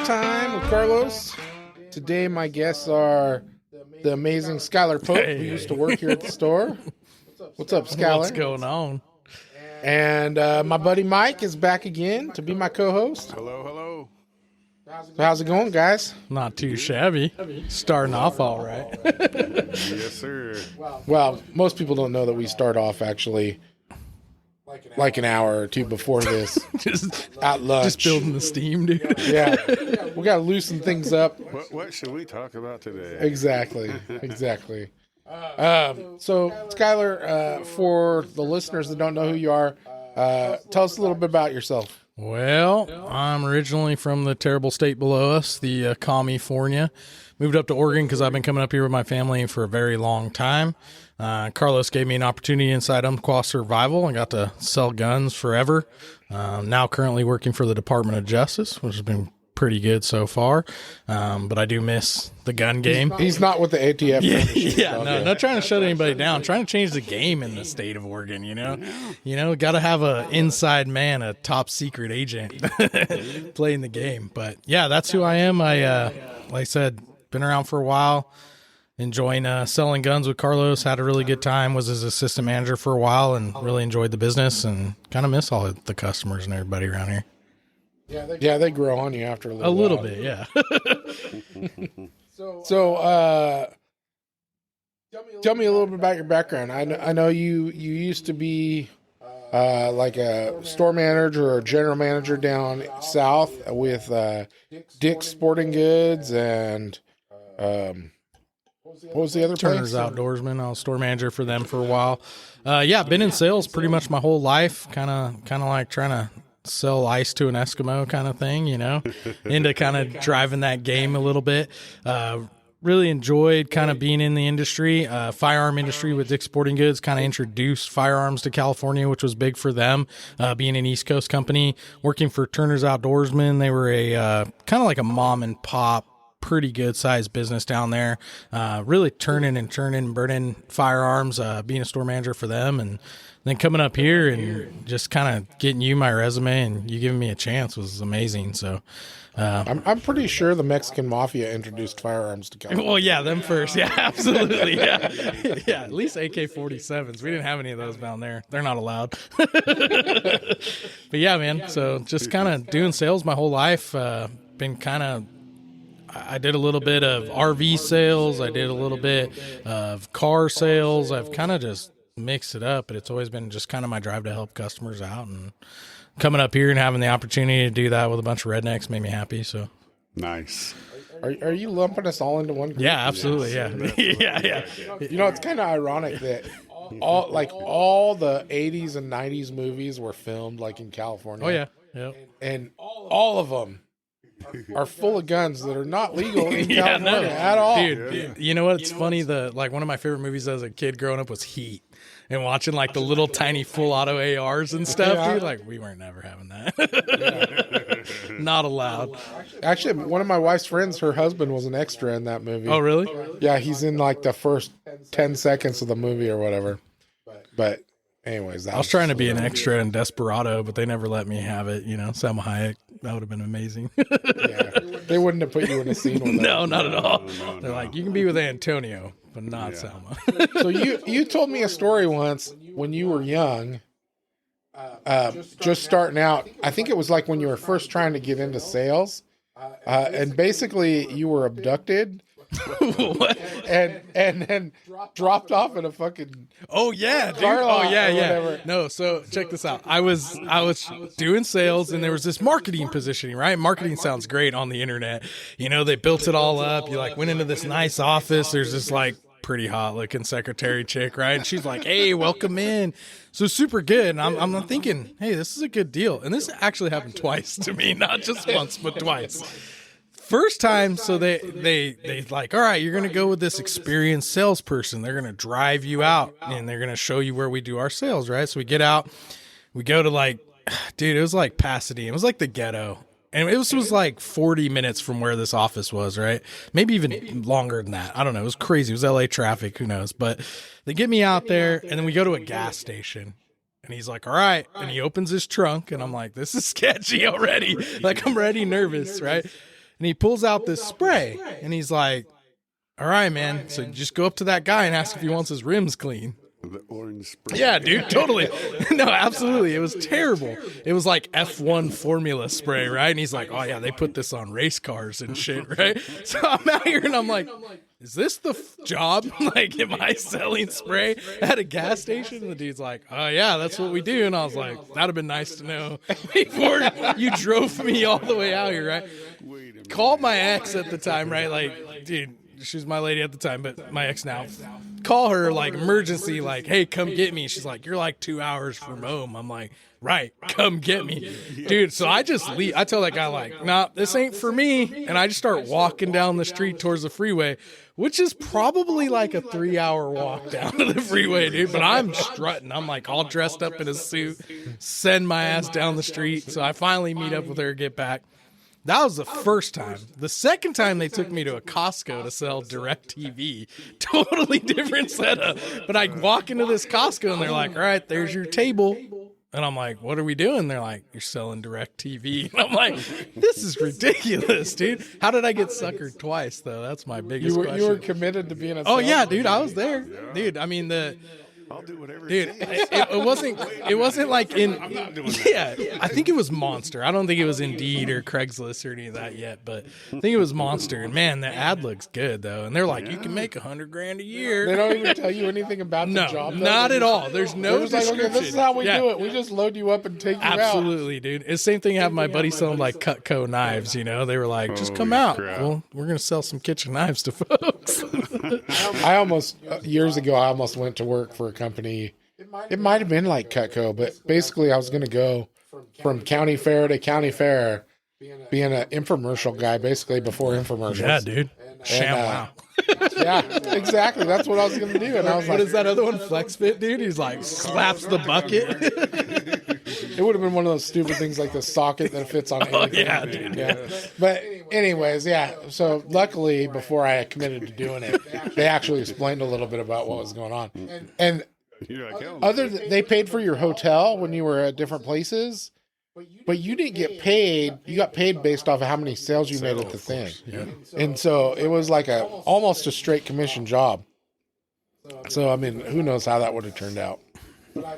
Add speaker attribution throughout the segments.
Speaker 1: Time with Carlos. Today my guests are the amazing Skyler Pope, who used to work here at the store. What's up, Skyler?
Speaker 2: What's going on?
Speaker 1: And my buddy Mike is back again to be my co-host.
Speaker 3: Hello, hello.
Speaker 1: So how's it going, guys?
Speaker 2: Not too shabby. Starting off all right.
Speaker 3: Yes, sir.
Speaker 1: Well, most people don't know that we start off actually like an hour or two before this
Speaker 2: just
Speaker 1: at lunch.
Speaker 2: Just building the steam, dude.
Speaker 1: Yeah, we got to loosen things up.
Speaker 3: What should we talk about today?
Speaker 1: Exactly. So, Skyler, for the listeners that don't know who you are, tell us a little bit about yourself.
Speaker 2: Well, I'm originally from the terrible state below us, the California. Moved up to Oregon because I've been coming up here with my family for a very long time. Carlos gave me an opportunity inside Umpqua Survival. I got to sell guns forever. Now currently working for the Department of Justice, which has been pretty good so far. But I do miss the gun game.
Speaker 1: He's not with the ATF.
Speaker 2: Not trying to shut anybody down. Trying to change the game in the state of Oregon, you know, got to have a inside man, a top secret agent playing the game. But yeah, that's who I am. I, like I said, been around for a while, enjoying selling guns with Carlos, had a really good time, was his assistant manager for a while and really enjoyed the business and kind of miss all of the customers and everybody around here.
Speaker 1: Yeah, they grow on you after a
Speaker 2: little
Speaker 1: while.
Speaker 2: bit, yeah.
Speaker 1: So, tell me a little bit about your background. I know you used to be like a store manager or general manager down south with Dick's Sporting Goods and what was the other
Speaker 2: Turner's
Speaker 1: place?
Speaker 2: Outdoorsman. I was store manager for them for a while. I've been in sales pretty much my whole life, kind of like trying to sell ice to an Eskimo kind of thing, you know, into kind of driving that game a little bit. Really enjoyed kind of being in the industry, firearm industry with Dick's Sporting Goods, kind of introduced firearms to California, which was big for them, being an East Coast company. Working for Turner's Outdoorsman, they were a kind of like a mom and pop, pretty good sized business down there, really turning and burning firearms, being a store manager for them. And then coming up here and just kind of getting you my resume and you giving me a chance was amazing. So
Speaker 1: I'm pretty sure the Mexican mafia introduced firearms to California.
Speaker 2: Well, yeah, them first. Yeah, absolutely. Yeah. Yeah, at least AK-47s. We didn't have any of those down there. They're not allowed. But yeah, man. So just kind of doing sales my whole life. Been kind of, I did a little bit of RV sales. I did a little bit of car sales. I've kind of just mixed it up, but it's always been just kind of my drive to help customers out, and coming up here and having the opportunity to do that with a bunch of rednecks made me happy. So
Speaker 3: nice.
Speaker 1: Are you lumping us all into one group?
Speaker 2: Yeah, absolutely. Yes. Yeah. Yeah.
Speaker 1: You know, it's kind of ironic that all the 80s and 90s movies were filmed like in California.
Speaker 2: Oh yeah. Yep.
Speaker 1: And all of them are full of guns that are not legal in California at all.
Speaker 2: Dude, you know what? It's funny. One of my favorite movies as a kid growing up was Heat, and watching like the little tiny full auto ARs and stuff. Dude, like we weren't never having that. Not allowed.
Speaker 1: Actually, one of my wife's friends, her husband was an extra in that movie.
Speaker 2: Oh, really?
Speaker 1: Yeah, he's in like the first 10 seconds of the movie or whatever. But anyways,
Speaker 2: I was trying to be an extra in Desperado, but they never let me have it. You know, Selma Hayek. That would have been amazing.
Speaker 1: Yeah, they wouldn't have put you in a scene with them.
Speaker 2: No, not at all. They're like, you can be with Antonio, but not Selma.
Speaker 1: So you told me a story once when you were young, just starting out. I think it was like when you were first trying to get into sales, and basically you were abducted.
Speaker 2: What?
Speaker 1: And then dropped off in a fucking
Speaker 2: oh yeah, dude.
Speaker 1: car lot
Speaker 2: Oh yeah,
Speaker 1: or
Speaker 2: yeah.
Speaker 1: whatever.
Speaker 2: No, so check this out. I was doing sales, and there was this marketing positioning, right? Marketing sounds great on the internet. You know, they built it all up. You like went into this nice office. There's this like pretty hot looking secretary chick, right? And she's like, "Hey, welcome in." So super good. And I'm thinking, "Hey, this is a good deal." And this actually happened twice to me, not just once, but twice. First time, so they like, all right, you're going to go with this experienced salesperson. They're going to drive you out, and they're going to show you where we do our sales, right? So we get out, we go to like, dude, it was like Pasadena. It was like the ghetto. And it was like 40 minutes from where this office was, right? Maybe even longer than that. I don't know. It was crazy. It was LA traffic. Who knows? But they get me out there, and then we go to a gas station. And he's like, all right. And he opens his trunk, and I'm like, this is sketchy already. Like, I'm already nervous, right? and he pulls out this spray, and he's like, all right, man. So just go up to that guy and ask if he wants his rims clean.
Speaker 3: The orange spray.
Speaker 2: Yeah, dude, totally. No, absolutely. It was terrible. It was like F1 formula spray, right? And he's like, oh, yeah, they put this on race cars and shit, right? So I'm out here and I'm like, is this the job? Like, am I selling spray at a gas station? And the dude's like, oh, yeah, that's what we do. And I was like, that'd have been nice to know before you drove me all the way out here, right?
Speaker 3: Wait a minute.
Speaker 2: Called my ex at the time, right? Like, dude, she was my lady at the time, but my ex now. Call her, like, emergency, like, hey, come get me. She's like, you're like 2 hours from home. I'm like, right, come get me. Dude, so I just leave. I tell that guy, like, nah, this ain't for me. And I just start walking down the street towards the freeway, which is probably like a 3-hour walk down to the freeway, dude. But I'm strutting. I'm like all dressed up in a suit, send my ass down the street. So I finally meet up with her, get back. That was the first time. The second time they took me to a Costco to sell DirecTV. Totally different setup. But I walk into this Costco and they're like, all right, there's your table. And I'm like, what are we doing? They're like, you're selling DirecTV. And I'm like, this is ridiculous, dude. How did I get suckered twice, though? That's my biggest question.
Speaker 1: You were committed to being a
Speaker 2: Oh,
Speaker 1: salesman?
Speaker 2: yeah, dude. I was there. Dude, I mean,
Speaker 3: I'll do whatever.
Speaker 2: dude,
Speaker 3: it takes.
Speaker 2: it wasn't like in,
Speaker 3: I'm not doing that.
Speaker 2: yeah, I think it was Monster. I don't think it was Indeed or Craigslist or any of that yet, but I think it was Monster. And man, the ad looks good though. And they're like, you can make $100,000 a year.
Speaker 1: They don't even tell you anything about the
Speaker 2: No,
Speaker 1: job. though?
Speaker 2: not at all. There's no
Speaker 1: They're just like,
Speaker 2: description.
Speaker 1: okay, this is how we
Speaker 2: Yeah.
Speaker 1: do it. We just load you up and take you out.
Speaker 2: Absolutely, dude. It's the same thing. I have my buddy selling like Cutco knives. You know, they were like, just come
Speaker 3: Holy
Speaker 2: out.
Speaker 3: crap.
Speaker 2: Well, we're gonna sell some kitchen knives to folks.
Speaker 1: I almost, years ago, I almost went to work for a company. It might have been like Cutco, but basically I was going to go from county fair to county fair, being an infomercial guy, basically before infomercials.
Speaker 2: Yeah, dude. Sham wow.
Speaker 1: Yeah, exactly. That's what I was going to do. And I was
Speaker 2: What
Speaker 1: like,
Speaker 2: is that other one? FlexFit, dude. He's like slaps the bucket.
Speaker 1: it would have been one of those stupid things like the socket that fits on anything.
Speaker 2: yeah, dude.
Speaker 1: Yeah. But anyways, yeah. So luckily, before I committed to doing it, they actually explained a little bit about what was going on. And
Speaker 3: You're like, hell,
Speaker 1: other than they paid for your hotel when you were at different places, but you didn't get paid. You got paid based off of how many sales you made at the thing. And so it was like almost a straight commission job. So I mean, who knows how that would have turned out.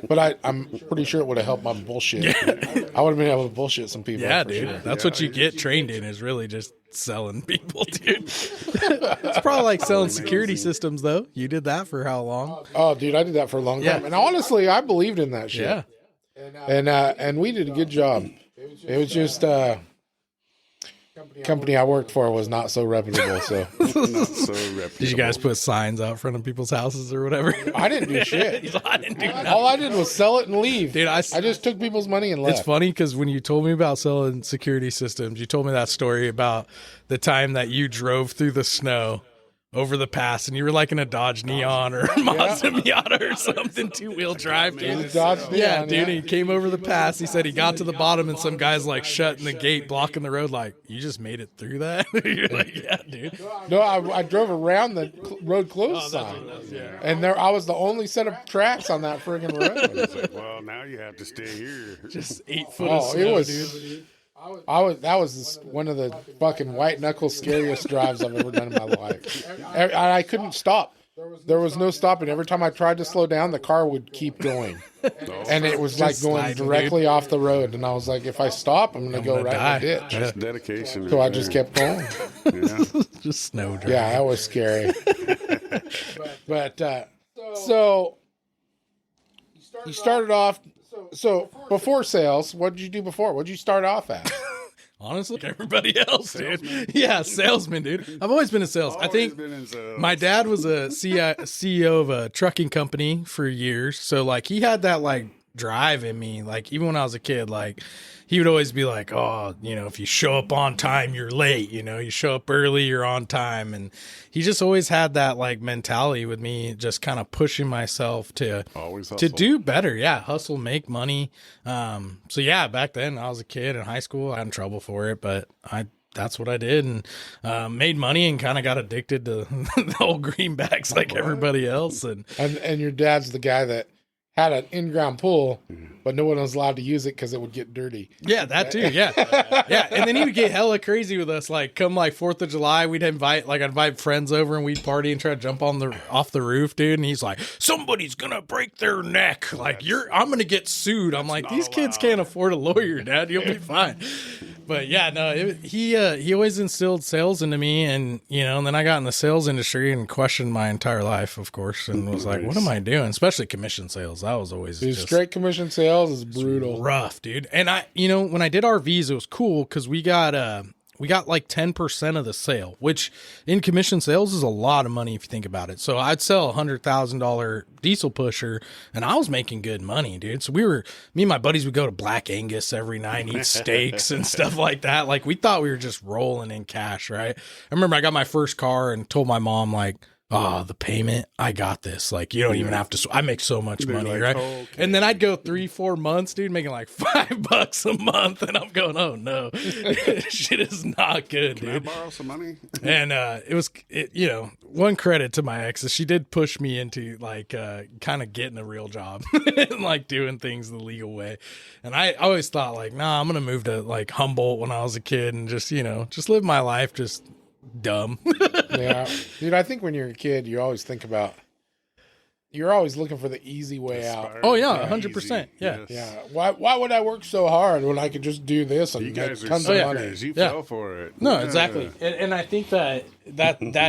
Speaker 1: But I'm pretty sure it would have helped my bullshit. I would have been able to bullshit some people.
Speaker 2: Yeah,
Speaker 1: for
Speaker 2: dude.
Speaker 1: sure.
Speaker 2: That's what you get trained in is really just selling people, dude. It's probably like selling security systems, though. You did that for how long?
Speaker 1: Oh, dude, I did that for a long time.
Speaker 2: Yeah.
Speaker 1: And honestly, I believed in that shit.
Speaker 2: Yeah.
Speaker 1: And we did a good job. It was just company I worked for was not so reputable. So
Speaker 3: not so reputable.
Speaker 2: Did you guys put signs out front of people's houses or whatever?
Speaker 1: I didn't do shit.
Speaker 2: He's like, I didn't do nothing.
Speaker 1: All I did was sell it and leave.
Speaker 2: Dude,
Speaker 1: I just took people's money and left.
Speaker 2: It's funny because when you told me about selling security systems, you told me that story about the time that you drove through the snow over the pass and you were like in a Dodge Neon or a Mazda Miata or something, 2-wheel drive,
Speaker 1: It
Speaker 2: dude.
Speaker 1: was Dodge
Speaker 2: Yeah,
Speaker 1: Neon,
Speaker 2: dude, he came over the pass. He said he got to the bottom and some guy's like shutting the gate, blocking the road. Like, you just made it through that? You're like, yeah, dude.
Speaker 1: No, I drove around the road closed sign. And I was the only set of tracks on that friggin' road.
Speaker 3: It's like, well, now you have to stay here.
Speaker 2: Just 8 foot of
Speaker 1: Oh,
Speaker 2: snow,
Speaker 1: it was.
Speaker 2: dude.
Speaker 1: That was one of the fucking white knuckle scariest drives I've ever done in my life. I couldn't stop. There was no stopping. Every time I tried to slow down, the car would keep going, and it was like going
Speaker 2: sliding,
Speaker 1: directly off the road. And I was like, if I stop, I'm gonna go
Speaker 2: gonna
Speaker 1: right in the
Speaker 2: die.
Speaker 1: ditch.
Speaker 3: That's dedication.
Speaker 1: So
Speaker 3: right
Speaker 1: I just
Speaker 3: there.
Speaker 1: kept going.
Speaker 3: Yeah.
Speaker 2: Just snow drive.
Speaker 1: Yeah, that was scary. But so you started off. So before sales, what did you do before? What did you start off at?
Speaker 2: Honestly, like everybody else, dude. Yeah, salesman, dude. I've always been in sales. I
Speaker 3: Always
Speaker 2: think
Speaker 3: been in sales.
Speaker 2: my dad was a CEO of a trucking company for years. So, like, he had that, like, drive in me. Like, even when I was a kid, like, he would always be like, oh, you know, if you show up on time, you're late. You know, you show up early, you're on time. And he just always had that, like, mentality with me, just kind of pushing myself to
Speaker 3: Always
Speaker 2: to
Speaker 3: hustle.
Speaker 2: do better. Yeah, hustle, make money. So yeah, back then I was a kid in high school. I had in trouble for it, but that's what I did, and made money and kind of got addicted to the old greenbacks like everybody else. And
Speaker 1: And your dad's the guy that had an in-ground pool, but no one was allowed to use it because it would get dirty.
Speaker 2: Yeah, that too. Yeah. Yeah. And then he would get hella crazy with us. Like come like 4th of July, I'd invite friends over and we'd party and try to jump off the roof, dude. And he's like, somebody's going to break their neck. Like I'm going to get sued. I'm like, these kids can't afford a lawyer, Dad. You'll be fine. But yeah, no, he always instilled sales into me, and and then I got in the sales industry and questioned my entire life, of course, and was like, what am I doing? Especially commission sales. That was always
Speaker 1: Dude,
Speaker 2: just
Speaker 1: straight commission sales is brutal.
Speaker 2: rough, dude. And when I did RVs, it was cool because we got like 10% of the sale, which in commission sales is a lot of money if you think about it. So I'd sell $100,000 diesel pusher and I was making good money, dude. So me and my buddies would go to Black Angus every night, eat steaks and stuff like that. Like we thought we were just rolling in cash, right? I remember I got my first car and told my mom like, oh, the payment, I got this. Like, you don't even have to, I make so much money,
Speaker 3: like,
Speaker 2: right?
Speaker 3: okay.
Speaker 2: And then I'd go 3-4 months, dude, making like $5 a month. And I'm going, oh no, shit is not good,
Speaker 3: Can I
Speaker 2: dude.
Speaker 3: borrow some money?
Speaker 2: And one credit to my ex is she did push me into like kind of getting a real job and like doing things the legal way. And I always thought like, nah, I'm going to move to like Humboldt when I was a kid and just live my life just dumb.
Speaker 1: Yeah. Dude, I think when you're a kid, you're always looking for the easy way out.
Speaker 2: Oh, yeah, 100%. Yeah.
Speaker 1: Yeah. Why would I work so hard when I could just do this and
Speaker 3: You
Speaker 1: make
Speaker 3: guys are
Speaker 1: tons of money?
Speaker 3: suckers. You
Speaker 2: Yeah.
Speaker 3: fell for it.
Speaker 2: No,
Speaker 3: Yeah.
Speaker 2: exactly. And I think that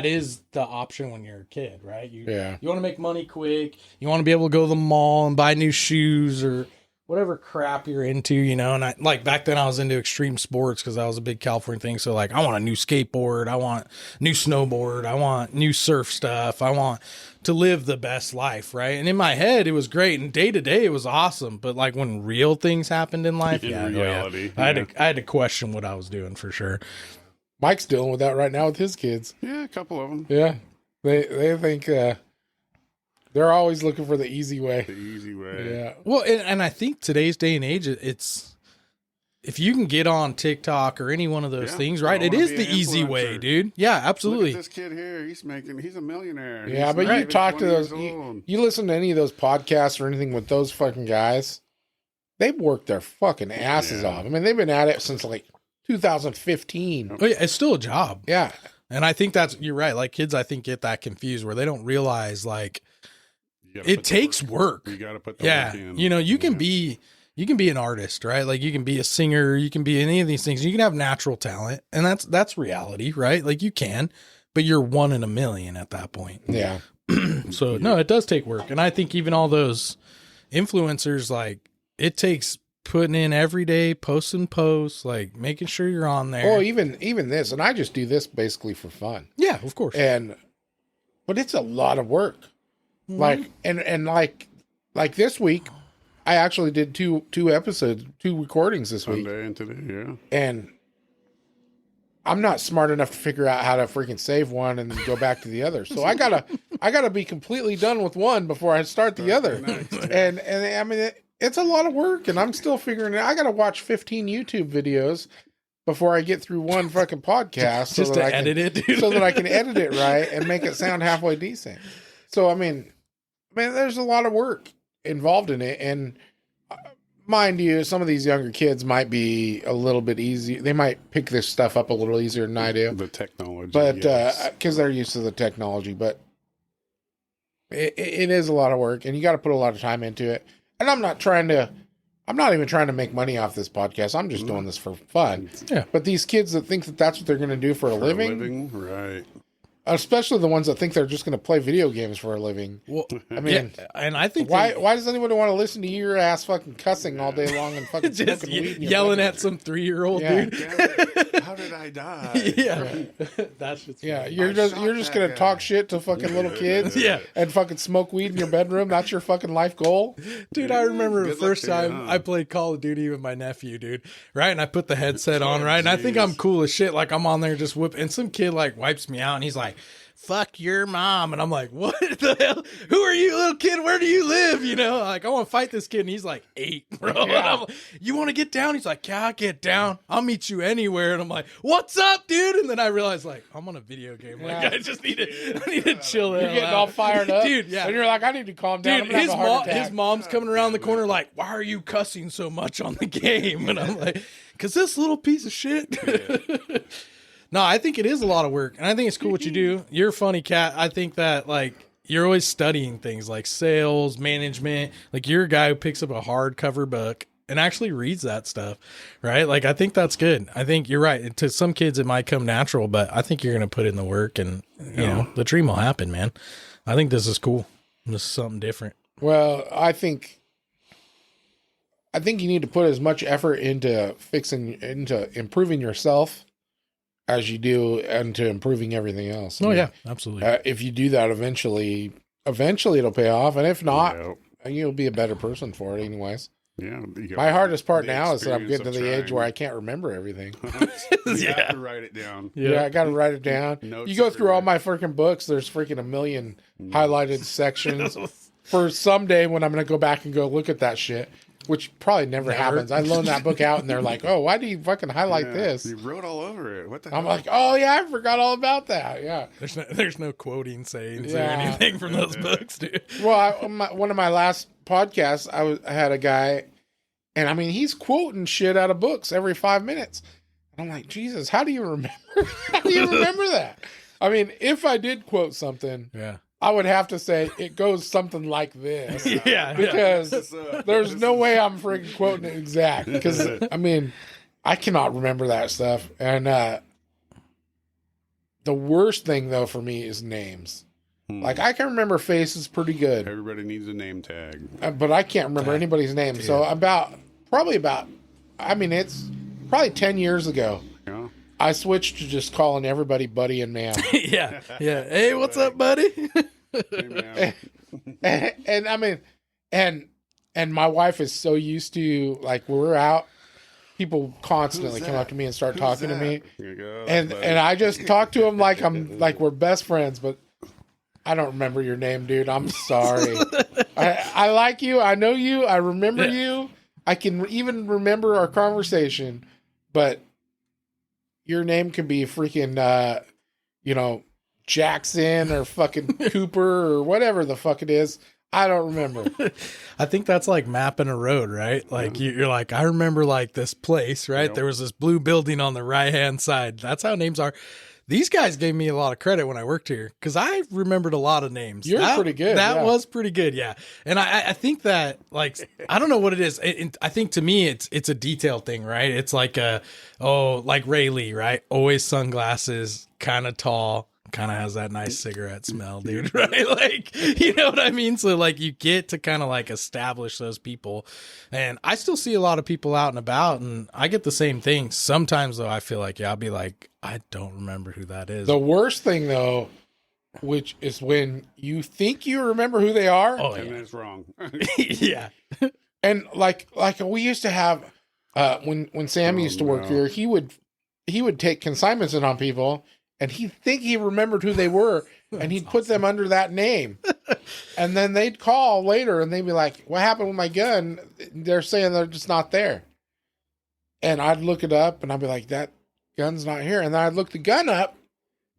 Speaker 2: is the option when you're a kid, right? You want to make money quick. You want to be able to go to the mall and buy new shoes or whatever crap you're into, and I like back then I was into extreme sports because that was a big California thing. So like, I want a new skateboard. I want new snowboard. I want new surf stuff. I want to live the best life. Right. And in my head, it was great. And day to day, it was awesome. But like when real things happened in life,
Speaker 3: reality,
Speaker 2: I had to question what I was doing for sure.
Speaker 1: Mike's dealing with that right now with his kids.
Speaker 3: Yeah, a couple of them.
Speaker 1: Yeah. They think, they're always looking for the easy way.
Speaker 3: The easy way.
Speaker 1: Yeah.
Speaker 2: Well, and I think today's day and age, it's if you can get on TikTok or any one of those things, right?
Speaker 3: I
Speaker 2: It
Speaker 3: wanna
Speaker 2: is
Speaker 3: be
Speaker 2: the
Speaker 3: an
Speaker 2: easy way,
Speaker 3: influencer.
Speaker 2: dude. Yeah,
Speaker 3: Look
Speaker 2: absolutely.
Speaker 3: at this kid here. He's a millionaire.
Speaker 1: Yeah,
Speaker 3: He's
Speaker 1: but
Speaker 3: not
Speaker 1: you
Speaker 3: even
Speaker 1: talk to
Speaker 3: 20
Speaker 1: those,
Speaker 3: years old.
Speaker 1: you listen to any of those podcasts or anything with those fucking guys, they've worked their fucking asses
Speaker 3: Yeah.
Speaker 1: off. I mean, they've been at it since like 2015.
Speaker 2: Oh, yeah, it's still a job.
Speaker 1: Yeah.
Speaker 2: And I think you're right. Like kids, I think get that confused where they don't realize like
Speaker 3: You gotta
Speaker 2: it
Speaker 3: put the
Speaker 2: takes
Speaker 3: work.
Speaker 2: work.
Speaker 3: You got to put the
Speaker 2: Yeah.
Speaker 3: work in.
Speaker 2: You can be an artist, right? Like you can be a singer, you can be any of these things. You can have natural talent, and that's reality, right? Like you can, but you're 1 in a million at that point.
Speaker 1: Yeah.
Speaker 2: So no, it does take work. And I think even all those influencers, like it takes putting in every day, posting posts, like making sure you're on there.
Speaker 1: Well, even this, and I just do this basically for fun.
Speaker 2: Yeah, of course.
Speaker 1: But it's a lot of work. Like, and like this week, I actually did two episodes, 2 recordings this week.
Speaker 3: Sunday and today, yeah.
Speaker 1: And I'm not smart enough to figure out how to freaking save one and then go back to the other. So I gotta be completely done with one before I start the other. And I mean, it's a lot of work, and I'm still figuring it out. I gotta watch 15 YouTube videos before I get through one fucking podcast.
Speaker 2: Just to edit it, dude.
Speaker 1: So that I can edit it right and make it sound halfway decent. So, I mean, there's a lot of work involved in it. And mind you, some of these younger kids might be a little bit easy. They might pick this stuff up a little easier than I do.
Speaker 3: The technology.
Speaker 1: But
Speaker 3: yes.
Speaker 1: because they're used to the technology. But it is a lot of work, and you got to put a lot of time into it. And I'm not even trying to make money off this podcast. I'm just doing this for fun.
Speaker 2: Yeah.
Speaker 1: But these kids that think that that's what they're going to do for a living,
Speaker 3: right.
Speaker 1: especially the ones that think they're just going to play video games for a living.
Speaker 2: Well,
Speaker 1: I mean,
Speaker 2: and I think
Speaker 1: why does anybody want to listen to your ass fucking cussing all day long and fucking
Speaker 2: just
Speaker 1: smoking weed? in your
Speaker 2: yelling
Speaker 1: bedroom?
Speaker 2: at some 3-year-old
Speaker 1: Yeah.
Speaker 2: dude.
Speaker 3: How did I die?
Speaker 2: Yeah, that's just
Speaker 1: Yeah,
Speaker 2: funny.
Speaker 1: you're just
Speaker 3: that
Speaker 1: gonna
Speaker 3: guy.
Speaker 1: talk shit to fucking little kids,
Speaker 2: Yeah.
Speaker 1: and fucking smoke weed in your bedroom. That's your fucking life goal.
Speaker 2: Dude, I remember the
Speaker 3: Good luck
Speaker 2: first
Speaker 3: to you,
Speaker 2: time
Speaker 3: huh?
Speaker 2: I played Call of Duty with my nephew, dude. Right, and I put the headset on, right, and I think I'm cool as shit. Like I'm on there just whip, and some kid like wipes me out, and he's like, fuck your mom. And I'm like, what the hell? Who are you, little kid? Where do you live? You know, like, I want to fight this kid. And he's like 8, bro.
Speaker 1: Yeah.
Speaker 2: And I'm like, you want to get down? He's like, yeah, I'll get down. I'll meet you anywhere. And I'm like, what's up, dude? And then I realized, like, I'm on a video game. Like,
Speaker 1: Yeah.
Speaker 2: I just need to chill
Speaker 1: You're
Speaker 2: out.
Speaker 1: getting all fired up.
Speaker 2: Dude, yeah.
Speaker 1: And you're like, I need to calm down.
Speaker 2: Dude,
Speaker 1: I'm gonna have a heart attack.
Speaker 2: his mom's coming around the corner like, why are you cussing so much on the game? And I'm like, because this little piece of shit. No, I think it is a lot of work. And I think it's cool what you do. You're a funny cat. I think that, like, you're always studying things like sales, management. Like, you're a guy who picks up a hardcover book and actually reads that stuff, right? Like, I think that's good. I think you're right. To some kids, it might come natural, but I think you're going to put in the work and, you know, the dream will happen, man. I think this is cool. This is something different.
Speaker 1: Well, I think you need to put as much effort into improving yourself as you do into improving everything else.
Speaker 2: Oh, yeah, absolutely.
Speaker 1: If you do that, eventually it'll pay off. And if not, you'll be a better person for it anyways.
Speaker 3: Yeah.
Speaker 1: My hardest part now is that I'm getting to the age where I can't remember everything.
Speaker 3: You have to write it down.
Speaker 1: Yeah, I got to write it down.
Speaker 3: Notes
Speaker 1: You go through all
Speaker 3: everywhere.
Speaker 1: my freaking books. There's freaking a million highlighted sections for someday when I'm going to go back and go look at that shit, which probably never happens. I loan that book out and they're like, oh, why do you fucking highlight
Speaker 3: Yeah,
Speaker 1: this?
Speaker 3: You wrote all over it. What the
Speaker 1: I'm
Speaker 3: hell?
Speaker 1: like, oh yeah, I forgot all about that. Yeah.
Speaker 2: There's no quoting sayings or
Speaker 1: Yeah.
Speaker 2: anything from those books, dude.
Speaker 1: Well, one of my last podcasts, I had a guy, and I mean, he's quoting shit out of books every 5 minutes. And I'm like, Jesus, how do you remember? How do you remember that? I mean, if I did quote something,
Speaker 2: Yeah.
Speaker 1: I would have to say it goes something like this.
Speaker 2: Yeah.
Speaker 1: Because there's
Speaker 3: This
Speaker 1: no
Speaker 3: is-
Speaker 1: way I'm freaking quoting it exact. Because, I mean, I cannot remember that stuff. And the worst thing, though, for me is names. Like, I can remember faces pretty good,
Speaker 3: Everybody needs a name tag.
Speaker 1: but I can't remember anybody's name. So it's probably 10 years ago,
Speaker 3: Yeah.
Speaker 1: I switched to just calling everybody buddy and man.
Speaker 2: Yeah. Yeah. Hey, what's up, buddy?
Speaker 3: Hey, man.
Speaker 1: and I mean, and my wife is so used to, like, when we're out, people constantly
Speaker 3: Who's
Speaker 1: come
Speaker 3: that?
Speaker 1: up to me and start
Speaker 3: Who's
Speaker 1: talking
Speaker 3: that?
Speaker 1: to me.
Speaker 3: You go,
Speaker 1: And
Speaker 3: buddy.
Speaker 1: I just talk to them like we're best friends, but I don't remember your name, dude. I'm sorry. I like you. I know you. I remember you. I can even remember our conversation, but your name can be freaking, Jackson or fucking Cooper or whatever the fuck it is. I don't remember.
Speaker 2: I think that's like mapping a road, right? Like you're like, I remember like this place, right?
Speaker 3: Yep.
Speaker 2: There was this blue building on the right hand side. That's how names are. These guys gave me a lot of credit when I worked here because I remembered a lot of names.
Speaker 1: You're pretty good,
Speaker 2: That
Speaker 1: yeah.
Speaker 2: was pretty good, yeah. And I think that, like, I don't know what it is. I think to me it's a detail thing, right? It's like like Ray Lee, right? Always sunglasses, kind of tall. Kind of has that nice cigarette smell, dude, right? Like, you know what I mean? So, like, you get to kind of like establish those people. And I still see a lot of people out and about, and I get the same thing. Sometimes, though, I feel like, I'll be like, I don't remember who that is.
Speaker 1: The worst thing, though, which is when you think you remember who they are,
Speaker 2: Oh,
Speaker 3: And
Speaker 2: yeah.
Speaker 3: that's wrong.
Speaker 2: Yeah.
Speaker 1: and like we used to have when Sam used to work
Speaker 3: no.
Speaker 1: here, he would take consignments in on people, and he'd think he remembered who they were, and he'd put them under that name. And then they'd call later, and they'd be like, what happened with my gun? They're saying they're just not there. And I'd look it up, and I'd be like, that gun's not here. And then I'd look the gun up,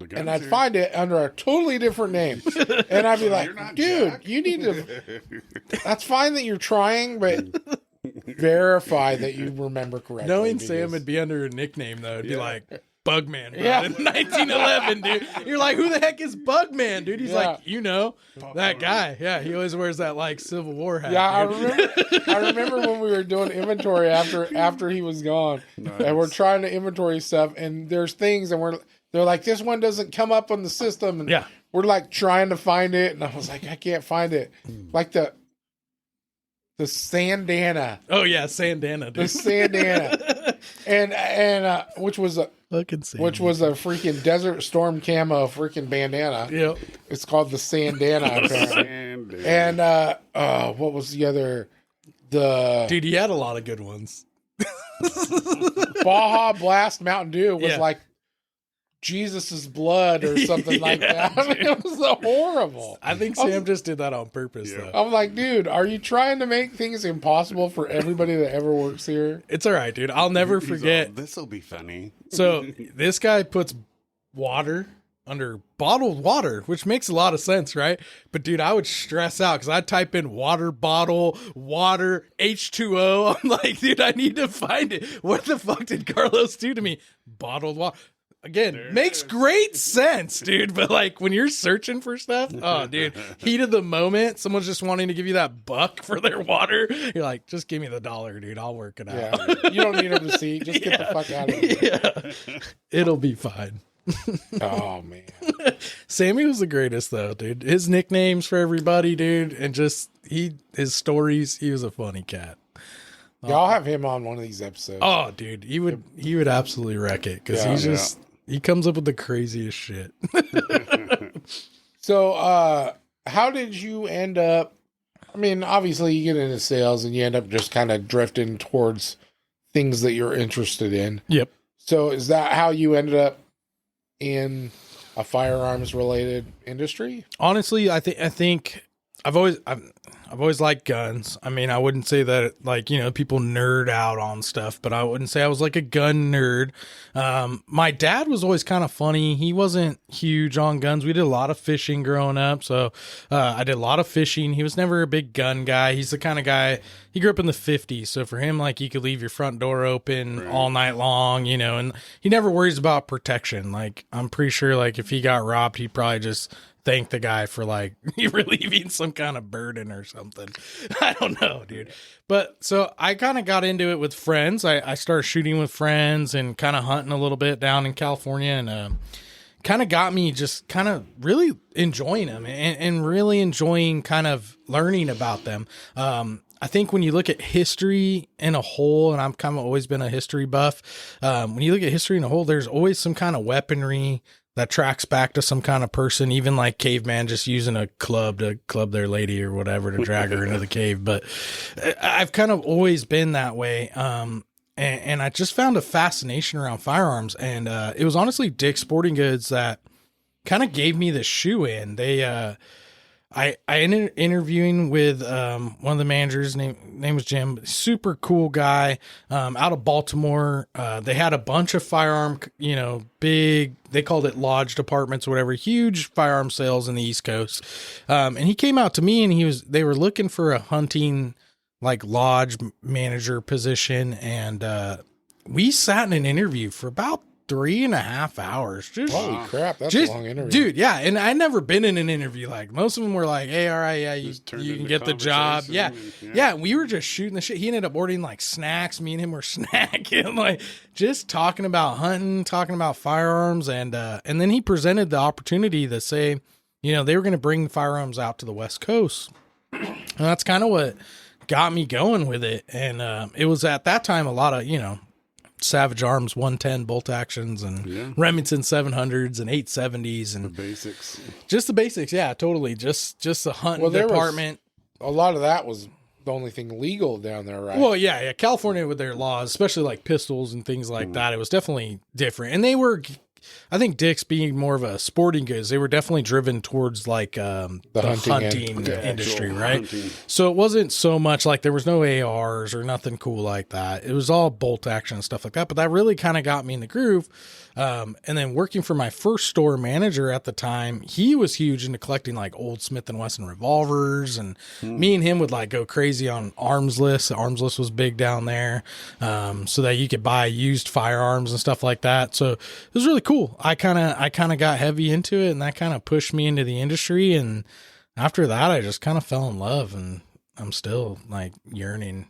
Speaker 3: The gun's
Speaker 1: and I'd
Speaker 3: here.
Speaker 1: find it under a totally different name. And I'd be
Speaker 3: You're
Speaker 1: like,
Speaker 3: not
Speaker 1: dude,
Speaker 3: Jack."
Speaker 1: you need to, that's fine that you're trying, but verify that you remember correctly.
Speaker 2: Knowing Sam
Speaker 1: because-
Speaker 2: would be under a nickname, though, it'd be
Speaker 3: Yeah.
Speaker 2: like Bugman, bro.
Speaker 1: Yeah.
Speaker 2: In 1911, dude. You're like, who the heck is Bugman, dude? He's
Speaker 1: Yeah.
Speaker 2: like, that guy. Yeah, he always wears that, like, Civil War hat.
Speaker 1: Yeah,
Speaker 2: dude.
Speaker 1: I remember when we were doing inventory after he was gone, and we're trying to inventory stuff, and there's things, and they're like, this one doesn't come up on the system, and
Speaker 2: Yeah.
Speaker 1: we're like trying to find it, and I was like, I can't find it, like the Sandana,
Speaker 2: Oh, yeah, Sandana,
Speaker 1: the
Speaker 2: dude.
Speaker 1: Sandana, and which was a
Speaker 2: Fucking Sandana.
Speaker 1: which was a freaking Desert Storm camo freaking bandana.
Speaker 2: Yep.
Speaker 1: It's called the Sandana apparently. And what was the other? The
Speaker 2: Dude, he had a lot of good ones.
Speaker 1: Baja Blast Mountain Dew was
Speaker 2: Yeah.
Speaker 1: like Jesus's blood or something like
Speaker 2: Yeah,
Speaker 1: that. It was horrible.
Speaker 2: I think Sam just did that on purpose,
Speaker 3: Yeah.
Speaker 2: though.
Speaker 1: I'm like, dude, are you trying to make things impossible for everybody that ever works here?
Speaker 2: It's all right, dude. I'll never forget.
Speaker 3: This will be funny.
Speaker 2: So this guy puts water under bottled water, which makes a lot of sense, right? But dude, I would stress out because I'd type in water bottle, water, H2O. I'm like, dude, I need to find it. What the fuck did Carlos do to me? Bottled water. Again,
Speaker 3: There it
Speaker 2: makes
Speaker 3: is.
Speaker 2: great sense, dude. But like when you're searching for stuff, oh, dude, heat of the moment, someone's just wanting to give you that buck for their water. You're like, just give me the $1, dude. I'll work it out.
Speaker 1: Yeah, you don't need a receipt. Just get the fuck out of here.
Speaker 2: Yeah. It'll be fine.
Speaker 1: Oh man,
Speaker 2: Sammy was the greatest though, dude. His nicknames for everybody, dude, and just his stories. He was a funny cat.
Speaker 1: yeah, I'll have him on one of these episodes.
Speaker 2: Oh, dude, he would absolutely wreck it because
Speaker 1: Yeah,
Speaker 2: he's just he comes up with the craziest shit.
Speaker 1: So, how did you end up? I mean, obviously, you get into sales and you end up just kind of drifting towards things that you're interested in.
Speaker 2: Yep.
Speaker 1: So, is that how you ended up in a firearms related industry?
Speaker 2: Honestly, I think I've always liked guns. I mean, I wouldn't say that like, people nerd out on stuff, but I wouldn't say I was like a gun nerd. My dad was always kind of funny. He wasn't huge on guns. We did a lot of fishing growing up. So, I did a lot of fishing. He was never a big gun guy. He's the kind of guy, he grew up in the 50s. So for him, like you could leave your front door open all night long, and he never worries about protection. Like I'm pretty sure like if he got robbed, he'd probably just thank the guy for like relieving some kind of burden or something. I don't know, dude. But so I kind of got into it with friends. I started shooting with friends and kind of hunting a little bit down in California, and kind of got me just kind of really enjoying them and really enjoying kind of learning about them. I think when you look at history in a whole, and I've kind of always been a history buff, when you look at history in a whole, there's always some kind of weaponry that tracks back to some kind of person, even like caveman just using a club to club their lady or whatever to drag her into the cave. But I've kind of always been that way. And I just found a fascination around firearms. And it was honestly Dick's Sporting Goods that kind of gave me the shoe in. I ended interviewing with one of the managers. Name was Jim. Super cool guy out of Baltimore. They had a bunch of firearm, big. They called it lodge departments, whatever. Huge firearm sales in the East Coast. And he came out to me, and they were looking for a hunting like lodge manager position, and we sat in an interview for about 3.5 hours. Just,
Speaker 1: Holy crap, that's a long interview.
Speaker 2: dude. Yeah, and I'd never been in an interview. Like most of them were like, "Hey, all right, yeah, you
Speaker 3: turned
Speaker 2: can
Speaker 3: into
Speaker 2: get the job." Yeah.
Speaker 3: conversation,
Speaker 2: Yeah, we were just shooting the shit. He ended up ordering like snacks. Me and him were snacking, like just talking about hunting, talking about firearms, and then he presented the opportunity to say, they were going to bring firearms out to the West Coast, and that's kind of what got me going with it. And it was at that time a lot of Savage Arms 110 bolt actions and Remington 700s and 870s and
Speaker 3: The basics.
Speaker 2: just the basics. Yeah, totally. Just the hunting
Speaker 1: there was-
Speaker 2: department.
Speaker 1: A lot of that was the only thing legal down there, right?
Speaker 2: Well, yeah. California with their laws, especially like pistols and things like that, it was definitely different. And they were, I think Dick's being more of a sporting goods, they were definitely driven towards like the hunting industry,
Speaker 3: Actual
Speaker 2: right?
Speaker 3: hunting.
Speaker 2: So it wasn't so much like there was no ARs or nothing cool like that. It was all bolt action and stuff like that. But that really kind of got me in the groove. And then working for my first store manager at the time, he was huge into collecting like old Smith & Wesson revolvers, and me and him would like go crazy on arms lists. Arms list was big down there, so that you could buy used firearms and stuff like that. So it was really cool. I kind of got heavy into it, and that kind of pushed me into the industry. And after that, I just kind of fell in love, and I'm still like yearning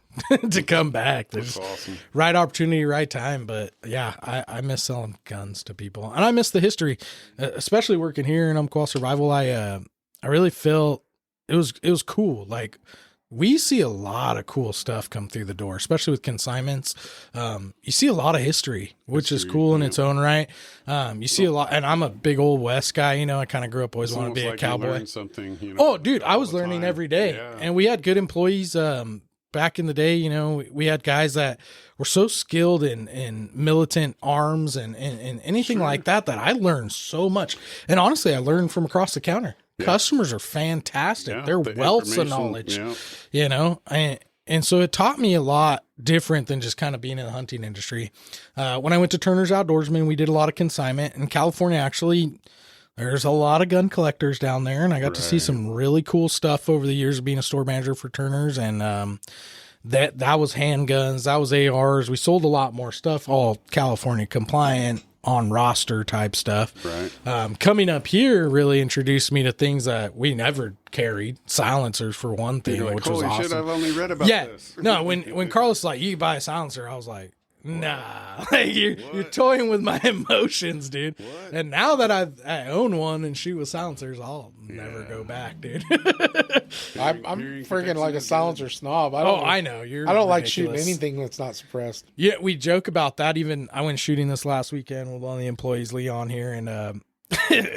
Speaker 2: to come back. There's
Speaker 3: That's awesome.
Speaker 2: right opportunity, right time. But yeah, I miss selling guns to people, and I miss the history, especially working here in Umpqua Survival. I really feel it was cool. Like we see a lot of cool stuff come through the door, especially with consignments. You see a lot of history, which is cool in its own right. You see a lot, and I'm a big old West guy. I kind of grew up always
Speaker 3: It's
Speaker 2: wanting to be
Speaker 3: almost
Speaker 2: a
Speaker 3: like you
Speaker 2: cowboy.
Speaker 3: learn something,
Speaker 2: Oh, dude, I was
Speaker 3: all the
Speaker 2: learning
Speaker 3: time.
Speaker 2: every day,
Speaker 3: Yeah.
Speaker 2: and we had good employees. back in the day, you know, we had guys that were so skilled in militant arms and anything like that I learned so much. And honestly, I learned from across the counter. Yeah. Customers are fantastic.
Speaker 3: Yeah,
Speaker 2: They're wealths of knowledge, you know, and so it taught me a lot different than just kind of being in the hunting industry. When I went to Turner's Outdoorsman, we did a lot of consignment. In California, actually, there's a lot of gun collectors down there, and I got to see some really cool stuff over the years of being a store manager for Turner's. And that was handguns, that was ARs. We sold a lot more stuff, all California compliant, on roster type stuff.
Speaker 3: Right.
Speaker 2: Coming up here really introduced me to things that we never carried. Silencers for one thing,
Speaker 3: like,
Speaker 2: which was awesome.
Speaker 3: Shit, I've only read about this.
Speaker 2: No, when Carlos was like, you buy a silencer, I was like, nah, like, you're toying with my emotions, dude.
Speaker 3: What?
Speaker 2: And now that I own one and shoot with silencers, I'll never go back, dude.
Speaker 1: I'm freaking like a silencer snob.
Speaker 2: I know.
Speaker 1: I don't like shooting anything that's not suppressed.
Speaker 2: Yeah, we joke about that. Even I went shooting this last weekend with one of the employees, Leon, here, and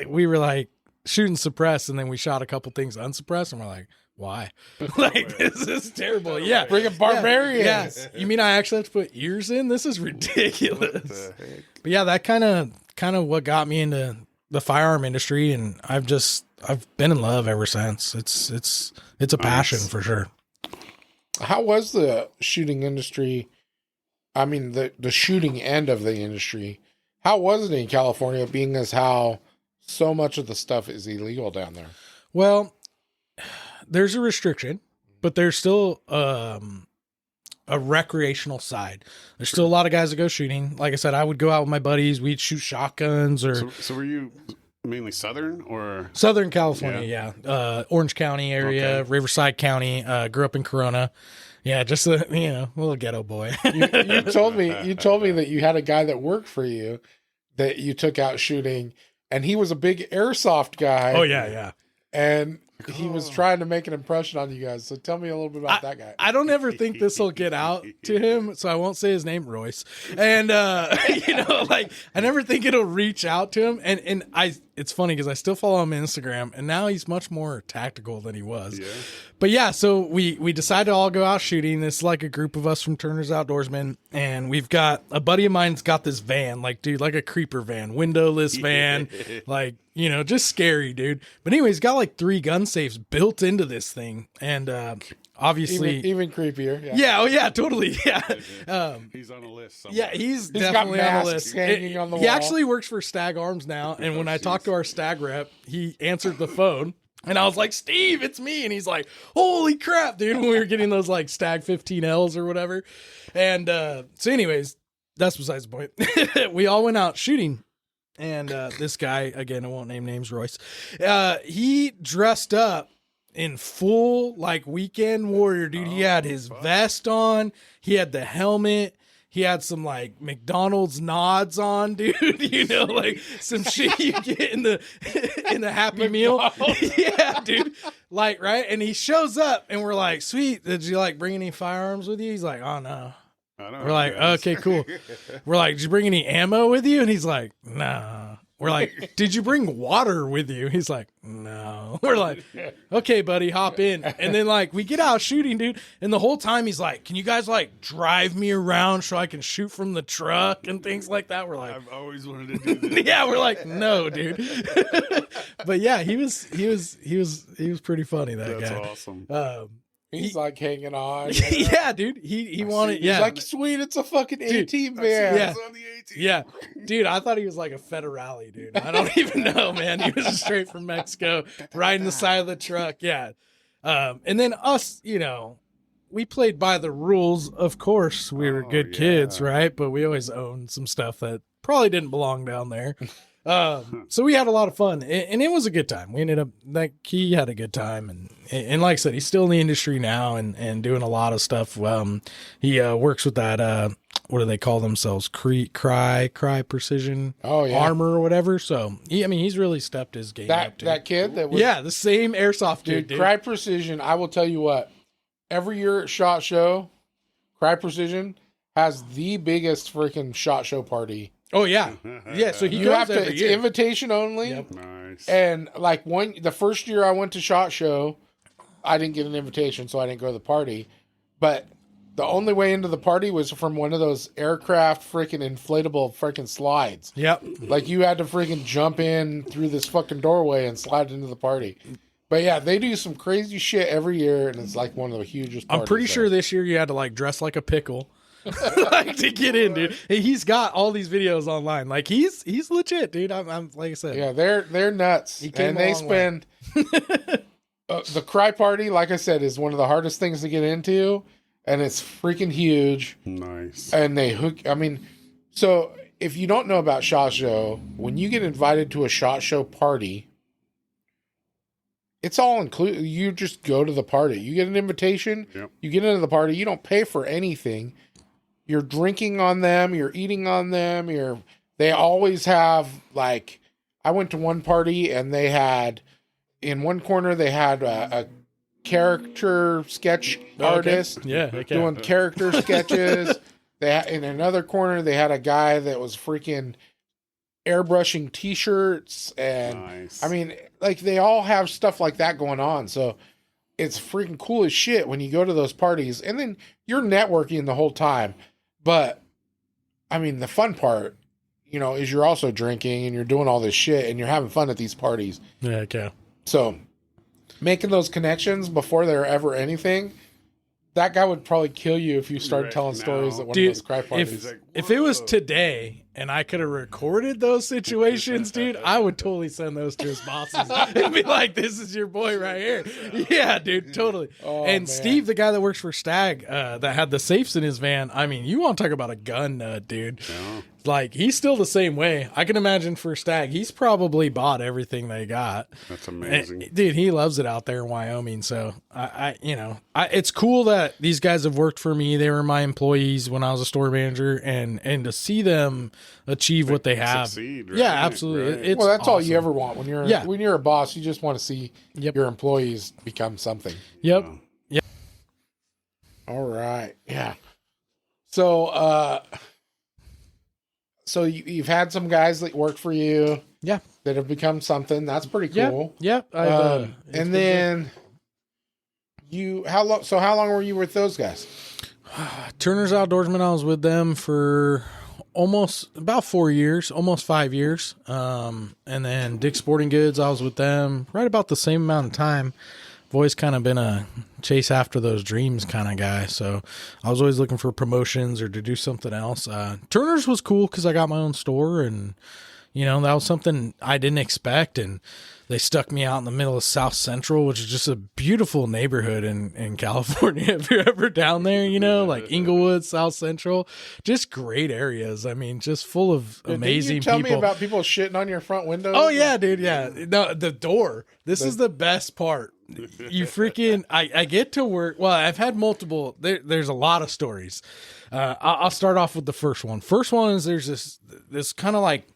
Speaker 2: we were like shooting suppressed, and then we shot a couple things unsuppressed, and we're like, why? Like, this is terrible. Yeah.
Speaker 1: Bring a barbarian.
Speaker 2: Yes. You mean I actually have to put ears in? This is ridiculous. But yeah, that kind of what got me into the firearm industry, and I've been in love ever since. It's a passion for sure.
Speaker 1: How was the shooting industry? I mean, the shooting end of the industry. How was it in California, being as how so much of the stuff is illegal down there?
Speaker 2: Well, there's a restriction, but there's still a recreational side. There's still a lot of guys that go shooting. Like I said, I would go out with my buddies. We'd shoot shotguns or.
Speaker 3: So were you mainly Southern or?
Speaker 2: Southern California, yeah. Orange County area, Riverside County. Grew up in Corona. Yeah, just a little ghetto boy.
Speaker 1: you told me that you had a guy that worked for you that you took out shooting, and he was a big airsoft guy.
Speaker 2: Oh yeah.
Speaker 1: And he was trying to make an impression on you guys. So tell me a little bit about that guy.
Speaker 2: I don't ever think this will get out to him, so I won't say his name, Royce. And I never think it'll reach out to him. And it's funny because I still follow him on Instagram, and now he's much more tactical than he was.
Speaker 3: Yeah.
Speaker 2: But yeah, so we decided to all go out shooting. This is like a group of us from Turner's Outdoorsman, and we've got a buddy of mine's got this van, like a creeper van, windowless van, like, just scary, dude. But anyway, he's got like 3 gun safes built into this thing, and obviously
Speaker 1: even creepier.
Speaker 2: Yeah. Oh yeah, totally. Yeah.
Speaker 3: He's on a list somewhere.
Speaker 2: Yeah, he's definitely
Speaker 1: got
Speaker 2: on the list.
Speaker 1: hanging on the
Speaker 2: he
Speaker 1: wall.
Speaker 2: actually works for Stag Arms now, and when I talked to our Stag rep, he answered the phone. And I was like, Steve, it's me. And he's like, holy crap, dude. When we were getting those like Stag 15Ls or whatever. And so anyways, that's besides the point. We all went out shooting. And this guy, again, I won't name names, Royce. He dressed up in full like weekend warrior, dude. He had his vest on. He had the helmet. He had some like McDonald's nods on, dude. Like some shit you get in the Happy Meal. Yeah, dude. Like, right? And he shows up and we're like, sweet, did you like bring any firearms with you? He's like, oh no. We're like, okay, cool. We're like, did you bring any ammo with you? And he's like, nah. We're like, did you bring water with you? He's like, no. We're like, okay, buddy, hop in. And then like we get out shooting, dude. And the whole time he's like, can you guys like drive me around so I can shoot from the truck and things like that? We're like,
Speaker 3: I've always wanted to do this.
Speaker 2: yeah, we're like, no, dude. But yeah, he was pretty funny, that
Speaker 3: That's
Speaker 2: guy.
Speaker 3: awesome.
Speaker 1: He's like hanging on.
Speaker 2: Yeah, dude. He wanted.
Speaker 1: He's
Speaker 2: Yeah,
Speaker 1: like, sweet, it's a fucking A-team van.
Speaker 2: Yeah.
Speaker 3: On the 18.
Speaker 2: yeah, dude. I thought he was like a federale, dude. I don't even know, man. He was straight from Mexico, riding the side of the truck. Yeah. And then us, we played by the rules. Of course, we were good kids, right? But we always owned some stuff that probably didn't belong down there. So we had a lot of fun, and it was a good time. We ended up he had a good time, and like I said, he's still in the industry now and doing a lot of stuff. He works with that what do they call themselves? Cry Precision Armor or whatever. So he's really stepped his game up too.
Speaker 1: That kid that was,
Speaker 2: the same airsoft dude.
Speaker 1: Cry Precision. I will tell you what. Every year at SHOT Show, Cry Precision has the biggest freaking SHOT Show party.
Speaker 2: Oh yeah, yeah. So
Speaker 1: you have to. It's invitation only.
Speaker 2: Yep.
Speaker 3: Nice.
Speaker 1: And like the first year I went to SHOT Show, I didn't get an invitation, so I didn't go to the party. but the only way into the party was from one of those aircraft freaking inflatable freaking slides.
Speaker 2: Yep.
Speaker 1: Like you had to freaking jump in through this fucking doorway and slide into the party. But yeah, they do some crazy shit every year, and it's like one of the hugest parties.
Speaker 2: I'm pretty sure this year you had to like dress like a pickle. Like to get in, dude. He's got all these videos online. Like he's legit, dude. I'm like I said.
Speaker 1: Yeah, they're nuts. And they spend the cry party, like I said, is one of the hardest things to get into, and it's freaking huge.
Speaker 3: Nice.
Speaker 1: And they hook. I mean, so if you don't know about SHOT Show, when you get invited to a SHOT Show party, it's all included. You just go to the party. You get an invitation.
Speaker 3: Yep.
Speaker 1: You get into the party. You don't pay for anything. You're drinking on them. You're eating on them. They always have, like, I went to one party and they had, in one corner, they had a character sketch artist doing character sketches. In another corner, they had a guy that was freaking airbrushing t-shirts. And
Speaker 3: Nice.
Speaker 1: I mean, like, they all have stuff like that going on. So it's freaking cool as shit when you go to those parties. And then you're networking the whole time. But, I mean, the fun part, is you're also drinking and you're doing all this shit and you're having fun at these parties.
Speaker 2: Yeah, okay.
Speaker 1: So, making those connections before they're ever anything, that guy would probably kill you if you started
Speaker 3: Right
Speaker 1: telling
Speaker 3: now.
Speaker 1: stories at one
Speaker 2: Dude,
Speaker 1: of those cry parties.
Speaker 2: If it was today and I could have recorded those situations, dude, I would totally send those to his bosses and be like, "This is your boy right here." Yeah, dude, totally.
Speaker 1: Oh,
Speaker 2: and
Speaker 1: man.
Speaker 2: Steve, the guy that works for Stag, that had the safes in his van. I mean, you want to talk about a gun nut, dude?
Speaker 3: Yeah.
Speaker 2: Like he's still the same way. I can imagine for Stag, he's probably bought everything they got.
Speaker 3: That's amazing.
Speaker 2: Dude, he loves it out there in Wyoming. So it's cool that these guys have worked for me. They were my employees when I was a store manager, and to see them achieve what they have.
Speaker 3: Succeed, right?
Speaker 2: Yeah, absolutely.
Speaker 3: Right.
Speaker 2: It's
Speaker 1: Well, that's all you
Speaker 2: awesome.
Speaker 1: ever want when you're a boss. You just want to see your employees become something.
Speaker 2: Yep.
Speaker 1: All right. Yeah. So, you've had some guys that work for you.
Speaker 2: Yeah.
Speaker 1: That have become something. That's pretty cool.
Speaker 2: Yep.
Speaker 1: And then how long were you with those guys?
Speaker 2: Turner's Outdoorsman, I was with them for about 4 years, almost 5 years. And then Dick's Sporting Goods, I was with them right about the same amount of time. I've always kind of been a chase after those dreams kind of guy. So I was always looking for promotions or to do something else. Turner's was cool because I got my own store, and, that was something I didn't expect. And they stuck me out in the middle of South Central, which is just a beautiful neighborhood in California. If you're ever down there, like Inglewood, South Central, just great areas. I mean, just full of amazing
Speaker 1: Didn't you tell
Speaker 2: people.
Speaker 1: me about people shitting on your front windows?
Speaker 2: Oh yeah, dude. Yeah. No, the door. This is the best part. You freaking, I get to work. Well, I've had multiple, there's a lot of stories. I'll start off with the first one. First one is there's this kind of like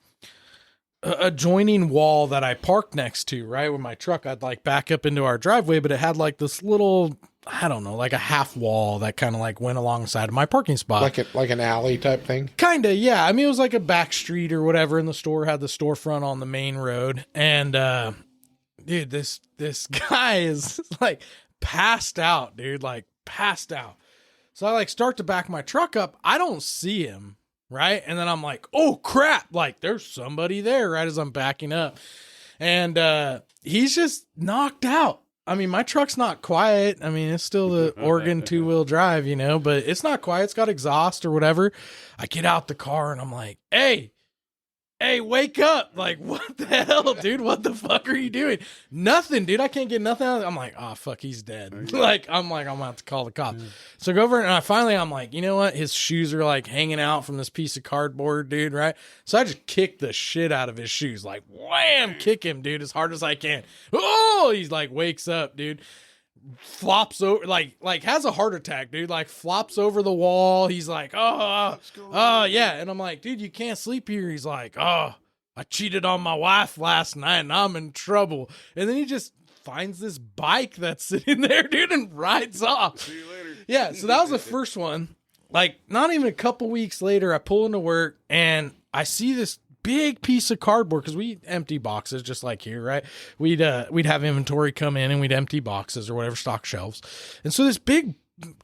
Speaker 2: adjoining wall that I parked next to, right? With my truck, I'd like back up into our driveway, but it had like this little, I don't know, like a half wall that kind of like went alongside of my parking spot.
Speaker 1: Like an alley type thing?
Speaker 2: Kinda, yeah. I mean, it was like a back street or whatever, and the store had the storefront on the main road. And, dude, this guy is like passed out, dude, like passed out. So I like start to back my truck up. I don't see him, right? And then I'm like, oh crap, like there's somebody there right as I'm backing up. And he's just knocked out. I mean, my truck's not quiet. I mean, it's still the Oregon 2-wheel drive, but it's not quiet. It's got exhaust or whatever. I get out the car and I'm like, hey, wake up. Like, what the hell, dude? What the fuck are you doing? Nothing, dude. I can't get nothing out of it. I'm like, oh, fuck, he's dead. I'm going to have to call the cops. So I go over and I'm like, you know what? His shoes are like hanging out from this piece of cardboard, dude, right? So I just kick the shit out of his shoes. Like, wham, kick him, dude, as hard as I can. Oh, he's like, wakes up, dude. Flops over, like has a heart attack, dude, like flops over the wall. He's like, oh, yeah. And I'm like, dude, you can't sleep here. He's like, oh, I cheated on my wife last night and I'm in trouble. And then he just finds this bike that's sitting there, dude, and rides off.
Speaker 3: See you later.
Speaker 2: Yeah. So that was the first one. Like, not even a couple weeks later, I pull into work and I see this big piece of cardboard, because we empty boxes just like here, right? We'd have inventory come in and we'd empty boxes or whatever, stock shelves. And so this big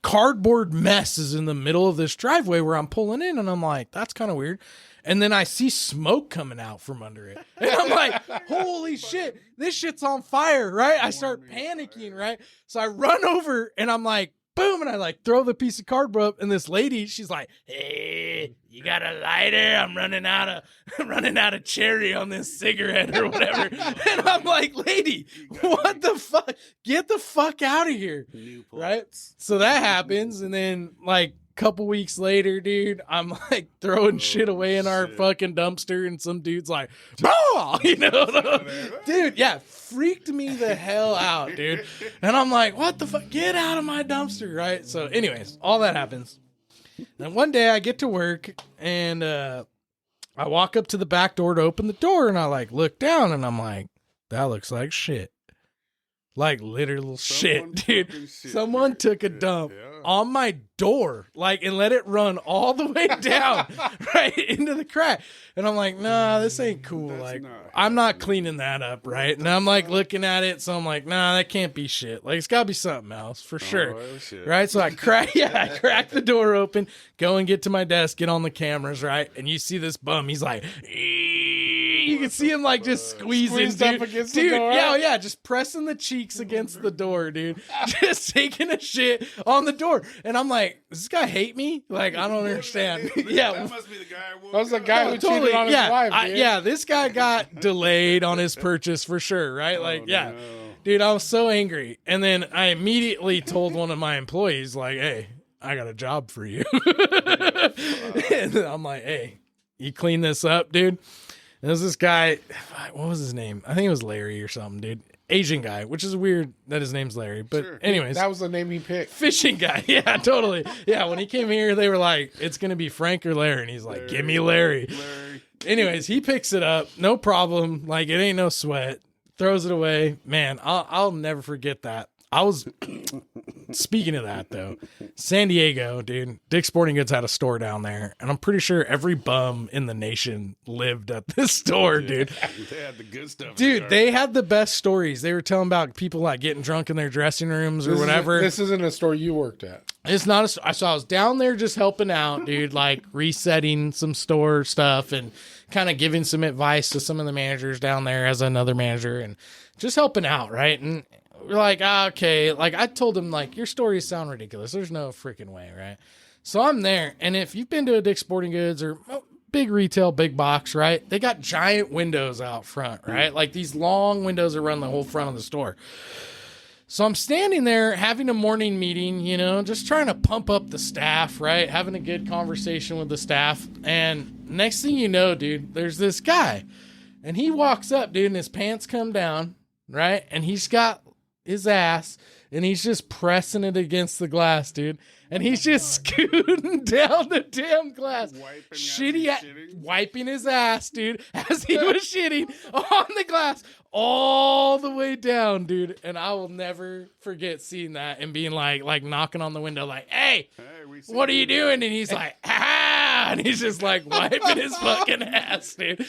Speaker 2: cardboard mess is in the middle of this driveway where I'm pulling in, and I'm like, that's kind of weird. And then I see smoke coming out from under it. And I'm like, holy shit, this shit's on fire, right? I start panicking, right? So I run over and I'm like, boom, and I like throw the piece of cardboard up, and this lady, she's like, hey, you got a lighter? I'm running out of cherry on this cigarette or whatever. And I'm like, lady, what the fuck? Get the fuck out of here. Right? So that happens, and then like couple weeks later, dude, I'm like throwing shit away in our fucking dumpster, and some dude's like, oh, you know, dude, yeah, freaked me the hell out, dude. And I'm like, what the fuck? Get out of my dumpster, right? So, anyways, all that happens. And one day I get to work, and I walk up to the back door to open the door, and I like look down, and I'm like, that looks like shit. Like literal shit, dude. Someone took a dump on my door, like, and let it run all the way down, right into the crack. And I'm like, nah, this ain't cool. I'm not cleaning that up, right? And I'm like looking at it, so I'm like, nah, that can't be shit. Like, it's gotta be something else for sure, right? So I crack the door open, go and get to my desk, get on the cameras, right? And you see this bum, he's like, you can see him like just squeezing, dude.
Speaker 1: Against the door.
Speaker 2: Yeah, just pressing the cheeks against the door, dude. Just taking a shit on the door. And I'm like, does this guy hate me? Like, I don't understand. Yeah.
Speaker 3: That must be the guy.
Speaker 1: That was the guy who cheated on his wife, dude.
Speaker 2: Yeah, this guy got delayed on his purchase for sure, right? Like, yeah. Dude, I was so angry. And then I immediately told one of my employees, like, hey, I got a job for you. And I'm like, hey, you clean this up, dude? And there's this guy, what was his name? I think it was Larry or something, dude. Asian guy, which is weird that his name's Larry. But anyways.
Speaker 1: That was the name he picked.
Speaker 2: Fishing guy. Yeah, totally. Yeah, when he came here, they were like, it's going to be Frank or Larry. And he's like, give me Larry. Anyways, he picks it up. No problem. Like, it ain't no sweat. Throws it away. Man, I'll never forget that. I was, speaking of that though, San Diego, dude, Dick's Sporting Goods had a store down there, and I'm pretty sure every bum in the nation lived at this store, dude.
Speaker 3: They had the good stuff.
Speaker 2: Dude, they had the best stories. They were telling about people like getting drunk in their dressing rooms or whatever.
Speaker 1: This isn't a store you worked at.
Speaker 2: It's not so I was down there just helping out, dude, like resetting some store stuff and kind of giving some advice to some of the managers down there as another manager and just helping out, right? And we're like, okay. Like, I told him, like, your stories sound ridiculous. There's no freaking way, right? So I'm there, and if you've been to a Dick's Sporting Goods or big retail, big box, right? They got giant windows out front, right? Like, these long windows that run the whole front of the store. So I'm standing there having a morning meeting, you know, just trying to pump up the staff, right? Having a good conversation with the staff. And next thing you know, dude, there's this guy. And he walks up, dude, and his pants come down, right? And he's got his ass, and he's just pressing it against the glass, dude. And he's just scooting down the damn glass, wiping his ass, dude, as he was shitting on the glass all the way down, dude. And I will never forget seeing that and being like knocking on the window, like, hey, what are you doing? And he's like, ah, and he's just like wiping his fucking ass, dude.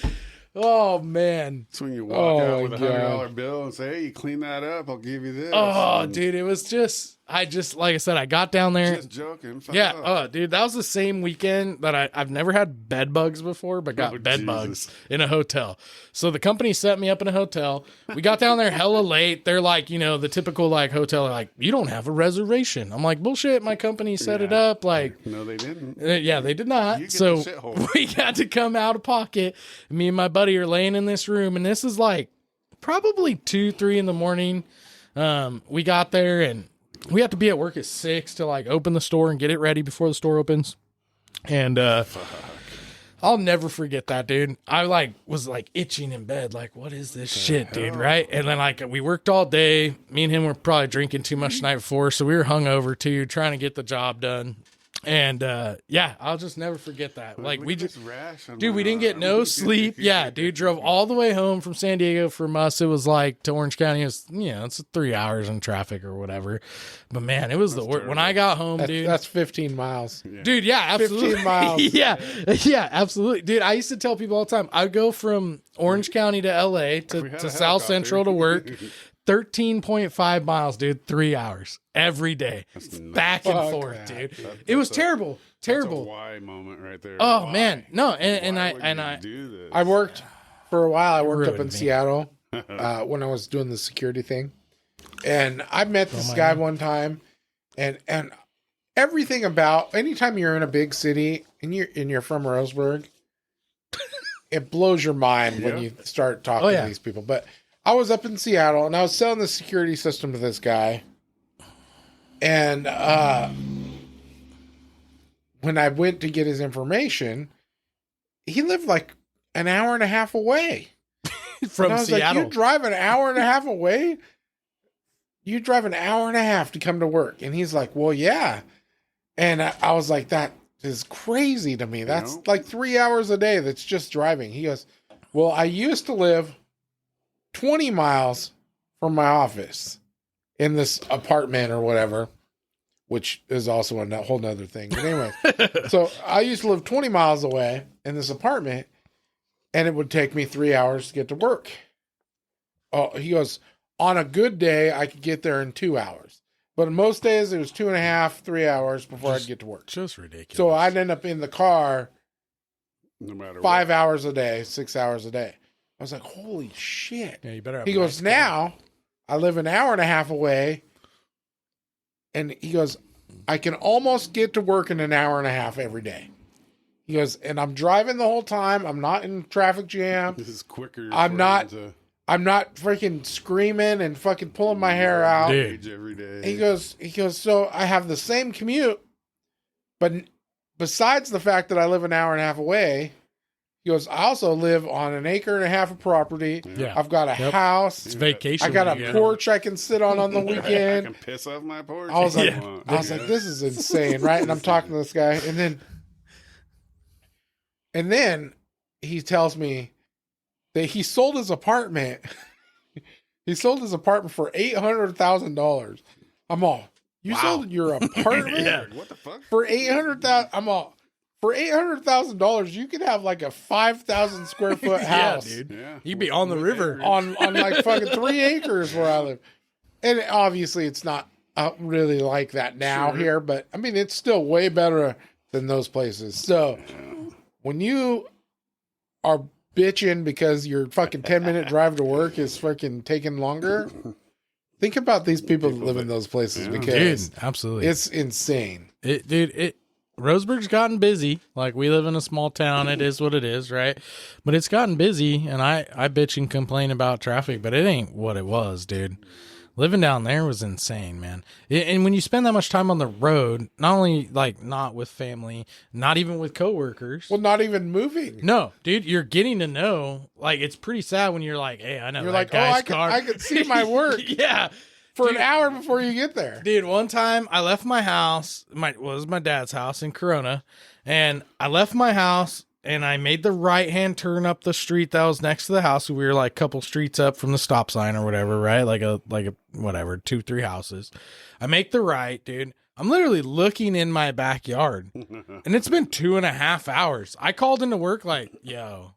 Speaker 2: Oh, man.
Speaker 3: That's when you walk out with $100 bill and say, hey, you clean that up, I'll give you this.
Speaker 2: Oh, dude, it was just, like I said, I got down there.
Speaker 3: Just joking.
Speaker 2: Yeah. Oh, dude, that was the same weekend that I've never had bed bugs before, but got bed bugs in a hotel. So the company set me up in a hotel. We got down there hella late. They're like, you know, the typical like hotel, like, you don't have a reservation. I'm like, bullshit. My company set it up. Like,
Speaker 3: no, they didn't.
Speaker 2: Yeah, they did not. So we got to come out of pocket. Me and my buddy are laying in this room, and this is like probably 2-3 in the morning. We got there, and we have to be at work at 6 to like open the store and get it ready before the store opens. And I'll never forget that, dude. I like was like itching in bed, like, what is this shit, dude? Right? And then like we worked all day. Me and him were probably drinking too much the night before, so we were hungover too, trying to get the job done. And yeah, I'll just never forget that. Like we just, dude, we didn't get no sleep. Yeah, dude, drove all the way home from San Diego. From us, it was like to Orange County. It was, you know, it's 3 hours in traffic or whatever. But man, it was the worst. When I got home, dude,
Speaker 1: that's 15 miles.
Speaker 2: Yeah. Dude, yeah, absolutely.
Speaker 1: 15 miles.
Speaker 2: yeah, absolutely, dude. I used to tell people all the time, I'd go from Orange County to LA to South Central to work. 13.5 miles, dude. 3 hours every day, back and forth, dude. It was terrible.
Speaker 3: That's a why moment right there.
Speaker 2: Oh
Speaker 3: Why?
Speaker 2: man, no, and I
Speaker 3: do this.
Speaker 1: I worked for a while. I worked up in
Speaker 2: ruined me.
Speaker 1: Seattle when I was doing the security thing, and I met this guy one time, and everything about anytime you're in a big city and you're from Roseburg, it blows your mind when you start talking to these people. But I was up in Seattle and I was selling the security system to this guy, and when I went to get his information, he lived like an hour and a half away
Speaker 2: from
Speaker 1: and I was
Speaker 2: Seattle.
Speaker 1: like, you drive an hour and a half away? You drive an hour and a half to come to work? And he's like, well, yeah. And I was like, that is crazy to me. That's like 3 hours a day that's just driving. He goes, well, I used to live 20 miles from my office in this apartment or whatever, which is also a whole nother thing. But anyway, so I used to live 20 miles away in this apartment, and it would take me 3 hours to get to work. Oh, he goes, on a good day, I could get there in 2 hours. But most days, it was 2.5, 3 hours before I'd get to work.
Speaker 2: Just ridiculous.
Speaker 1: So I'd end up in the car
Speaker 3: No matter
Speaker 1: 5 hours a day, 6 hours a day. I was like, holy shit.
Speaker 2: Yeah, you better have
Speaker 1: He
Speaker 2: a
Speaker 1: goes,
Speaker 2: nice car.
Speaker 1: now I live an hour and a half away. And he goes, I can almost get to work in an hour and a half every day. He goes, and I'm driving the whole time. I'm not in traffic jam.
Speaker 3: This is quicker.
Speaker 1: I'm not freaking screaming and fucking pulling my hair out.
Speaker 2: Dude.
Speaker 3: Every day.
Speaker 1: He goes, so I have the same commute, but besides the fact that I live an hour and a half away, he goes, I also live on an acre and a half of property.
Speaker 2: Yeah.
Speaker 1: I've got a house.
Speaker 2: It's vacation.
Speaker 1: I got a
Speaker 2: weekend.
Speaker 1: porch I can sit on the
Speaker 3: I
Speaker 1: weekend.
Speaker 3: can piss off my porch.
Speaker 1: I was like,
Speaker 3: if I want.
Speaker 1: this is insane, right? And I'm talking to this guy, and then he tells me that he sold his apartment. He sold his apartment for $800,000. I'm all, you sold your apartment
Speaker 2: Yeah.
Speaker 3: What the fuck?
Speaker 1: for $800,000? I'm all, for $800,000, you could have like a 5,000 square foot house.
Speaker 2: Yeah, dude.
Speaker 3: Yeah.
Speaker 2: You'd be on the river.
Speaker 1: on like fucking 3 acres where I live. And obviously it's not really like that now here, but I mean, it's still way better than those places. So when you are bitching because your fucking 10-minute drive to work is fucking taking longer, think about these people that live in those places because
Speaker 2: Dude, absolutely.
Speaker 1: it's insane.
Speaker 2: Roseburg's gotten busy. Like, we live in a small town. It is what it is, right? But it's gotten busy, and I bitch and complain about traffic, but it ain't what it was, dude. Living down there was insane, man. And when you spend that much time on the road, not only, like, not with family, not even with coworkers.
Speaker 1: Well, not even moving.
Speaker 2: No, dude, you're getting to know. Like, it's pretty sad when you're like, hey, I know
Speaker 1: You're
Speaker 2: that
Speaker 1: like,
Speaker 2: guy's car.
Speaker 1: I could see my work
Speaker 2: Yeah.
Speaker 1: for an hour before you get there.
Speaker 2: Dude, one time I left my house, it was my dad's house in Corona, and I left my house and I made the right-hand turn up the street that was next to the house. We were like a couple streets up from the stop sign or whatever, right? Like a whatever, 2-3 houses. I make the right, dude. I'm literally looking in my backyard, and it's been 2.5 hours. I called into work like, yo,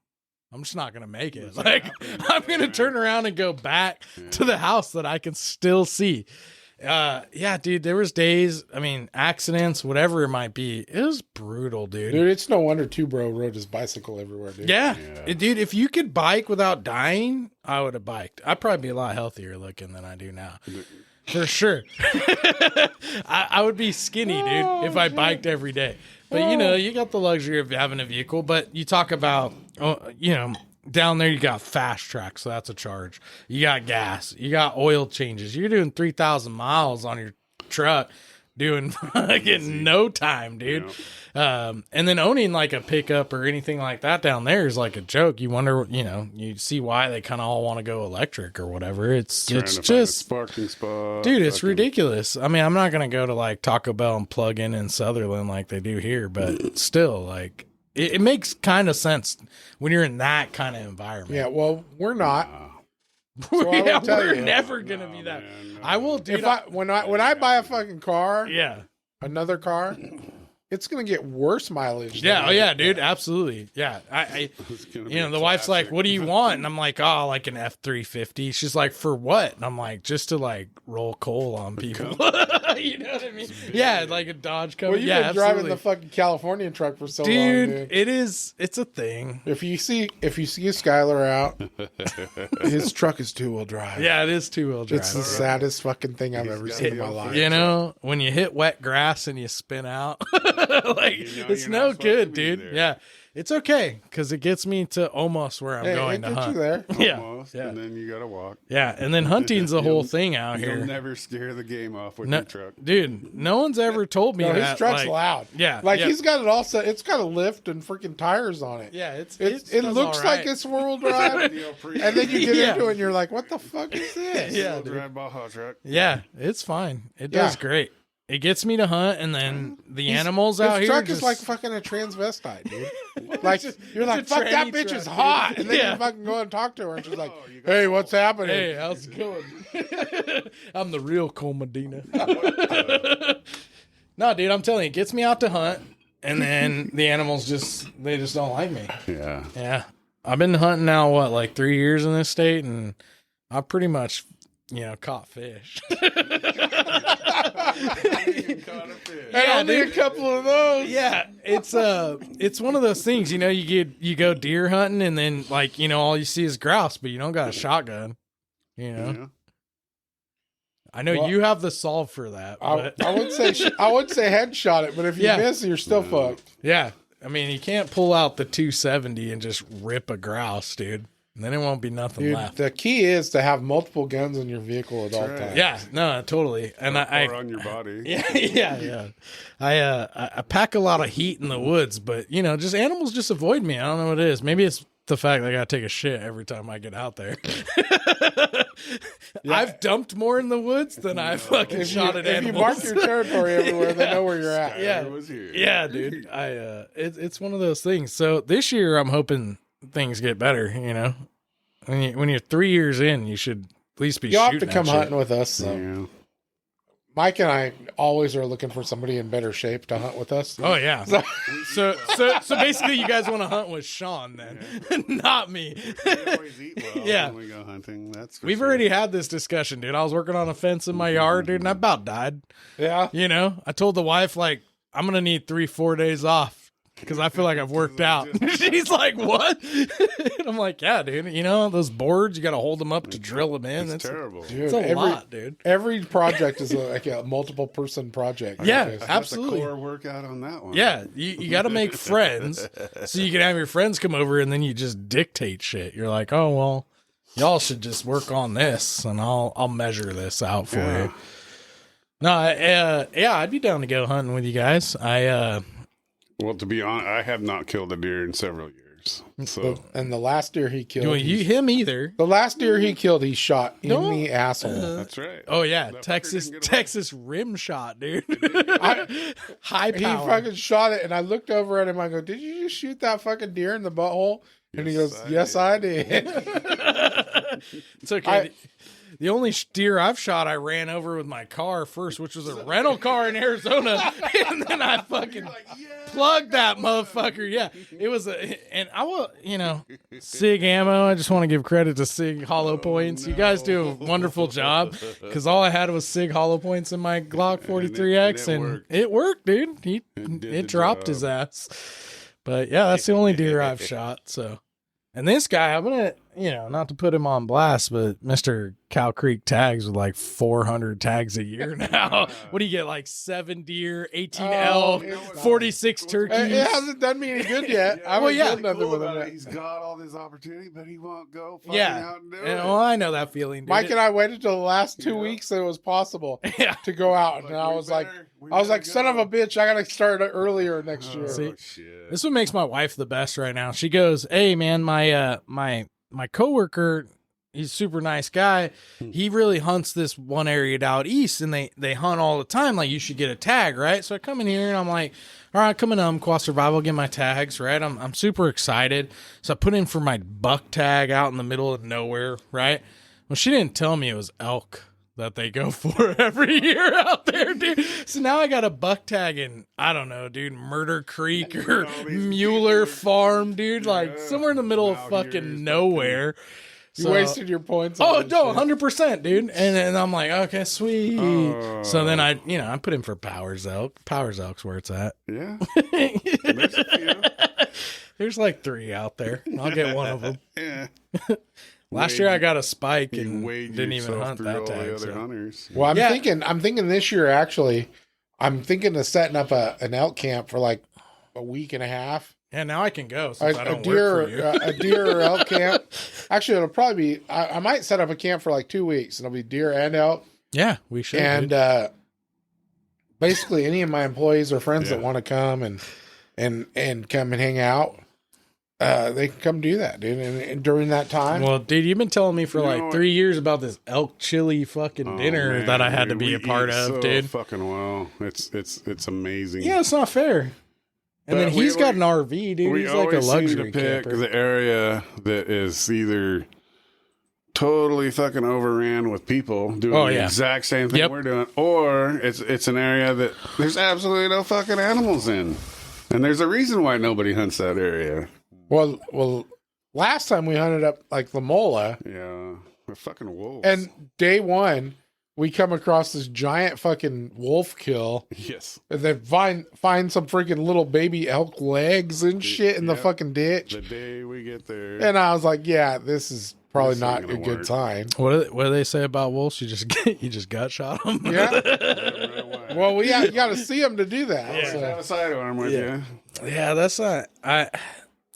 Speaker 2: I'm just not going to make it. Like, I'm going to turn around and go back to the house that I can still see. Yeah, dude, there was days, I mean, accidents, whatever it might be. It was brutal, dude.
Speaker 1: Dude, it's no wonder Two Bro rode his bicycle everywhere, dude.
Speaker 2: Yeah. Dude, if you could bike without dying, I would have biked. I'd probably be a lot healthier looking than I do now. For sure. I would be skinny, dude, if I biked every day. But, you know, you got the luxury of having a vehicle. But you talk about, down there you got fast track, so that's a charge. You got gas. You got oil changes. You're doing 3,000 miles on your truck doing fucking no time, dude. Yeah. And then owning like a pickup or anything like that down there is like a joke. You wonder, you see why they kind of all want to go electric or whatever. It's just
Speaker 3: parking spot,
Speaker 2: dude. It's ridiculous. I mean, I'm not gonna go to like Taco Bell and plug in Sutherland like they do here, but still, like it makes kind of sense when you're in that kind of environment.
Speaker 1: Yeah, well, we're not.
Speaker 2: So
Speaker 1: yeah,
Speaker 2: we're never gonna be that.
Speaker 3: Man, no.
Speaker 2: I will do.
Speaker 1: When I buy a fucking car,
Speaker 2: Yeah.
Speaker 1: another car, it's gonna get worse mileage.
Speaker 2: Yeah,
Speaker 1: than
Speaker 2: oh yeah,
Speaker 1: that.
Speaker 2: dude, absolutely. Yeah, I
Speaker 3: It's gonna
Speaker 2: you
Speaker 3: be
Speaker 2: know,
Speaker 3: a
Speaker 2: the wife's like,
Speaker 3: classic.
Speaker 2: "What do you want?" And I'm like, "Oh, like an F-350." She's like, "For what?" And I'm like, "Just to like roll coal on people." You know what I mean? Yeah, like a Dodge Cover.
Speaker 1: Well, you've
Speaker 2: yeah,
Speaker 1: been driving
Speaker 2: absolutely.
Speaker 1: the fucking Californian truck for so long,
Speaker 2: dude,
Speaker 1: dude.
Speaker 2: it's a thing.
Speaker 1: If you see Skyler out, his truck is 2-wheel drive.
Speaker 2: Yeah, it is 2-wheel drive.
Speaker 1: It's the saddest fucking thing I've ever
Speaker 3: got
Speaker 1: seen in
Speaker 3: the
Speaker 1: my
Speaker 3: old
Speaker 1: life.
Speaker 2: You know, when you hit wet grass and you spin out, like
Speaker 3: You know
Speaker 2: it's
Speaker 3: you're
Speaker 2: no
Speaker 3: not supposed
Speaker 2: good,
Speaker 3: to be
Speaker 2: dude.
Speaker 3: there.
Speaker 2: Yeah, it's okay because it gets me to almost where I'm
Speaker 1: Hey,
Speaker 2: going
Speaker 1: it
Speaker 2: to
Speaker 1: gets you
Speaker 2: hunt.
Speaker 1: there.
Speaker 2: Yeah,
Speaker 3: Almost,
Speaker 2: yeah,
Speaker 3: and then you gotta walk.
Speaker 2: yeah. And then hunting's a whole thing out
Speaker 3: You'll
Speaker 2: here.
Speaker 3: never scare the game off with
Speaker 2: No,
Speaker 3: your truck.
Speaker 2: dude, no one's ever told me
Speaker 1: No,
Speaker 2: that.
Speaker 1: his truck's
Speaker 2: like,
Speaker 1: loud.
Speaker 2: Yeah,
Speaker 1: Like
Speaker 2: yeah.
Speaker 1: he's got it all set. It's got a lift and freaking tires on it.
Speaker 2: Yeah,
Speaker 1: It
Speaker 2: does
Speaker 1: looks
Speaker 2: all
Speaker 1: like
Speaker 2: right.
Speaker 1: it's 4-wheel drive, and then you get
Speaker 2: Yeah.
Speaker 1: into it and you're like, what the fuck is this?
Speaker 2: Yeah,
Speaker 3: Wheel
Speaker 2: dude.
Speaker 3: drive Baja truck.
Speaker 2: Yeah, it's fine. It
Speaker 1: Yeah.
Speaker 2: does great. It gets me to hunt, and then the animals out
Speaker 1: His
Speaker 2: here.
Speaker 1: truck
Speaker 2: just,
Speaker 1: is like fucking a transvestite, dude. Like you're like,
Speaker 2: it's a
Speaker 1: fuck that
Speaker 2: tranny
Speaker 1: bitch
Speaker 2: truck,
Speaker 1: is
Speaker 2: dude.
Speaker 1: hot, and then
Speaker 2: Yeah.
Speaker 1: you fucking go and talk to her, and she's like,
Speaker 3: Oh, you got
Speaker 1: hey, what's happening?
Speaker 2: hey, how's it going? I'm the real Cole Medina. No, dude, I'm telling you, it gets me out to hunt, and then the animals just don't like me.
Speaker 3: Yeah.
Speaker 2: Yeah, I've been hunting now, what, like 3 years in this state, and I pretty much, caught fish.
Speaker 1: And only a couple of those.
Speaker 2: Yeah, it's one of those things, you go deer hunting, and then like, all you see is grouse, but you don't got a shotgun.
Speaker 3: Yeah.
Speaker 2: I know
Speaker 1: Well,
Speaker 2: you have the solve for that.
Speaker 1: I
Speaker 2: But
Speaker 1: would say headshot it, but if you
Speaker 2: Yeah.
Speaker 1: miss, you're still fucked.
Speaker 2: yeah, I mean, you can't pull out the 270 and just rip a grouse, dude. And then it won't be nothing
Speaker 1: Dude,
Speaker 2: left.
Speaker 1: the key is to have multiple guns in your vehicle at all
Speaker 3: right.
Speaker 1: times.
Speaker 2: Yeah, no, totally. And
Speaker 3: Or
Speaker 2: I
Speaker 3: on your body.
Speaker 2: yeah. I pack a lot of heat in the woods, but just animals just avoid me. I don't know what it is. Maybe it's the fact that I gotta take a shit every time I get out there. I've dumped more in the woods than I fucking shot at
Speaker 1: If you
Speaker 2: animals.
Speaker 1: mark your territory everywhere, they know where you're at.
Speaker 2: Yeah.
Speaker 3: Skyler was here.
Speaker 2: Yeah, dude. It's one of those things. So this year I'm hoping things get better. When you're 3 years in, you should at least be.
Speaker 1: You'll have to
Speaker 2: shooting at
Speaker 1: come
Speaker 2: shit.
Speaker 1: hunting with us. So.
Speaker 3: Yeah.
Speaker 1: Mike and I always are looking for somebody in better shape to hunt with us.
Speaker 2: Oh yeah. So basically, you guys want to hunt with Sean then, not me.
Speaker 3: We always eat well
Speaker 2: Yeah.
Speaker 3: when we go hunting. That's for
Speaker 2: We've
Speaker 3: sure.
Speaker 2: already had this discussion, dude. I was working on a fence in my yard, dude, and I about died.
Speaker 1: Yeah.
Speaker 2: I told the wife, like, I'm gonna need 3-4 days off because I feel like I've worked out. She's like, what? And I'm like, yeah, dude. Those boards, you got to hold them up to drill them in.
Speaker 3: It's terrible.
Speaker 1: Dude,
Speaker 2: It's a lot, dude.
Speaker 1: Every project is like a multiple person project.
Speaker 2: Yeah,
Speaker 1: Okay.
Speaker 3: That's
Speaker 2: absolutely.
Speaker 3: a core workout on that one.
Speaker 2: Yeah, you got to make friends so you can have your friends come over and then you just dictate shit. You're like, oh well, y'all should just work on this and I'll measure this out for you. No, I'd be down to go hunting with you guys.
Speaker 3: Well, to be honest, I have not killed a deer in several years. So
Speaker 1: And the last deer he killed,
Speaker 2: him either.
Speaker 1: the last deer he killed, he shot in
Speaker 2: No.
Speaker 1: the asshole.
Speaker 3: that's right.
Speaker 2: Oh yeah,
Speaker 3: That fucker
Speaker 2: Texas
Speaker 3: didn't get away.
Speaker 2: Texas rim shot, dude.
Speaker 1: I-
Speaker 2: High
Speaker 1: He
Speaker 2: power.
Speaker 1: fucking shot it, and I looked over at him. I go, "Did you just shoot that fucking deer in the butthole?" And he
Speaker 3: Yes,
Speaker 1: goes,
Speaker 3: I
Speaker 1: "Yes,
Speaker 3: did."
Speaker 1: I did."
Speaker 2: It's okay. The only deer I've shot, I ran over with my car first, which was a rental car in Arizona, and then I fucking plugged that motherfucker. Yeah, it was and I will, Sig Ammo. I just want to give credit to Sig Hollow Points. You guys do a wonderful job because all I had was Sig Hollow Points in my Glock 43X, and it worked, dude.
Speaker 3: did
Speaker 2: It
Speaker 3: the
Speaker 2: dropped
Speaker 3: job.
Speaker 2: his ass. But yeah, that's the only deer I've shot. So, and this guy, I'm gonna, not to put him on blast, but Mr. Cow Creek tags with like 400 tags a year now. What do you get? Like 7 deer, 18 elk,
Speaker 1: it was-
Speaker 2: 46 turkeys.
Speaker 1: It hasn't done me any good yet. I
Speaker 2: Well,
Speaker 1: haven't
Speaker 2: yeah.
Speaker 1: killed nothing with him
Speaker 3: About it,
Speaker 1: yet.
Speaker 3: he's got all this opportunity, but he won't go fucking
Speaker 2: Yeah.
Speaker 3: out and do
Speaker 2: And,
Speaker 3: it.
Speaker 2: well, I know that feeling. Dude.
Speaker 1: Mike and I waited till the last 2
Speaker 3: Yeah.
Speaker 1: weeks that it was possible
Speaker 2: Yeah.
Speaker 1: to go out,
Speaker 3: Like,
Speaker 1: and I
Speaker 3: we
Speaker 1: was like,
Speaker 3: better- we
Speaker 1: "Son
Speaker 3: better
Speaker 1: of a
Speaker 3: go.
Speaker 1: bitch! I gotta start earlier next year."
Speaker 2: See,
Speaker 3: Shit.
Speaker 2: This is what makes my wife the best right now. She goes, "Hey man, my coworker, he's a super nice guy. He really hunts this one area out east, and they hunt all the time. Like, you should get a tag, right?" So I come in here and I'm like, all right, coming Quad Survival, get my tags, right? I'm super excited. So I put in for my buck tag out in the middle of nowhere, right? Well, she didn't tell me it was elk. that they go for every year out there, dude. So now I got a buck tag in, I don't know, dude, Murder Creek or Mueller Farm, dude, like somewhere in the middle of fucking nowhere.
Speaker 1: You wasted your points.
Speaker 2: Oh no, 100%, dude. And I'm like, okay, sweet. So then I put in for Powers Elk. Powers Elk's where it's at.
Speaker 3: Yeah.
Speaker 2: There's like 3 out there. I'll get one of them.
Speaker 3: Yeah.
Speaker 2: Last year I got a spike and
Speaker 3: Wade
Speaker 2: didn't even
Speaker 3: yourself
Speaker 2: hunt
Speaker 3: through
Speaker 2: that
Speaker 3: all the
Speaker 2: tag.
Speaker 3: other
Speaker 2: So.
Speaker 3: hunters.
Speaker 1: Well, I'm thinking this year actually. I'm thinking of setting up an elk camp for like a week and a half.
Speaker 2: Yeah, now I can go since I
Speaker 1: A
Speaker 2: don't
Speaker 1: deer,
Speaker 2: work for you.
Speaker 1: a deer or elk camp. Actually, it'll probably be. I might set up a camp for like 2 weeks. It'll be deer and elk.
Speaker 2: Yeah, we should.
Speaker 1: And basically, any of my employees or friends that want to come and come and hang out, they can come do that, dude. And during that time,
Speaker 2: Well, dude, you've been telling me for like 3 years about this elk chili fucking dinner
Speaker 3: man,
Speaker 2: that I had to
Speaker 3: dude,
Speaker 2: be
Speaker 3: we
Speaker 2: a part
Speaker 3: eat
Speaker 2: of,
Speaker 3: so
Speaker 2: dude.
Speaker 3: Fucking well. It's amazing.
Speaker 2: Yeah, it's not fair. And then he's got an RV, dude.
Speaker 3: We
Speaker 2: He's like a
Speaker 3: always
Speaker 2: luxury
Speaker 3: seem to pick
Speaker 2: camper.
Speaker 3: the area that is either totally fucking overran with people doing the exact same thing we're doing, or it's an area that there's absolutely no fucking animals in, and there's a reason why nobody hunts that area.
Speaker 1: well, last time we hunted up like La Mola,
Speaker 3: Yeah, we're fucking wolves.
Speaker 1: and day one we come across this giant fucking wolf kill.
Speaker 3: yes,
Speaker 1: And then find some freaking little baby elk legs and shit in the fucking ditch.
Speaker 3: the day we get there,
Speaker 1: And I was like, yeah, this is probably
Speaker 3: This
Speaker 1: not
Speaker 3: ain't
Speaker 1: a
Speaker 3: gonna
Speaker 1: good
Speaker 3: work.
Speaker 1: sign.
Speaker 2: What do they say about wolves? You just gut shot them.
Speaker 1: Yeah. Well, you got to see them to do that.
Speaker 3: Always
Speaker 1: So.
Speaker 3: have a sidearm with you.
Speaker 2: Yeah, that's not. I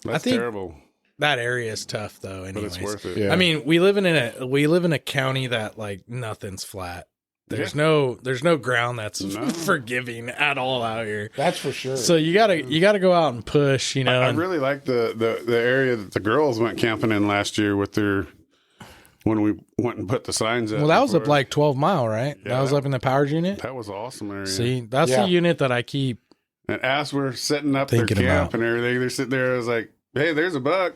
Speaker 3: That's
Speaker 2: think
Speaker 3: terrible,
Speaker 2: that area is tough though.
Speaker 3: but
Speaker 2: Anyways,
Speaker 3: it's worth it.
Speaker 1: Yeah.
Speaker 2: I mean, we live in a county that like nothing's flat. There's no ground that's forgiving at all out here.
Speaker 1: That's for sure.
Speaker 2: So you gotta go out and push, you know.
Speaker 3: I
Speaker 2: and-
Speaker 3: really like the area that the girls went camping in last year with when we went and put the signs up.
Speaker 2: well, that was up
Speaker 3: before.
Speaker 2: like 12 Mile, right?
Speaker 3: Yeah.
Speaker 2: That was up in the Powers unit.
Speaker 3: That was an awesome area.
Speaker 2: See, that's
Speaker 1: Yeah.
Speaker 2: the unit that I keep.
Speaker 3: And as we're setting up their
Speaker 2: Thinking
Speaker 3: camp
Speaker 2: about.
Speaker 3: and everything, they're sitting there. I was like, "Hey, there's a buck."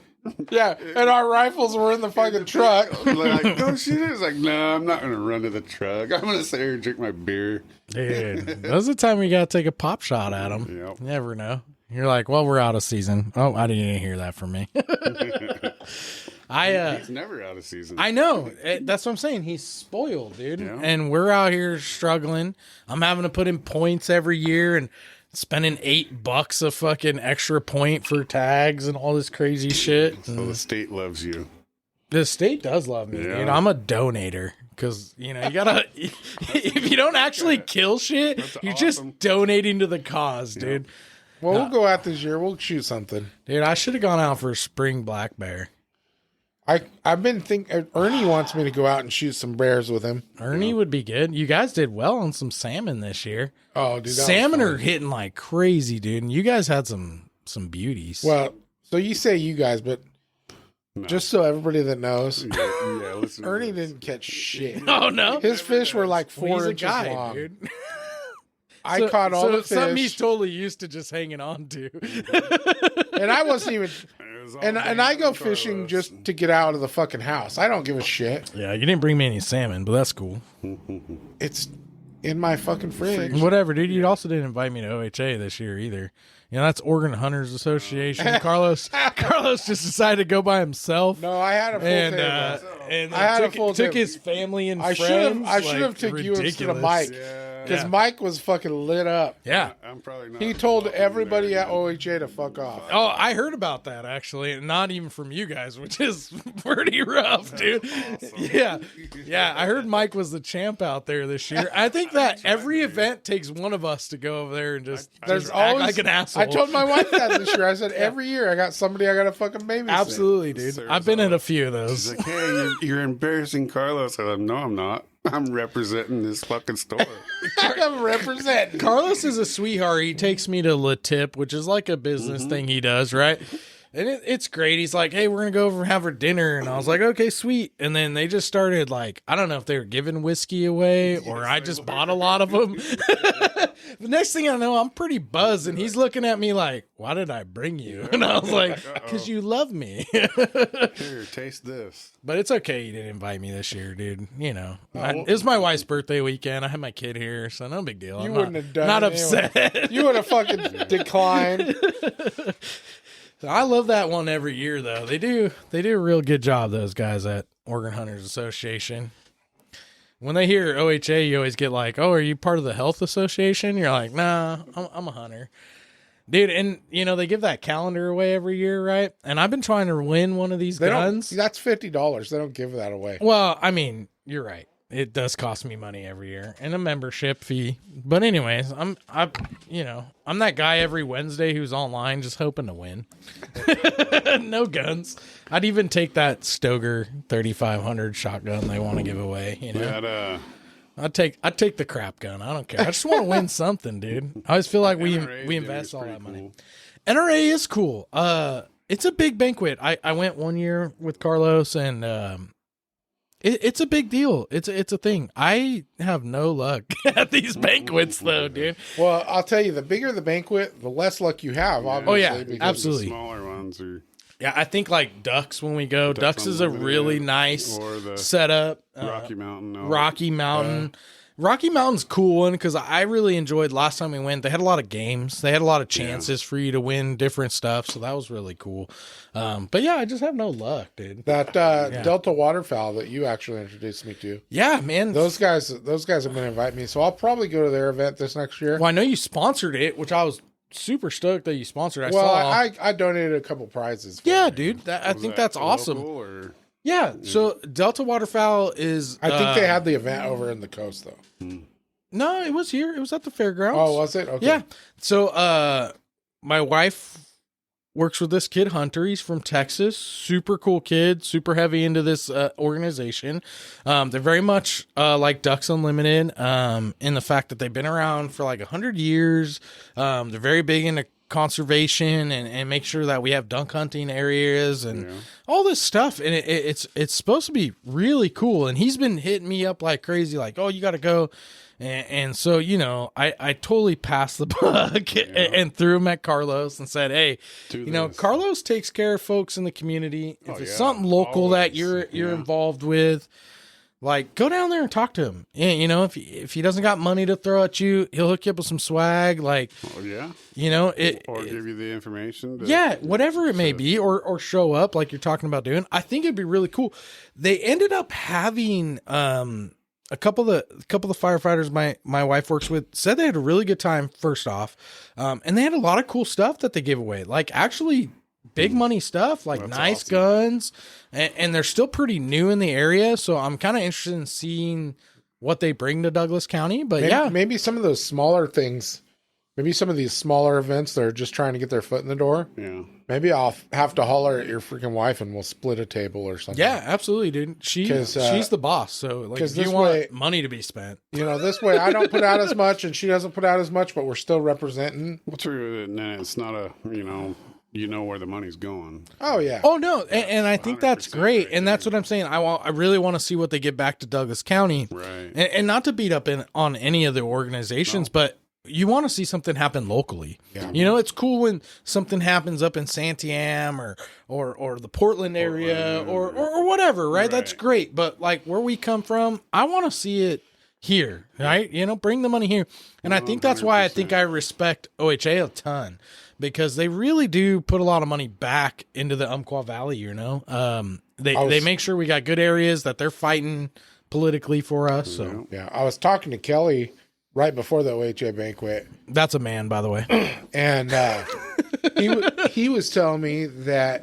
Speaker 1: yeah, and our rifles were in the fucking truck.
Speaker 3: Like, go shoot it. It's like, no, I'm not going to run to the truck. I'm going to sit here and drink my beer.
Speaker 2: Dude, that's the time we gotta take a pop shot at them.
Speaker 3: Yep.
Speaker 2: You never know. You're like, well, we're out of season. Oh, I didn't even hear that from me.
Speaker 3: He's never out of season.
Speaker 2: I know. That's what I'm saying. He's spoiled, dude.
Speaker 3: Yeah.
Speaker 2: And we're out here struggling. I'm having to put in points every year and spending $8 a fucking extra point for tags and all this crazy shit.
Speaker 3: So the state loves you.
Speaker 2: The state does love me,
Speaker 3: Yeah.
Speaker 2: dude. I'm a donator because, you gotta, if you don't actually kill shit, you're
Speaker 3: awesome.
Speaker 2: just donating to the cause, dude.
Speaker 1: Well, we'll go out this year. We'll shoot something.
Speaker 2: Dude, I should have gone out for a spring black bear.
Speaker 1: I've been thinking. Ernie wants me to go out and shoot some bears with him.
Speaker 2: Ernie would be good. You guys did well on some salmon this year.
Speaker 1: Oh, dude, that was
Speaker 2: Salmon
Speaker 1: fun.
Speaker 2: are hitting like crazy, dude. And you guys had some beauties.
Speaker 1: Well, so you say you guys, but just so everybody that knows,
Speaker 3: Yeah, listen to
Speaker 1: Ernie
Speaker 3: this.
Speaker 1: didn't catch shit.
Speaker 2: oh no,
Speaker 1: His fish were like
Speaker 2: Well,
Speaker 1: 4
Speaker 2: he's a
Speaker 1: inches
Speaker 2: guy,
Speaker 1: long.
Speaker 2: dude.
Speaker 1: I caught all the
Speaker 2: Something he's
Speaker 1: fish,
Speaker 2: totally used to just hanging on to.
Speaker 1: and I wasn't even.
Speaker 3: It was all
Speaker 1: And
Speaker 3: Dan
Speaker 1: I go
Speaker 3: and
Speaker 1: fishing
Speaker 3: Carlos.
Speaker 1: just to get out of the fucking house. I don't give a shit.
Speaker 2: Yeah, you didn't bring me any salmon, but that's cool.
Speaker 1: It's in my fucking fridge.
Speaker 2: Whatever, dude. You also didn't invite me to OHA this year either. That's Oregon Hunters Association. Carlos just decided to go by himself.
Speaker 1: No, I had a full
Speaker 2: and
Speaker 1: table.
Speaker 2: and
Speaker 1: I had a
Speaker 2: took,
Speaker 1: full
Speaker 2: took
Speaker 1: table.
Speaker 2: his family and
Speaker 1: I
Speaker 2: friends.
Speaker 1: should have took you instead of
Speaker 2: ridiculous.
Speaker 1: Mike,
Speaker 3: Yeah,
Speaker 1: because Mike was fucking lit up.
Speaker 2: Yeah.
Speaker 3: I'm probably not.
Speaker 1: He told
Speaker 3: welcome
Speaker 1: everybody
Speaker 3: there
Speaker 1: at OHA to fuck off.
Speaker 2: Oh, I heard about that actually, and not even from you guys, which is pretty rough, dude. Yeah, I heard Mike was the champ out there this year. I think that every event takes one of us to go over there and just
Speaker 1: There's
Speaker 2: act
Speaker 1: always
Speaker 2: like an asshole.
Speaker 1: I told my wife that this year. I said every year I got somebody I got to fucking babysit.
Speaker 2: absolutely, dude.
Speaker 3: Sarah's
Speaker 2: I've been in
Speaker 3: always-
Speaker 2: a few of
Speaker 3: He's
Speaker 2: those.
Speaker 3: like, hey, you're embarrassing Carlos. I said, no, I'm not. I'm representing this fucking store.
Speaker 1: I'm representing.
Speaker 2: Carlos is a sweetheart. He takes me to La Tip, which is like a business thing he does, right? And it's great. He's like, hey, we're going to go over and have our dinner. And I was like, okay, sweet. And then they just started like, I don't know if they were giving whiskey away or I just bought a lot of them. The next thing I know, I'm pretty buzzed. And he's looking at me like, why did I bring you? And I was like, because you love me.
Speaker 3: Here, taste this.
Speaker 2: But it's okay. You didn't invite me this year, dude. You know, it was my wife's birthday weekend. I had my kid here, so no big deal.
Speaker 1: You
Speaker 2: I'm
Speaker 1: wouldn't have done
Speaker 2: not
Speaker 1: it
Speaker 2: upset.
Speaker 1: anyway. You would have fucking declined.
Speaker 2: I love that one every year, though. They do a real good job, those guys at Oregon Hunters Association. When they hear OHA, you always get like, oh, are you part of the health association? You're like, nah, I'm a hunter. Dude, and, you know, they give that calendar away every year, right? And I've been trying to win one of these guns.
Speaker 1: That's $50. They don't give that away.
Speaker 2: Well, I mean, you're right. It does cost me money every year and a membership fee. But anyways, I'm that guy every Wednesday who's online just hoping to win. No guns. I'd even take that Stoger 3500 shotgun they want to give away, you know. I'd take the crap gun. I don't care. I just want to win something, dude. I always feel like we invest all that money. Cool. NRA is cool. It's a big banquet. I went one year with Carlos and it's a big deal. It's a thing. I have no luck at these banquets though, dude.
Speaker 1: Well, I'll tell you, the bigger the banquet, the less luck you have, obviously.
Speaker 2: Oh yeah, absolutely.
Speaker 3: The smaller ones are.
Speaker 2: Yeah, I think like Ducks when we go. Ducks is a really nice setup.
Speaker 3: Rocky Mountain.
Speaker 2: Rocky Mountain's cool one because I really enjoyed last time we went. They had a lot of games. They had a lot of chances for you to win different stuff. So that was really cool. But yeah, I just have no luck, dude.
Speaker 1: That Delta Waterfowl that you actually introduced me to.
Speaker 2: Yeah, man.
Speaker 1: Those guys have been inviting me. So I'll probably go to their event this next year.
Speaker 2: Well, I know you sponsored it, which I was super stoked that you sponsored.
Speaker 1: I donated a couple prizes.
Speaker 2: Yeah, dude. I think that's awesome. Yeah, so Delta Waterfowl is...
Speaker 1: I think they had the event over in the coast, though.
Speaker 2: No, it was here. It was at the fairgrounds.
Speaker 1: Oh, was it? Okay.
Speaker 2: Yeah. So my wife works with this kid, Hunter. He's from Texas. Super cool kid. Super heavy into this organization. They're very much like Ducks Unlimited in the fact that they've been around for like 100 years. They're very big into conservation and make sure that we have duck hunting areas and all this stuff. And it's supposed to be really cool. And he's been hitting me up like crazy, like, oh, you got to go. And so, you know, I totally passed the buck and threw him at Carlos and said, hey, Carlos takes care of folks in the community. If it's something local that you're involved with, like, go down there and talk to him. And, you know, if he doesn't got money to throw at you, he'll hook you up with some swag. Like, you know, or
Speaker 3: give you the information.
Speaker 2: Whatever it may be, or show up like you're talking about doing. I think it'd be really cool. They ended up having a couple of the firefighters my wife works with said they had a really good time. First off, and they had a lot of cool stuff that they gave away. Like actually. Big money stuff, like nice guns, and they're still pretty new in the area, so I'm kind of interested in seeing what they bring to Douglas County. But
Speaker 1: maybe some of those smaller things, maybe some of these smaller events, they're just trying to get their foot in the door.
Speaker 3: Yeah.
Speaker 1: Maybe I'll have to holler at your freaking wife and we'll split a table or something.
Speaker 2: Yeah, absolutely, dude. She's the boss, so like if you want money to be spent.
Speaker 1: You know, this way I don't put out as much and she doesn't put out as much, but we're still representing.
Speaker 3: Well, true, and it's not a, you know where the money's going.
Speaker 1: Oh yeah.
Speaker 2: Oh no, and I think that's great, and that's what I'm saying. I really want to see what they get back to Douglas County,
Speaker 3: right?
Speaker 2: And not to beat up on any of the organizations, but you want to see something happen locally. Yeah. You know, it's cool when something happens up in Santiam or the Portland area or whatever, right? That's great, but like where we come from, I want to see it here, right? You know, bring the money here, and I think that's why I think I respect OHA a ton. Because they really do put a lot of money back into the Umpqua Valley, you know. They make sure we got good areas that they're fighting politically for us. So
Speaker 1: yeah, I was talking to Kelly right before the OHA banquet.
Speaker 2: That's a man, by the way.
Speaker 1: And he was telling me that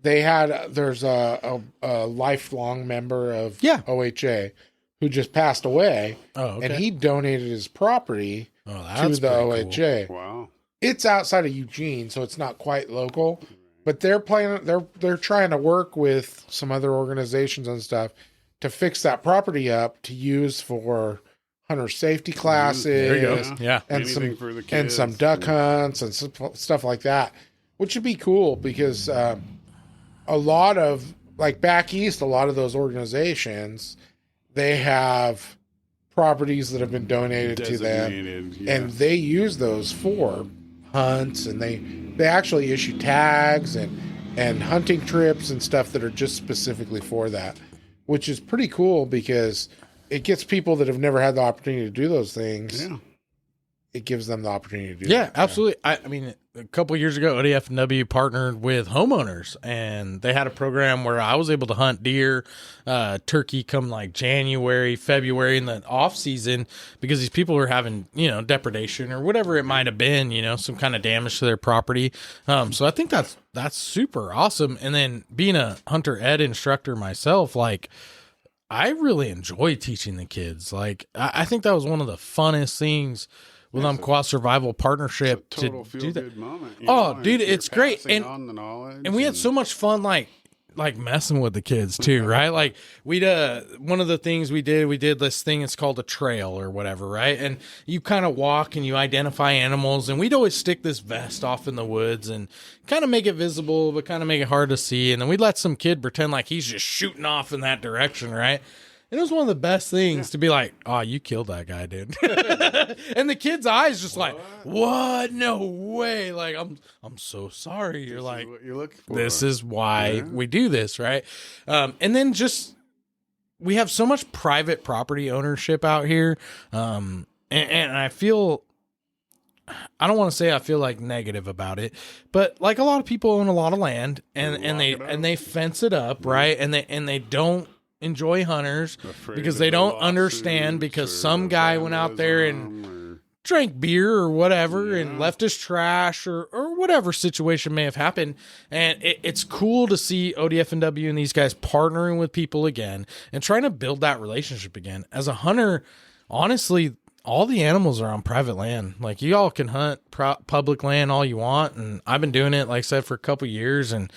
Speaker 1: there's a lifelong member of OHA who just passed away. Oh, okay. And he donated his property to the OHA.
Speaker 3: Cool. Wow.
Speaker 1: It's outside of Eugene, so it's not quite local, but they're trying to work with some other organizations and stuff to fix that property up to use for hunter safety classes.
Speaker 2: There you go. Yeah.
Speaker 1: And some duck hunts and stuff like that, which would be cool because a lot of like back east, a lot of those organizations, they have properties that have been donated to them, and they use those for hunts, and they actually issue tags and hunting trips and stuff that are just specifically for that, which is pretty cool because it gets people that have never had the opportunity to do those things. Yeah. It gives them the opportunity to do that.
Speaker 2: Yeah, absolutely. I mean, a couple of years ago, ODF&W partnered with homeowners, and they had a program where I was able to hunt deer, turkey come like January, February in the off season because these people were having, depredation or whatever it might have been, some kind of damage to their property. So I think that's super awesome. And then being a hunter ed instructor myself, like, I really enjoy teaching the kids. Like, I think that was one of the funnest things with Umpqua Survival Partnership to do that.
Speaker 3: Moment,
Speaker 2: dude, it's great. And
Speaker 3: on the knowledge
Speaker 2: and we had so much fun, like messing with the kids too, right? Like we'd one of the things we did this thing. It's called a trail or whatever, right? And you kind of walk and you identify animals, and we'd always stick this vest off in the woods and kind of make it visible, but kind of make it hard to see. And then we'd let some kid pretend like he's just shooting off in that direction, right? And it was one of the best things to be like, oh, you killed that guy, dude. And the kid's eyes just like, what? No way. Like, I'm so sorry. You're like,
Speaker 3: what you're looking for.
Speaker 2: This is why we do this, right? And then we have so much private property ownership out here. And I feel, I don't want to say I feel like negative about it, but like a lot of people own a lot of land and they fence it up, right? And they don't enjoy hunters because they don't understand because some guy went out there and drank beer or whatever and left his trash or whatever situation may have happened. And it's cool to see ODF&W and these guys partnering with people again and trying to build that relationship again. As a hunter, honestly, all the animals are on private land. Like, you all can hunt public land all you want. And I've been doing it, like I said, for a couple years, and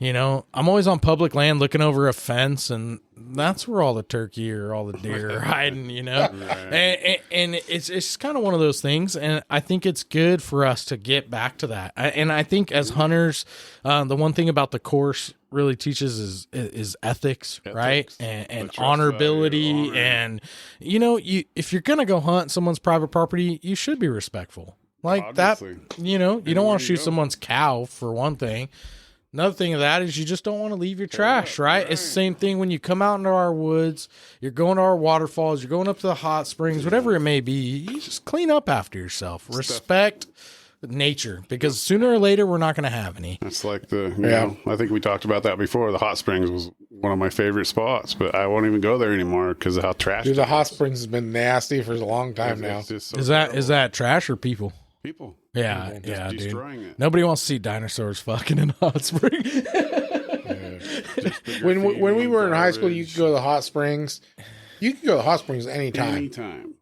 Speaker 2: I'm always on public land looking over a fence, and that's where all the turkey or all the deer are hiding, Right. And it's kind of one of those things, and I think it's good for us to get back to that. And I think as hunters, the one thing about the course really teaches is ethics, right? And honorability, and if you're gonna go hunt someone's private property, you should be respectful. Like obviously. That, you don't want to shoot someone's cow, for one thing. Another thing of that is you just don't want to leave your trash, right? It's the same thing when you come out into our woods, you're going to our waterfalls, you're going up to the hot springs, whatever it may be, you just clean up after yourself. Respect nature, because sooner or later we're not going to have any.
Speaker 3: It's like I think we talked about that before. The hot springs was one of my favorite spots, but I won't even go there anymore because of how trash it is.
Speaker 1: The hot springs has been nasty for a long time now.
Speaker 3: So
Speaker 2: is that trash or people?
Speaker 3: People.
Speaker 2: Yeah, dude.
Speaker 3: It.
Speaker 2: Nobody wants to see dinosaurs fucking in a hot spring.
Speaker 1: When we were in high school, you could go to the hot springs. You could go to the hot springs anytime.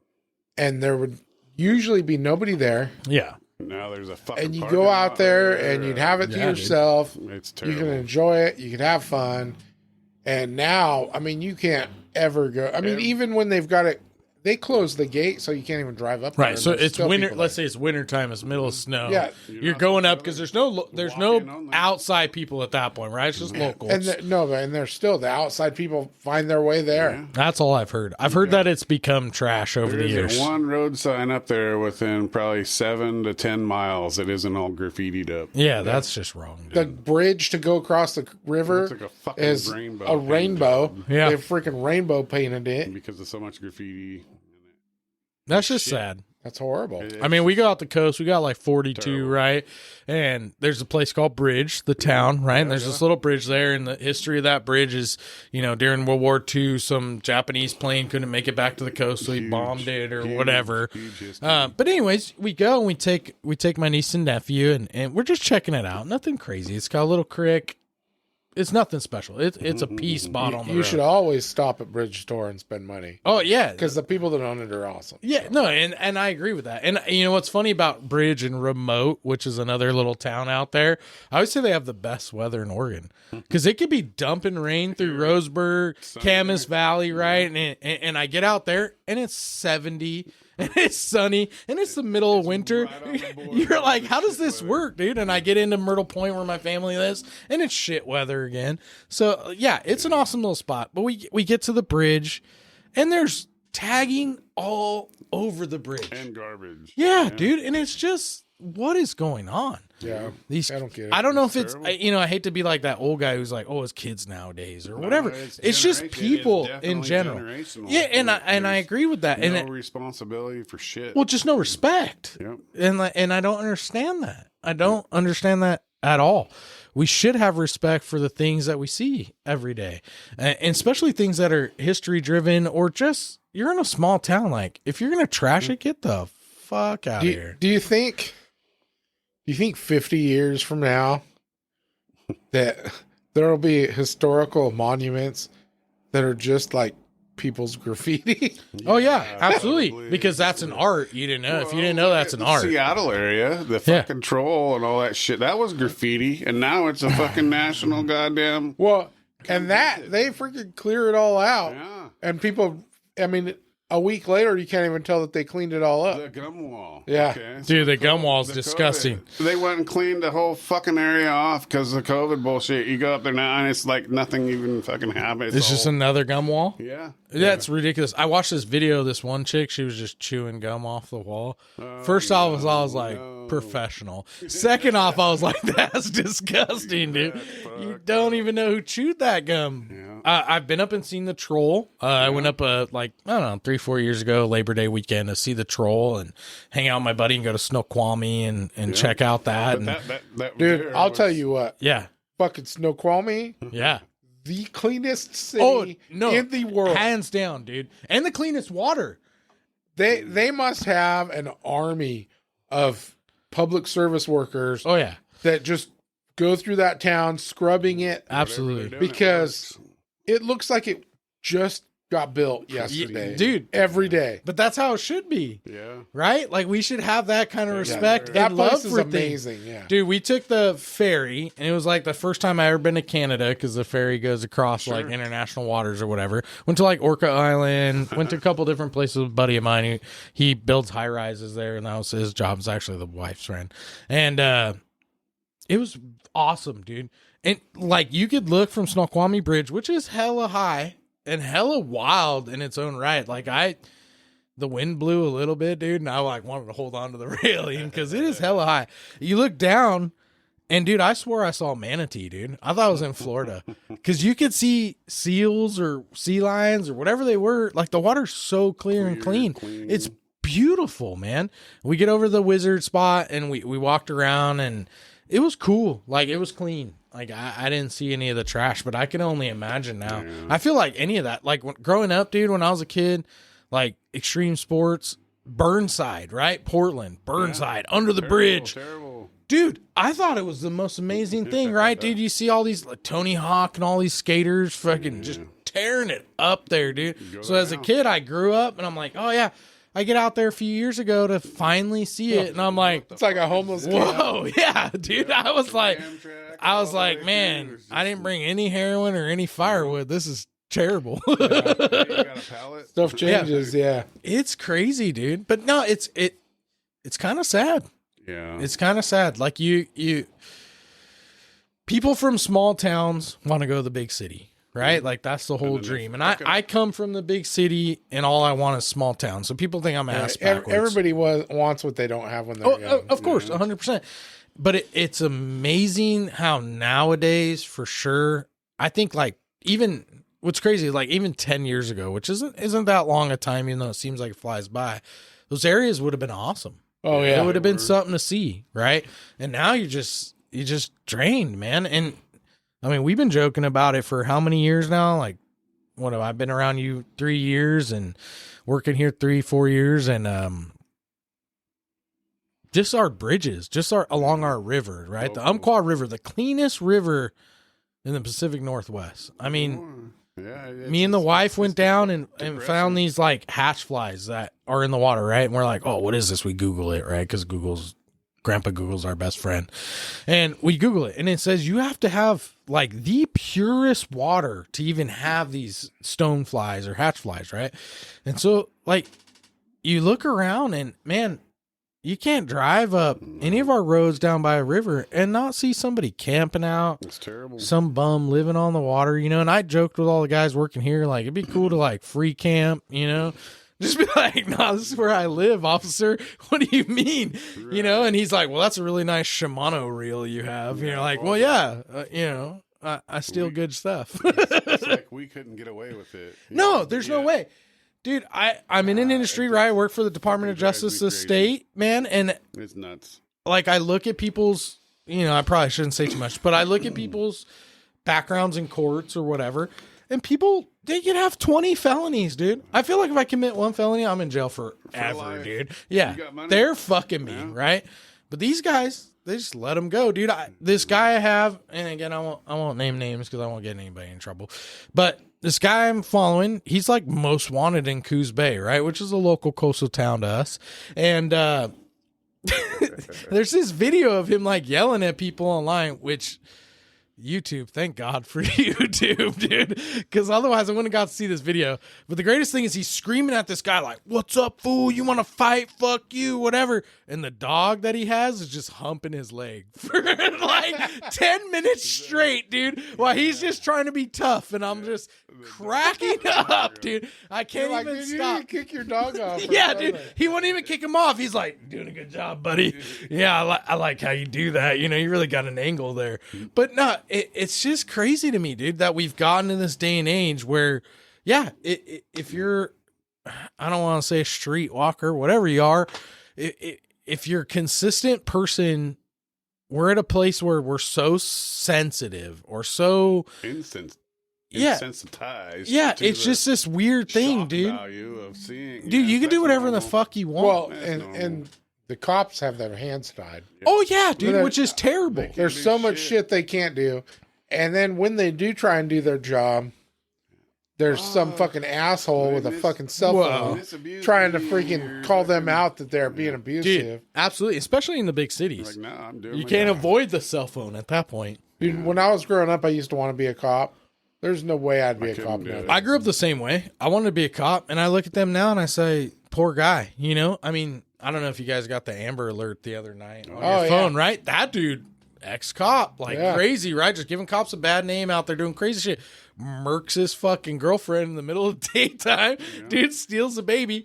Speaker 1: And there would usually be nobody there.
Speaker 2: Yeah.
Speaker 3: Now there's a fucking
Speaker 1: and you go out there and you'd have it to yourself.
Speaker 3: Dude. It's terrible.
Speaker 1: You can enjoy it. You can have fun. And now, I mean, you can't ever go. I mean, even when they've got it, they close the gate so you can't even drive up there.
Speaker 2: Right, so it's winter. Let's say it's winter time. It's middle of snow. Yeah, you're going up because there's no outside people at that point, right? It's just locals.
Speaker 1: And there's still the outside people find their way there.
Speaker 2: Yeah. That's all I've heard. I've heard that it's become trash over the years.
Speaker 3: There's one road sign up there within probably 7 to 10 miles that isn't all graffitied up.
Speaker 2: Yeah, that's just wrong. Dude.
Speaker 1: The bridge to go across the river is a rainbow.
Speaker 2: Yeah,
Speaker 1: they freaking rainbow painted it
Speaker 3: because of so much graffiti.
Speaker 2: That's just sad.
Speaker 1: That's horrible.
Speaker 2: I mean, we go out the coast. We got like 42, terrible. Right? And there's a place called Bridge, the town, right? And there's this little bridge there. And the history of that bridge is, during World War II, some Japanese plane couldn't make it back to the coast, so he bombed it or whatever. But anyways, we go and we take my niece and nephew, and we're just checking it out. Nothing crazy. It's got a little creek. It's nothing special. It's a pea spot on the road.
Speaker 1: You should always stop at Bridge Store and spend money.
Speaker 2: Oh, yeah.
Speaker 1: Because the people that own it are awesome.
Speaker 2: Yeah, no, and I agree with that. And you know what's funny about Bridge and Remote, which is another little town out there, I would say they have the best weather in Oregon. Because it could be dumping rain through Roseburg, Camas Valley, right? And I get out there, and it's 70 and it's sunny and it's the middle of winter. You're like, how does this work, dude? And I get into Myrtle Point where my family lives, and it's shit weather again. So yeah, it's an awesome little spot. But we get to the bridge, and there's tagging all over the bridge
Speaker 3: and garbage.
Speaker 2: Yeah, dude, and it's just, what is going on?
Speaker 1: Yeah, I don't get it.
Speaker 2: I don't know if it's I hate to be like that old guy who's like, oh, it's kids nowadays or whatever. It's just people in general. Yeah, and I agree with that.
Speaker 3: No
Speaker 2: and
Speaker 3: responsibility for shit.
Speaker 2: Well, just no respect.
Speaker 3: Yep.
Speaker 2: And I don't understand that. I don't understand that at all. We should have respect for the things that we see every day, and especially things that are history driven or just, you're in a small town. Like, if you're gonna trash it, get the fuck out of here.
Speaker 1: Do you think 50 years from now that there will be historical monuments that are just like people's graffiti?
Speaker 2: Oh yeah, absolutely. Probably. Because that's an art. You didn't know. If you didn't know, that's an art.
Speaker 3: Seattle area, the fucking troll and all that shit, that was graffiti, and now it's a fucking national goddamn.
Speaker 1: Well, and that they freaking clear it all out, and people. I mean, a week later, you can't even tell that they cleaned it all up.
Speaker 3: The gum wall.
Speaker 1: Yeah.
Speaker 3: Okay.
Speaker 2: Dude, the gum wall's disgusting.
Speaker 3: COVID. They went and cleaned the whole fucking area off because of the COVID bullshit. You go up there now and it's like nothing even fucking happened.
Speaker 2: It's just another gum wall?
Speaker 3: Yeah.
Speaker 2: That's ridiculous. I watched this video of this one chick. She was just chewing gum off the wall. First off, I was like, professional. Second off, I was like, that's disgusting, dude. You don't even know who chewed that gum.
Speaker 3: Yeah.
Speaker 2: I've been up and seen the troll. I went up I don't know, 3-4 years ago, Labor Day weekend, to see the troll and hang out with my buddy and go to Snoqualmie and check out that.
Speaker 1: Dude, I'll tell you what.
Speaker 2: Yeah.
Speaker 1: Fucking Snoqualmie.
Speaker 2: Yeah.
Speaker 1: The cleanest city in the world.
Speaker 2: Hands down, dude. And the cleanest water.
Speaker 1: They must have an army of public service workers.
Speaker 2: Oh, yeah.
Speaker 1: That just go through that town scrubbing it.
Speaker 2: Absolutely.
Speaker 1: Because it looks like it just got built yesterday.
Speaker 2: Dude.
Speaker 1: Every day.
Speaker 2: But that's how it should be.
Speaker 3: Yeah.
Speaker 2: Right? Like, we should have that kind of respect
Speaker 1: that
Speaker 2: and
Speaker 1: place
Speaker 2: love
Speaker 1: is
Speaker 2: for
Speaker 1: amazing.
Speaker 2: things.
Speaker 1: Yeah.
Speaker 2: Dude, we took the ferry, and it was like the first time I ever been to Canada, because the ferry goes across like international waters or whatever. Went to like Orca Island, went to a couple different places with a buddy of mine. He builds high rises there, and that was his job. It's actually the wife's friend. And it was awesome, dude. And like, you could look from Snoqualmie Bridge, which is hella high and hella wild in its own right. Like, the wind blew a little bit, dude, and I like wanted to hold on to the railing because it is hella high. You look down, and dude, I swore I saw a manatee, dude. I thought I was in Florida because you could see seals or sea lions or whatever they were. Like, the water's so clear and clean. It's beautiful, man. We get over to the wizard spot, and we walked around, and it was cool. Like, it was clean. Like, I didn't see any of the trash, but I can only imagine now. Yeah. I feel like any of that, like growing up, dude, when I was a kid, like extreme sports, Burnside, right? Portland, Burnside, under the bridge.
Speaker 3: Terrible.
Speaker 2: Dude, I thought it was the most amazing thing, right? Dude, you see all these, like, Tony Hawk and all these skaters fucking just tearing it up there, dude. So as a kid, I grew up, and I'm like, oh, yeah. I get out there a few years ago to finally see it, and I'm like,
Speaker 1: it's like a homeless kid.
Speaker 2: Whoa, yeah, dude. I was like, man, I didn't bring any heroin or any firewood. This is terrible.
Speaker 3: You got a pallet?
Speaker 1: Stuff changes, yeah.
Speaker 2: It's crazy, dude. But no, it's kind of sad.
Speaker 3: Yeah.
Speaker 2: It's kind of sad. Like, you people from small towns want to go to the big city. Right? Like, that's the whole dream. And I come from the big city, and all I want is small town. So people think I'm ass backwards.
Speaker 1: Everybody wants what they don't have when they're young.
Speaker 2: Of course, 100%. But it's amazing how nowadays, for sure, I think, like, even what's crazy, like, even 10 years ago, which isn't that long a time, even though it seems like it flies by, those areas would have been awesome.
Speaker 1: Oh, yeah.
Speaker 2: It would have been something to see, right? And now you're just drained, man. And I mean, we've been joking about it for how many years now? Like, what have I been around you 3 years and working here 3-4 years, and just our bridges, along our river, right? The Umpqua River, the cleanest river in the Pacific Northwest. I mean, me and the wife went down and found these like hatch flies that are in the water, right? And we're like, oh, what is this? We Google it, right? Because Grandpa Google's our best friend. And we Google it, and it says you have to have like the purest water to even have these stone flies or hatch flies, right? And so, like, you look around and, man, you can't drive up any of our roads down by a river and not see somebody camping out.
Speaker 3: It's terrible.
Speaker 2: Some bum living on the water, you know. And I joked with all the guys working here, like, it'd be cool to, like, free camp, you know. Just be like, no, this is where I live, officer. What do you mean? Right. You know, and he's like, well, that's a really nice Shimano reel you have. You're like, well, yeah, you know, I steal good stuff.
Speaker 3: It's like we couldn't get away with it.
Speaker 2: No, there's no way. Dude, I'm in an industry, right? I work for the Department of Justice of the state, man. And
Speaker 3: it's nuts.
Speaker 2: Like, I look at people's, you know, I probably shouldn't say too much, but I look at people's backgrounds in courts or whatever, and people, they could have 20 felonies, dude. I feel like if I commit one felony, I'm in jail forever, dude. Yeah, they're fucking me, right? But these guys, they just let them go, dude. This guy I have, and again, I won't name names because I won't get anybody in trouble, but this guy I'm following, he's like most wanted in Coos Bay, right? Which is a local coastal town to us. And there's this video of him like yelling at people online, which YouTube, thank God for YouTube, dude. Because otherwise I wouldn't have got to see this video. But the greatest thing is he's screaming at this guy like, what's up, fool? You want to fight? Fuck you, whatever. And the dog that he has is just humping his leg for like 10 minutes straight, dude, while he's just trying to be tough. And I'm just cracking up, dude. I can't even stop.
Speaker 1: You kick your dog off.
Speaker 2: Yeah, dude. He wouldn't even kick him off. He's like, doing a good job, buddy. Yeah, I like how you do that. You know, you really got an angle there. But no, it's just crazy to me, dude, that we've gotten in this day and age where, yeah, if you're, I don't want to say a street walker, whatever you are, if you're a consistent person, we're at a place where we're so sensitive or so
Speaker 3: insensitized.
Speaker 2: Yeah, it's just this weird thing, dude.
Speaker 3: Value of seeing,
Speaker 2: dude, you can do whatever the fuck you want.
Speaker 1: Well, and the cops have their hands tied.
Speaker 2: Oh yeah, dude, which is terrible.
Speaker 1: There's so much shit they can't do, and then when they do try and do their job, there's some fucking asshole with a fucking cell phone trying to freaking call them out that they're being abusive.
Speaker 2: Dude, absolutely, especially in the big cities.
Speaker 3: Like, no, I'm doing
Speaker 2: you can't avoid the cell phone at that point.
Speaker 1: Dude, when I was growing up, I used to want to be a cop. There's no way I'd be a cop now.
Speaker 2: I grew up the same way. I wanted to be a cop, and I look at them now and I say, poor guy. You know, I mean, I don't know if you guys got the Amber Alert the other night on your phone, right? That dude, ex-cop, crazy, right? Just giving cops a bad name out there doing crazy shit. Murks his fucking girlfriend in the middle of the daytime. Yeah. Dude steals a baby.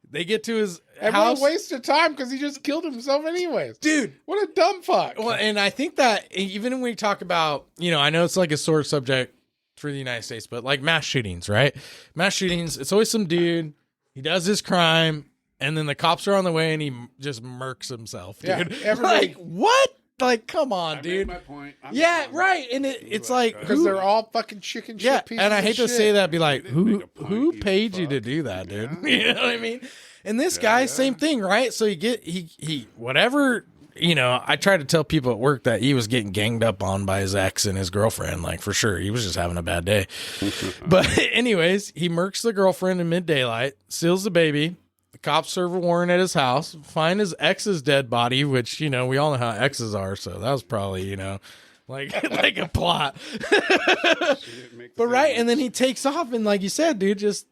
Speaker 2: They get to his house.
Speaker 1: What a waste of time because he just killed himself anyways.
Speaker 2: Dude.
Speaker 1: What a dumb fuck.
Speaker 2: Well, and I think that even when we talk about, you know, I know it's like a sore subject for the United States, but like mass shootings, right? Mass shootings, it's always some dude, he does his crime, and then the cops are on the way and he just murks himself, dude.
Speaker 1: Yeah,
Speaker 2: like, what? Like, come on, dude.
Speaker 3: Made my point.
Speaker 2: Yeah, right. And it's like,
Speaker 1: because they're all fucking chicken shit.
Speaker 2: Yeah,
Speaker 1: pieces
Speaker 2: and I hate to say that, be like, who paid you to
Speaker 3: fuck.
Speaker 2: do that, dude? You know what I mean? And this guy, same thing, right? So you get he whatever. You know, I tried to tell people at work that he was getting ganged up on by his ex and his girlfriend, like for sure. He was just having a bad day. But anyways, he murks the girlfriend in mid-daylight, steals the baby. The cops serve a warrant at his house, find his ex's dead body, which, you know, we all know how exes are. So that was probably, you know, like a plot. But right. And then he takes off and like you said, dude, just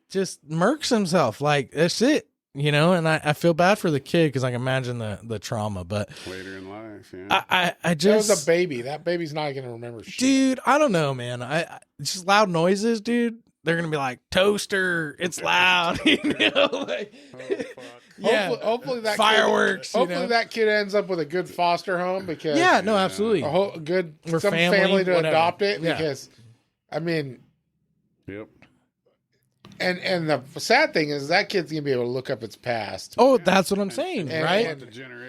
Speaker 2: murks himself. Like that's it. You know, and I feel bad for the kid because I can imagine the trauma, but
Speaker 3: later in life, yeah.
Speaker 2: I just
Speaker 1: that was a baby. That baby's not gonna remember shit.
Speaker 2: Dude, I don't know, man. I just loud noises, dude. They're gonna be like toaster. It's loud, you know. Like, yeah,
Speaker 1: hopefully that
Speaker 2: fireworks.
Speaker 1: Kid, hopefully that kid ends up with a good foster home because
Speaker 2: no, absolutely,
Speaker 1: a good
Speaker 2: or
Speaker 1: some family to
Speaker 2: whatever.
Speaker 1: adopt it because, I mean,
Speaker 3: yep.
Speaker 1: And the sad thing is that kid's gonna be able to look up its past.
Speaker 2: Oh, that's what I'm saying, right?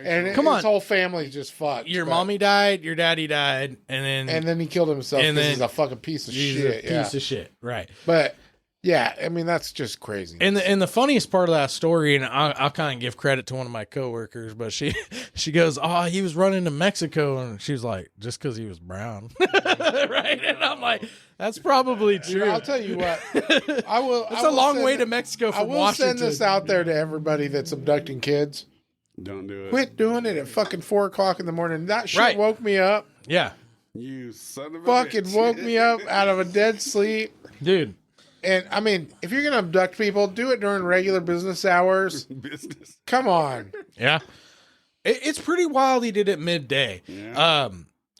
Speaker 1: And
Speaker 2: come on,
Speaker 1: his whole family's just fucked.
Speaker 2: Your mommy died, your daddy died, and then
Speaker 1: he killed himself because he's a fucking piece of shit.
Speaker 2: Piece of shit, right?
Speaker 1: But yeah, I mean that's just crazy.
Speaker 2: And the funniest part of that story, and I'll kind of give credit to one of my coworkers, but she goes, "Oh, he was running to Mexico," and she was like, "Just because he was brown," right? And I'm like, "That's probably true."
Speaker 1: I'll tell you what, I will.
Speaker 2: It's a long way to Mexico from Washington.
Speaker 1: I will send this out there to everybody that's abducting kids.
Speaker 3: Don't do it.
Speaker 1: Quit doing it at fucking 4 o'clock in the morning. That shit woke me up.
Speaker 2: Yeah,
Speaker 3: you son of a
Speaker 1: fucking
Speaker 3: bitch.
Speaker 1: woke me up out of a dead sleep,
Speaker 2: dude.
Speaker 1: And I mean, if you're gonna abduct people, do it during regular business hours.
Speaker 3: Business.
Speaker 1: Come on.
Speaker 2: Yeah. It's pretty wild he did it midday.
Speaker 3: Yeah.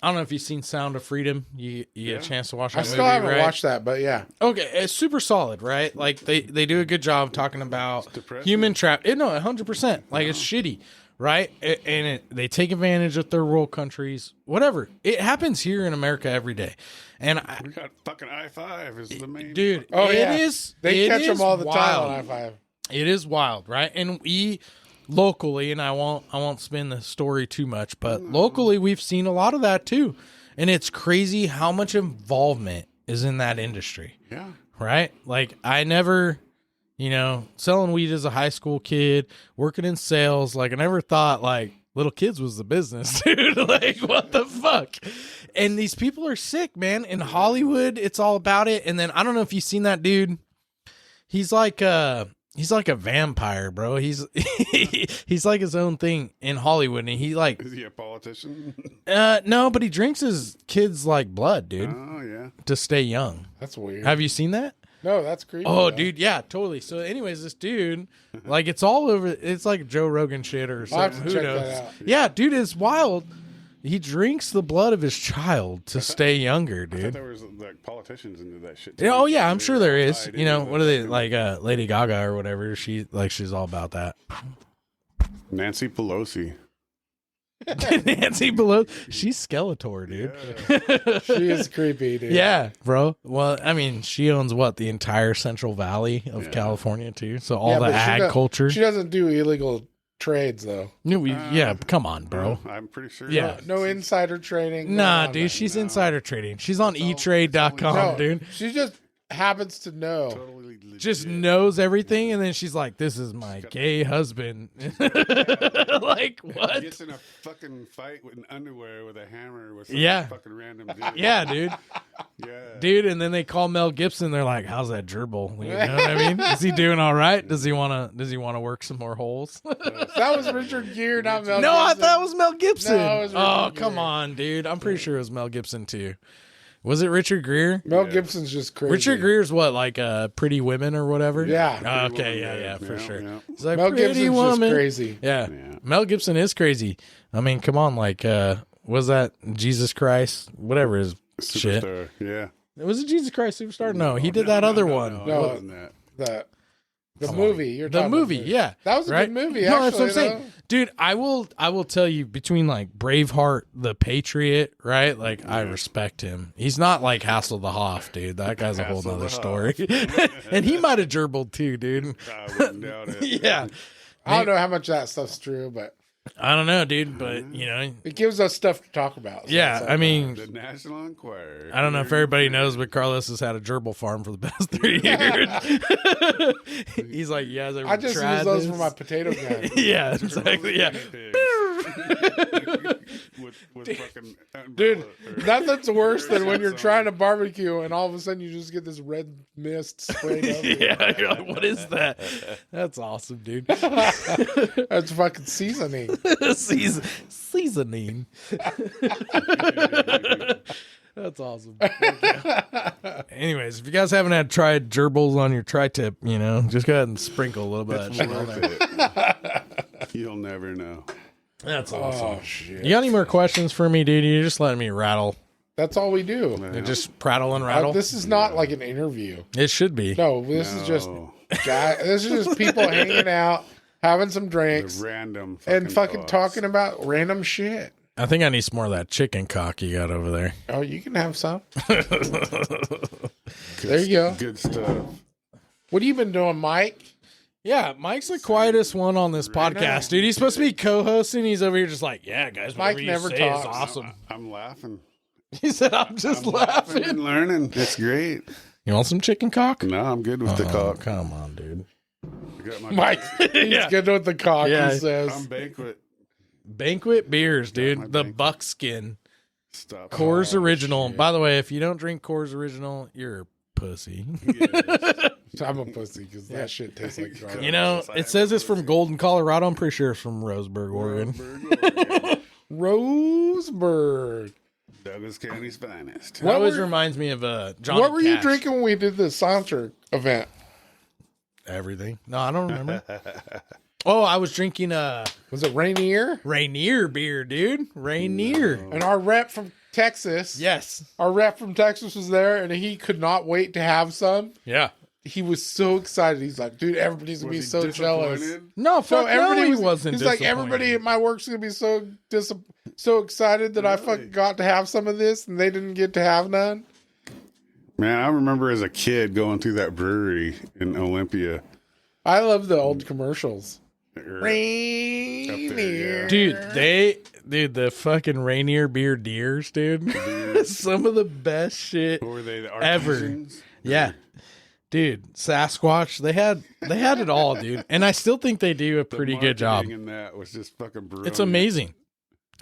Speaker 2: I don't know if you've seen Sound of Freedom. You get a chance to watch that
Speaker 1: I
Speaker 2: movie,
Speaker 1: still haven't
Speaker 2: right?
Speaker 1: watched that, but yeah.
Speaker 2: Okay, it's super solid, right? Like they do a good job talking about
Speaker 3: depressing.
Speaker 2: human trap. No, 100%. Like it's shitty, right? They take advantage of third world countries. Whatever. It happens here in America every day, and
Speaker 3: We got fucking I-5 is the main.
Speaker 2: dude,
Speaker 1: Oh,
Speaker 2: it
Speaker 1: yeah.
Speaker 2: is.
Speaker 1: They
Speaker 2: it
Speaker 1: catch
Speaker 2: is
Speaker 1: them all the
Speaker 2: wild.
Speaker 1: time on I-5.
Speaker 2: It is wild, right? And we locally, and I won't spin the story too much, but locally we've seen a lot of that too. And it's crazy how much involvement is in that industry,
Speaker 3: Yeah.
Speaker 2: right? Like I never, selling weed as a high school kid, working in sales, like I never thought like little kids was the business, dude. Like what the fuck? And these people are sick, man. In Hollywood, it's all about it. And then I don't know if you've seen that dude. He's like a vampire, bro. He's he's like his own thing in Hollywood, and he like
Speaker 3: Is he a politician?
Speaker 2: no, but he drinks his kids like blood, dude,
Speaker 3: Oh yeah.
Speaker 2: to stay young.
Speaker 1: That's weird.
Speaker 2: Have you seen that?
Speaker 1: No, that's creepy.
Speaker 2: Oh,
Speaker 1: though.
Speaker 2: dude, yeah, totally. So, anyways, this dude, like, it's all over. It's like Joe Rogan shit or
Speaker 1: I'll have
Speaker 2: something.
Speaker 1: to
Speaker 2: Who
Speaker 1: check
Speaker 2: knows?
Speaker 1: that out.
Speaker 2: Yeah, dude, it's wild. He drinks the blood of his child to stay younger,
Speaker 3: I thought
Speaker 2: dude.
Speaker 3: there was like politicians into that shit.
Speaker 2: Yeah, oh yeah, I'm sure there is.
Speaker 3: Tied
Speaker 2: You know,
Speaker 3: into
Speaker 2: what
Speaker 3: it.
Speaker 2: are they like? Lady Gaga or whatever. She's all about that.
Speaker 3: Nancy Pelosi.
Speaker 2: Nancy Pelosi, she's Skeletor, dude.
Speaker 1: She is creepy, dude.
Speaker 2: Yeah, bro. Well, I mean, she owns the entire Central Valley of California too. So all
Speaker 1: Yeah,
Speaker 2: the
Speaker 1: but she
Speaker 2: ag
Speaker 1: does-
Speaker 2: culture.
Speaker 1: She doesn't do illegal trades, though.
Speaker 2: No, yeah, come on, bro.
Speaker 3: I'm pretty sure.
Speaker 2: Yeah.
Speaker 1: No insider trading.
Speaker 2: Nah,
Speaker 1: none of
Speaker 2: dude,
Speaker 1: that.
Speaker 2: she's insider trading. She's on eTrade.com,
Speaker 1: No,
Speaker 2: dude.
Speaker 1: she just happens to know.
Speaker 3: Totally legit.
Speaker 2: Just knows everything, and then she's like, "This is my gay husband." Like what?
Speaker 3: Gets in a fucking fight with an underwear with a hammer with some
Speaker 2: Yeah.
Speaker 3: fucking random dude.
Speaker 2: Yeah, dude.
Speaker 3: Yeah.
Speaker 2: Dude, and then they call Mel Gibson. They're like, "How's that gerbil? You know what I mean? Is he doing all right? Does he want to work some more holes?"
Speaker 1: That was Richard Gere, not Mel
Speaker 2: No, I
Speaker 1: Gibson.
Speaker 2: thought it was Mel Gibson.
Speaker 1: No, it was
Speaker 2: oh,
Speaker 1: Richard
Speaker 2: come
Speaker 1: Gere.
Speaker 2: on, dude. I'm pretty sure it was Mel Gibson too. Was it Richard Gere?
Speaker 1: Mel Gibson's just crazy.
Speaker 2: Richard Grere's what, like Pretty Women or whatever?
Speaker 1: Yeah.
Speaker 2: Oh, okay,
Speaker 3: Pretty
Speaker 2: yeah,
Speaker 3: Woman,
Speaker 2: yeah, for
Speaker 3: yeah,
Speaker 2: sure.
Speaker 3: yeah.
Speaker 2: He's like,
Speaker 1: Mel
Speaker 2: Pretty
Speaker 1: Gibson's
Speaker 2: Woman.
Speaker 1: just crazy.
Speaker 2: Yeah.
Speaker 3: Yeah.
Speaker 2: Mel Gibson is crazy. I mean, come on, like, was that Jesus Christ? Whatever his shit.
Speaker 3: Superstar. Yeah.
Speaker 2: Was it Jesus Christ Superstar? No, he did that other one.
Speaker 1: No.
Speaker 3: it wasn't that.
Speaker 1: The movie. You're
Speaker 2: The
Speaker 1: talking about
Speaker 2: movie, yeah.
Speaker 1: That was a
Speaker 2: right?
Speaker 1: good movie,
Speaker 2: No, that's what I'm
Speaker 1: actually,
Speaker 2: saying.
Speaker 1: though.
Speaker 2: Dude, I will tell you, between like Braveheart, The Patriot, right? Like, I respect him. He's not like Hassel the Hoff, dude. That guy's a whole
Speaker 3: Hassel
Speaker 2: nother
Speaker 3: the
Speaker 2: story. And he might have gerbiled too, dude.
Speaker 3: I wouldn't doubt it.
Speaker 2: Yeah.
Speaker 1: I don't know how much of that stuff's true, but
Speaker 2: I don't know, dude, but you know,
Speaker 1: it gives us stuff to talk about. So
Speaker 2: yeah,
Speaker 1: it's
Speaker 2: I mean,
Speaker 3: The National Enquirer.
Speaker 2: I don't know if everybody knows, but Carlos has had a gerbil farm for the past 3 years. He's like, yeah,
Speaker 1: I just use those for my potato gun.
Speaker 2: Yeah, exactly. Yeah.
Speaker 3: with fucking
Speaker 1: Dude,
Speaker 3: umbrella or-
Speaker 1: nothing's worse than when you're
Speaker 3: Something.
Speaker 1: trying to barbecue and all of a sudden you just get this red mist sprayed over you.
Speaker 2: Yeah, you're like, what is that? That's awesome, dude.
Speaker 1: That's fucking seasoning.
Speaker 2: Seasoning. That's awesome. Anyways, if you guys haven't tried gerbils on your tri-tip, you know, just go ahead and sprinkle a little bit of
Speaker 3: It's
Speaker 2: that shit on
Speaker 3: worth
Speaker 2: there.
Speaker 3: it. You'll never know.
Speaker 2: That's awesome.
Speaker 1: Oh shit.
Speaker 2: You got any more questions for me, dude? You're just letting me rattle.
Speaker 1: That's all we do.
Speaker 2: You just prattle and rattle.
Speaker 1: This is not like an interview.
Speaker 2: It should be.
Speaker 1: No, this is just
Speaker 3: No.
Speaker 1: this is just people hanging out, having some
Speaker 3: The
Speaker 1: drinks,
Speaker 3: random
Speaker 1: and fucking
Speaker 3: thoughts.
Speaker 1: talking about random shit.
Speaker 2: I think I need some more of that chicken cock you got over there.
Speaker 1: Oh, you can have some.
Speaker 3: Good
Speaker 1: There you go.
Speaker 3: Good stuff.
Speaker 1: What have you been doing, Mike?
Speaker 2: Yeah, Mike's the quietest one on this podcast, dude. He's supposed to be co-hosting. He's over here just like, yeah, guys,
Speaker 1: Mike
Speaker 2: whatever you
Speaker 1: never
Speaker 2: say is
Speaker 1: talks.
Speaker 2: awesome.
Speaker 3: I'm laughing.
Speaker 2: He said, I'm just laughing.
Speaker 3: and learning. It's great.
Speaker 2: You want some chicken cock?
Speaker 3: No, I'm good with the
Speaker 2: Oh,
Speaker 3: cock.
Speaker 2: come on, dude.
Speaker 3: I got my
Speaker 1: Mike, he's
Speaker 2: Yeah.
Speaker 1: good with the cock,
Speaker 2: Yeah.
Speaker 1: he says.
Speaker 3: I'm banquet
Speaker 2: Banquet beers,
Speaker 3: my
Speaker 2: dude. The
Speaker 3: banquet.
Speaker 2: Buckskin.
Speaker 3: stuff.
Speaker 2: Coors
Speaker 1: Oh,
Speaker 2: Original.
Speaker 1: shit.
Speaker 2: By the way, if you don't drink Coors Original, you're a pussy.
Speaker 1: I'm a pussy because that shit tastes like garbage.
Speaker 2: You know, it says it's from Golden, Colorado. I'm pretty sure it's from Roseburg, Oregon.
Speaker 1: Roseburg.
Speaker 3: Douglas County's finest.
Speaker 2: That always reminds me of Johnny
Speaker 1: What were you
Speaker 2: Cash.
Speaker 1: drinking when we did the Saunter event?
Speaker 2: Everything. No, I don't remember. Oh, I was drinking
Speaker 1: Was it Rainier?
Speaker 2: Rainier beer, dude. Rainier.
Speaker 1: And our rep from Texas.
Speaker 2: Yes.
Speaker 1: Our rep from Texas was there, and he could not wait to have some.
Speaker 2: Yeah.
Speaker 1: He was so excited. He's like, dude, everybody's gonna be so jealous.
Speaker 2: No, fuck
Speaker 1: everybody
Speaker 2: no, he wasn't.
Speaker 1: He's like, everybody at my work's gonna be so excited that I fucking got to have some of this, and they didn't get to have none.
Speaker 3: Man, I remember as a kid going through that brewery in Olympia.
Speaker 1: I love the old commercials.
Speaker 3: Rainier.
Speaker 2: Dude, the fucking Rainier beer deers, dude. Some of the best shit
Speaker 3: Or were they the
Speaker 2: ever.
Speaker 3: artisans?
Speaker 2: Yeah. Dude, Sasquatch, they had it all, dude. And I still think they do a pretty good job.
Speaker 3: And that was just fucking brilliant.
Speaker 2: It's amazing.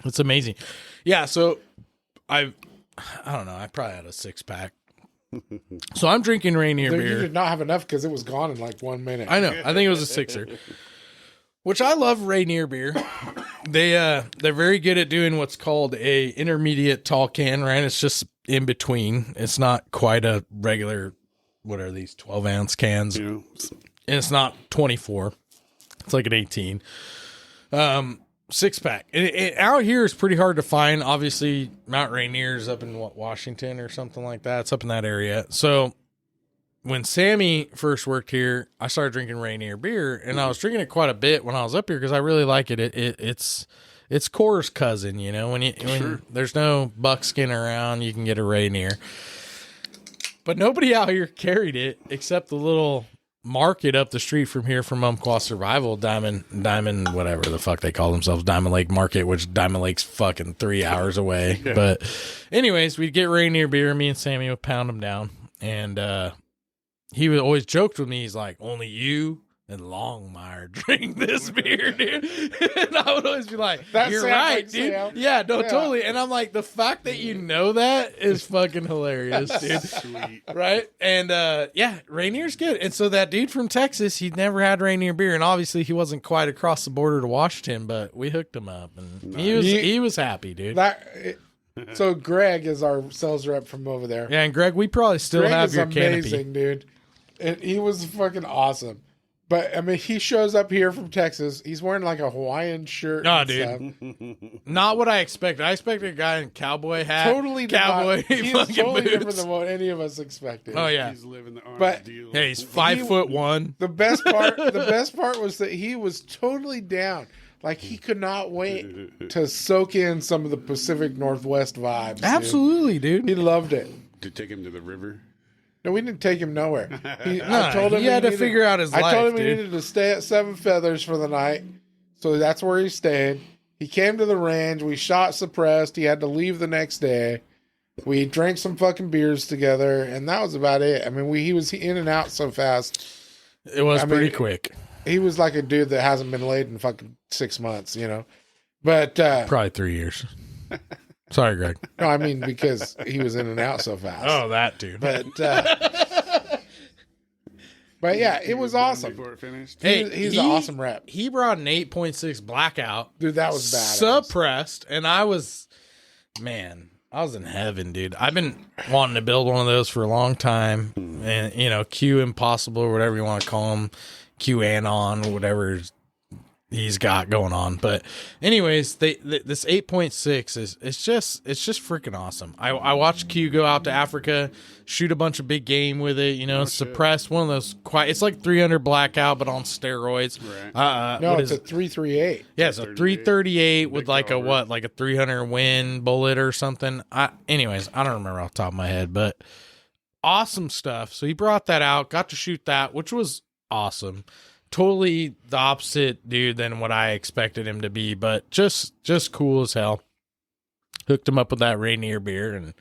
Speaker 2: It's amazing. Yeah, so I don't know, I probably had a 6-pack. So I'm drinking Rainier
Speaker 1: You
Speaker 2: beer.
Speaker 1: did not have enough because it was gone in like 1 minute.
Speaker 2: I know. I think it was a 6er. Which I love Rainier beer. They're very good at doing what's called a intermediate tall can, right? It's just in between. It's not quite a regular, what are these, 12-ounce cans?
Speaker 3: You know,
Speaker 2: And it's not 24. It's like an 18. 6-pack. Out here is pretty hard to find. Obviously, Mount Rainier is up in Washington or something like that. It's up in that area. So when Sammy first worked here, I started drinking Rainier beer, and I was drinking it quite a bit when I was up here because I really like it. It's Coors' cousin, you know. When there's no buckskin around, you can get a Rainier. But nobody out here carried it except the little market up the street from here from Umpqua Survival, Diamond, whatever the fuck they call themselves, Diamond Lake Market, which Diamond Lake's fucking 3 hours away. Yeah. But anyways, we'd get Rainier beer. Me and Sammy would pound them down, and he would always joked with me. He's like, only you and Longmire drink this beer, dude. And I would always be like, you're right, like dude. Sam. Yeah, no, totally. And I'm like, the fact that you know that is fucking hilarious, dude. Sweet. Right? And yeah, Rainier's good. And so that dude from Texas, he'd never had Rainier beer. And obviously he wasn't quite across the border to Washington, but we hooked him up. And he was happy, dude.
Speaker 1: So Greg is our sales rep from over there.
Speaker 2: Yeah, and Greg, we probably still have your
Speaker 1: amazing,
Speaker 2: canopy.
Speaker 1: Dude. And he was fucking awesome. But, I mean, he shows up here from Texas. He's wearing like a Hawaiian shirt.
Speaker 2: No, dude. Not what I expected. I expected a guy in cowboy hat.
Speaker 1: Totally
Speaker 2: cowboy
Speaker 1: He's
Speaker 2: fucking
Speaker 1: totally
Speaker 2: boots.
Speaker 1: different than what any of us expected.
Speaker 2: Oh, yeah.
Speaker 3: He's living the
Speaker 1: But
Speaker 3: deal.
Speaker 2: Yeah, he's 5'1".
Speaker 1: The best part was that he was totally down. Like, he could not wait to soak in some of the Pacific Northwest vibes.
Speaker 2: Absolutely, dude.
Speaker 1: He loved it.
Speaker 3: To take him to the river.
Speaker 1: No, we didn't take him nowhere.
Speaker 2: I told him he had to figure out his life.
Speaker 1: I told him he
Speaker 2: dude.
Speaker 1: needed to stay at Seven Feathers for the night, so that's where he stayed. He came to the range. We shot suppressed. He had to leave the next day. We drank some fucking beers together, and that was about it. I mean, he was in and out so fast.
Speaker 2: It was pretty quick.
Speaker 1: He was like a dude that hasn't been laid in fucking 6 months, you know. But
Speaker 2: probably 3 years. Sorry, Greg.
Speaker 1: No, I mean because he was in and out so fast.
Speaker 2: Oh, that dude.
Speaker 1: But yeah, it was awesome.
Speaker 3: Before it finished.
Speaker 1: He's an awesome rep.
Speaker 2: He brought an 8.6 blackout.
Speaker 1: Dude, that was badass.
Speaker 2: Suppressed, and I was in heaven, dude. I've been wanting to build one of those for a long time, and Q Impossible or whatever you want to call him, QAnon or whatever he's got going on. But anyways, this 8.6 is it's just freaking awesome. I watched Q go out to Africa, shoot a bunch of big game with it, suppress one of those it's like 300 blackout but on steroids.
Speaker 1: Right. No, it's a 338.
Speaker 2: Yeah, it's a 338 with like a 300 Win bullet or something. Anyways, I don't remember off the top of my head, but awesome stuff. So he brought that out, got to shoot that, which was awesome. Totally the opposite dude than what I expected him to be, but just cool as hell. Hooked him up with that Rainier beer, and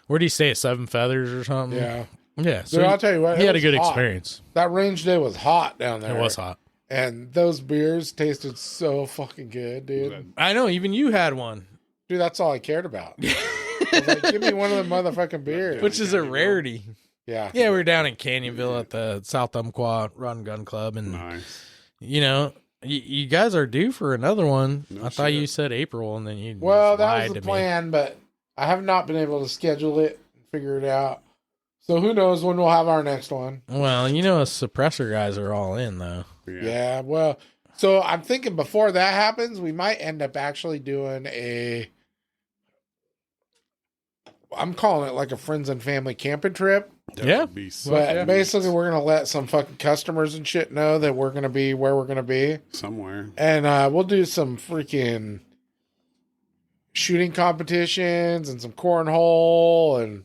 Speaker 2: where did he stay at Seven Feathers or something? Yeah. So
Speaker 1: dude, I'll tell you what,
Speaker 2: he had a good experience.
Speaker 1: That range day was hot down there.
Speaker 2: It was hot,
Speaker 1: and those beers tasted so fucking good, dude.
Speaker 2: I know. Even you had one,
Speaker 1: dude. That's all I cared about. I was like, give me one of the motherfucking beers,
Speaker 2: which is a rarity.
Speaker 1: Yeah,
Speaker 2: we were down in Canyonville at the South Umpqua Run Gun Club, and
Speaker 3: nice.
Speaker 2: You guys are due for another one. I thought you said April, and then you
Speaker 1: that was the plan, but I have not been able to schedule it and figure it out. So who knows when we'll have our next one.
Speaker 2: Well, us suppressor guys are all in, though.
Speaker 1: Yeah, well, so I'm thinking before that happens, we might end up actually doing I'm calling it like a friends and family camping trip.
Speaker 3: But
Speaker 1: basically, we're going to let some fucking customers and shit know that we're going to be where we're going to be.
Speaker 3: Somewhere.
Speaker 1: And we'll do some freaking shooting competitions and some cornhole and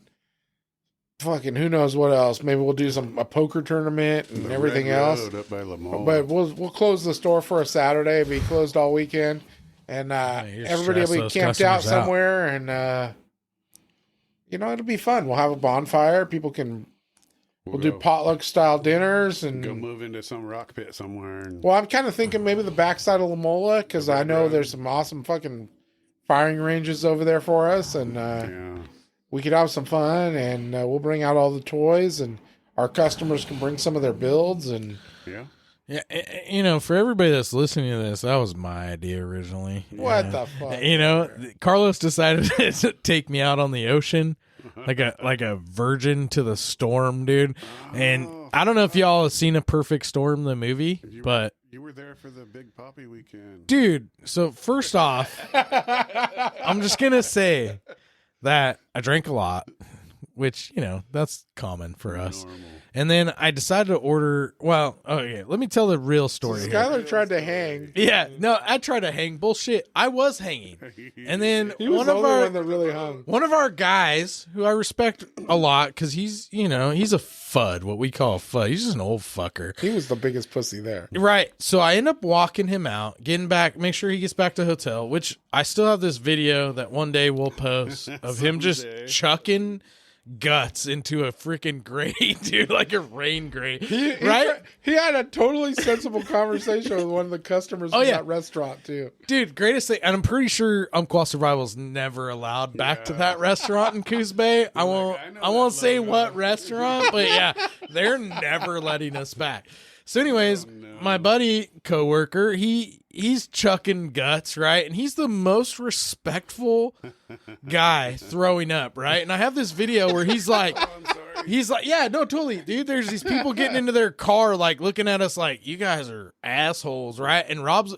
Speaker 1: fucking who knows what else. Maybe we'll do a poker tournament and everything else.
Speaker 3: Up by
Speaker 1: but we'll close the store for a Saturday. It'll be closed all weekend. And everybody will be camped out somewhere. And... it'll be fun. We'll have a bonfire. People can... We'll do potluck style dinners and
Speaker 3: go move into some rock pit somewhere.
Speaker 1: Well, I'm kind of thinking maybe the backside of La Mola because I know there's some awesome fucking firing ranges over there for us, and we could have some fun. And we'll bring out all the toys, and our customers can bring some of their builds. And
Speaker 2: yeah, for everybody that's listening to this, that was my idea originally.
Speaker 1: What the fuck?
Speaker 2: Carlos decided to take me out on the ocean. Like a virgin to the storm, dude. And I don't know if y'all have seen A Perfect Storm, the movie, but
Speaker 3: you were there for the Big Poppy weekend,
Speaker 2: dude. So first off, I'm just gonna say that I drank a lot, which that's common for us.
Speaker 3: Normal.
Speaker 2: And then I decided to order. Well, okay, let me tell the real story.
Speaker 1: So Skyler tried to hang.
Speaker 2: Yeah, no, I tried to hang. Bullshit. I was hanging, and then
Speaker 1: he was one that really hung.
Speaker 2: One of our guys, who I respect a lot, because he's a FUD, what we call a FUD. He's just an old fucker.
Speaker 1: He was the biggest pussy there,
Speaker 2: right? So I end up walking him out, getting back, make sure he gets back to the hotel. Which I still have this video that one day we'll post of him just chucking guts into a freaking grate, dude, like a rain grate. He
Speaker 1: had a totally sensible conversation with one of the customers from that restaurant too.
Speaker 2: Dude, greatest thing, and I'm pretty sure Umpqua Survival's never allowed back to that restaurant in Coos Bay. I won't say what restaurant, but yeah, they're never letting us back. So anyways, my buddy coworker, he's chucking guts, right? And he's the most respectful guy throwing up, right? And I have this video where he's like, yeah, no, totally, dude. There's these people getting into their car, like looking at us like, you guys are assholes, right? And Rob's,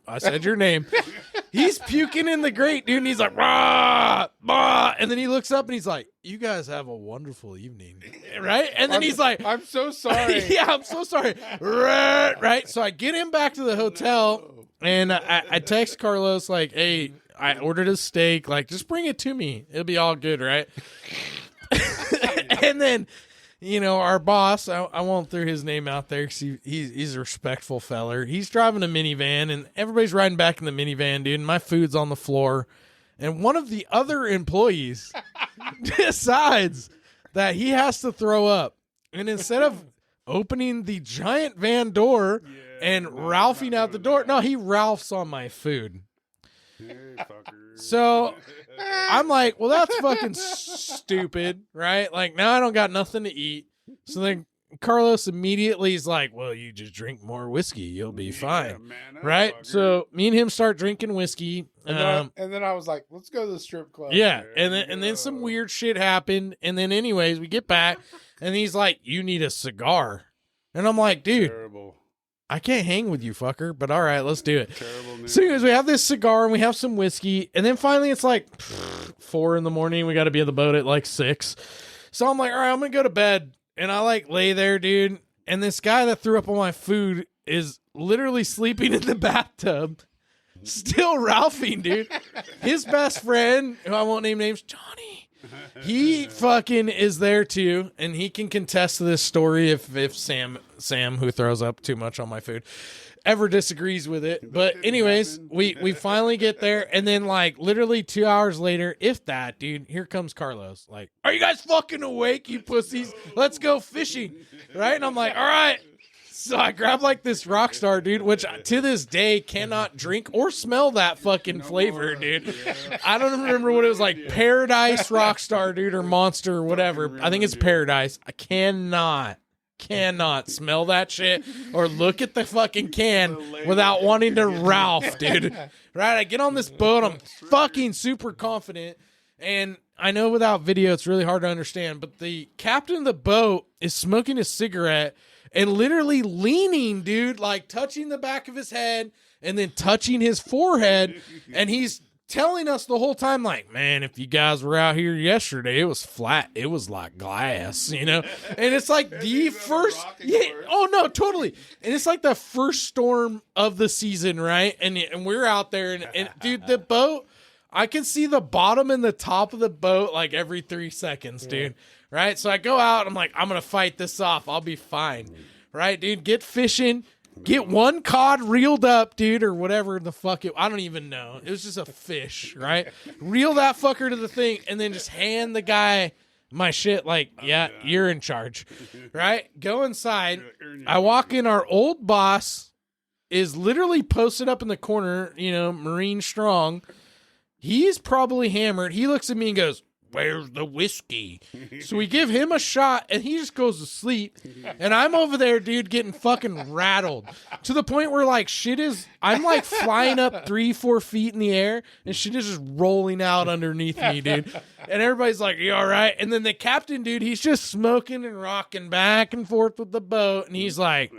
Speaker 2: I said your name. He's puking in the grate, dude. And he's like, rah, bah. And then he looks up and he's like, you guys have a wonderful evening, right? And then he's like,
Speaker 1: I'm so sorry.
Speaker 2: Yeah, I'm so sorry. Right? So I get him back to the hotel and I text Carlos like, hey, I ordered a steak. Like, just bring it to me. It'll be all good, right? And then, our boss, I won't throw his name out there because he's a respectful feller. He's driving a minivan and everybody's riding back in the minivan, dude. And my food's on the floor. And one of the other employees decides that he has to throw up. And instead of opening the giant van door and Ralphing out the door, no, he Ralphs on my food. So I'm like, well, that's fucking stupid, right? Like, now I don't got nothing to eat. So then Carlos immediately is like, well, you just drink more whiskey. You'll be fine. Right? Fucker. So me and him start drinking whiskey.
Speaker 1: And then I was like, let's go to the strip club.
Speaker 2: Yeah. And then some weird shit happened. And then anyways, we get back and he's like, you need a cigar. And I'm like, dude,
Speaker 3: terrible.
Speaker 2: I can't hang with you, fucker, but all right, let's do it. So anyways, we have this cigar and we have some whiskey. And then finally it's like 4 a.m. We got to be at the boat at like 6. So I'm like, all right, I'm going to go to bed. And I like lay there, dude. And this guy that threw up on my food is literally sleeping in the bathtub, still Ralphing, dude. His best friend, who I won't name names, Johnny, he fucking is there too. And he can contest to this story if Sam, who throws up too much on my food, ever disagrees with it. But anyways, we finally get there. And then like literally 2 hours later, if that, dude, here comes Carlos. Like, are you guys fucking awake, you pussies? Let's go fishing. Right? And I'm like, all right. So I grab like this Rockstar, dude, which to this day cannot drink or smell that fucking flavor, dude. I don't remember what it was like. Paradise Rockstar, dude, or Monster or whatever. I think it's Paradise. I cannot smell that shit or look at the fucking can without wanting to Ralph, dude. Right? I get on this boat. I'm fucking super confident. And I know without video, it's really hard to understand, but the captain of the boat is smoking a cigarette and literally leaning, dude, like touching the back of his head and then touching his forehead. And he's telling us the whole time, like, man, if you guys were out here yesterday, it was flat. It was like glass, you know? And it's like the first, oh no, totally. And it's like the first storm of the season, right? And we're out there and dude, the boat, I can see the bottom and the top of the boat like every 3 seconds, dude. Right? So I go out, I'm like, I'm going to fight this off. I'll be fine. Right, dude? Get fishing. Get one cod reeled up, dude, or whatever the fuck I don't even know. It was just a fish, right? Reel that fucker to the thing and then just hand the guy my shit like, yeah, you're in charge, right? Go inside. I walk in. Our old boss is literally posted up in the corner, you know, Marine Strong. He's probably hammered. He looks at me and goes, where's the whiskey? So we give him a shot and he just goes to sleep. And I'm over there, dude, getting fucking rattled to the point where like I'm like flying up 3-4 feet in the air and shit is just rolling out underneath me, dude. And everybody's like, you all right? And then the captain, dude, he's just smoking and rocking back and forth with the boat. And he's like,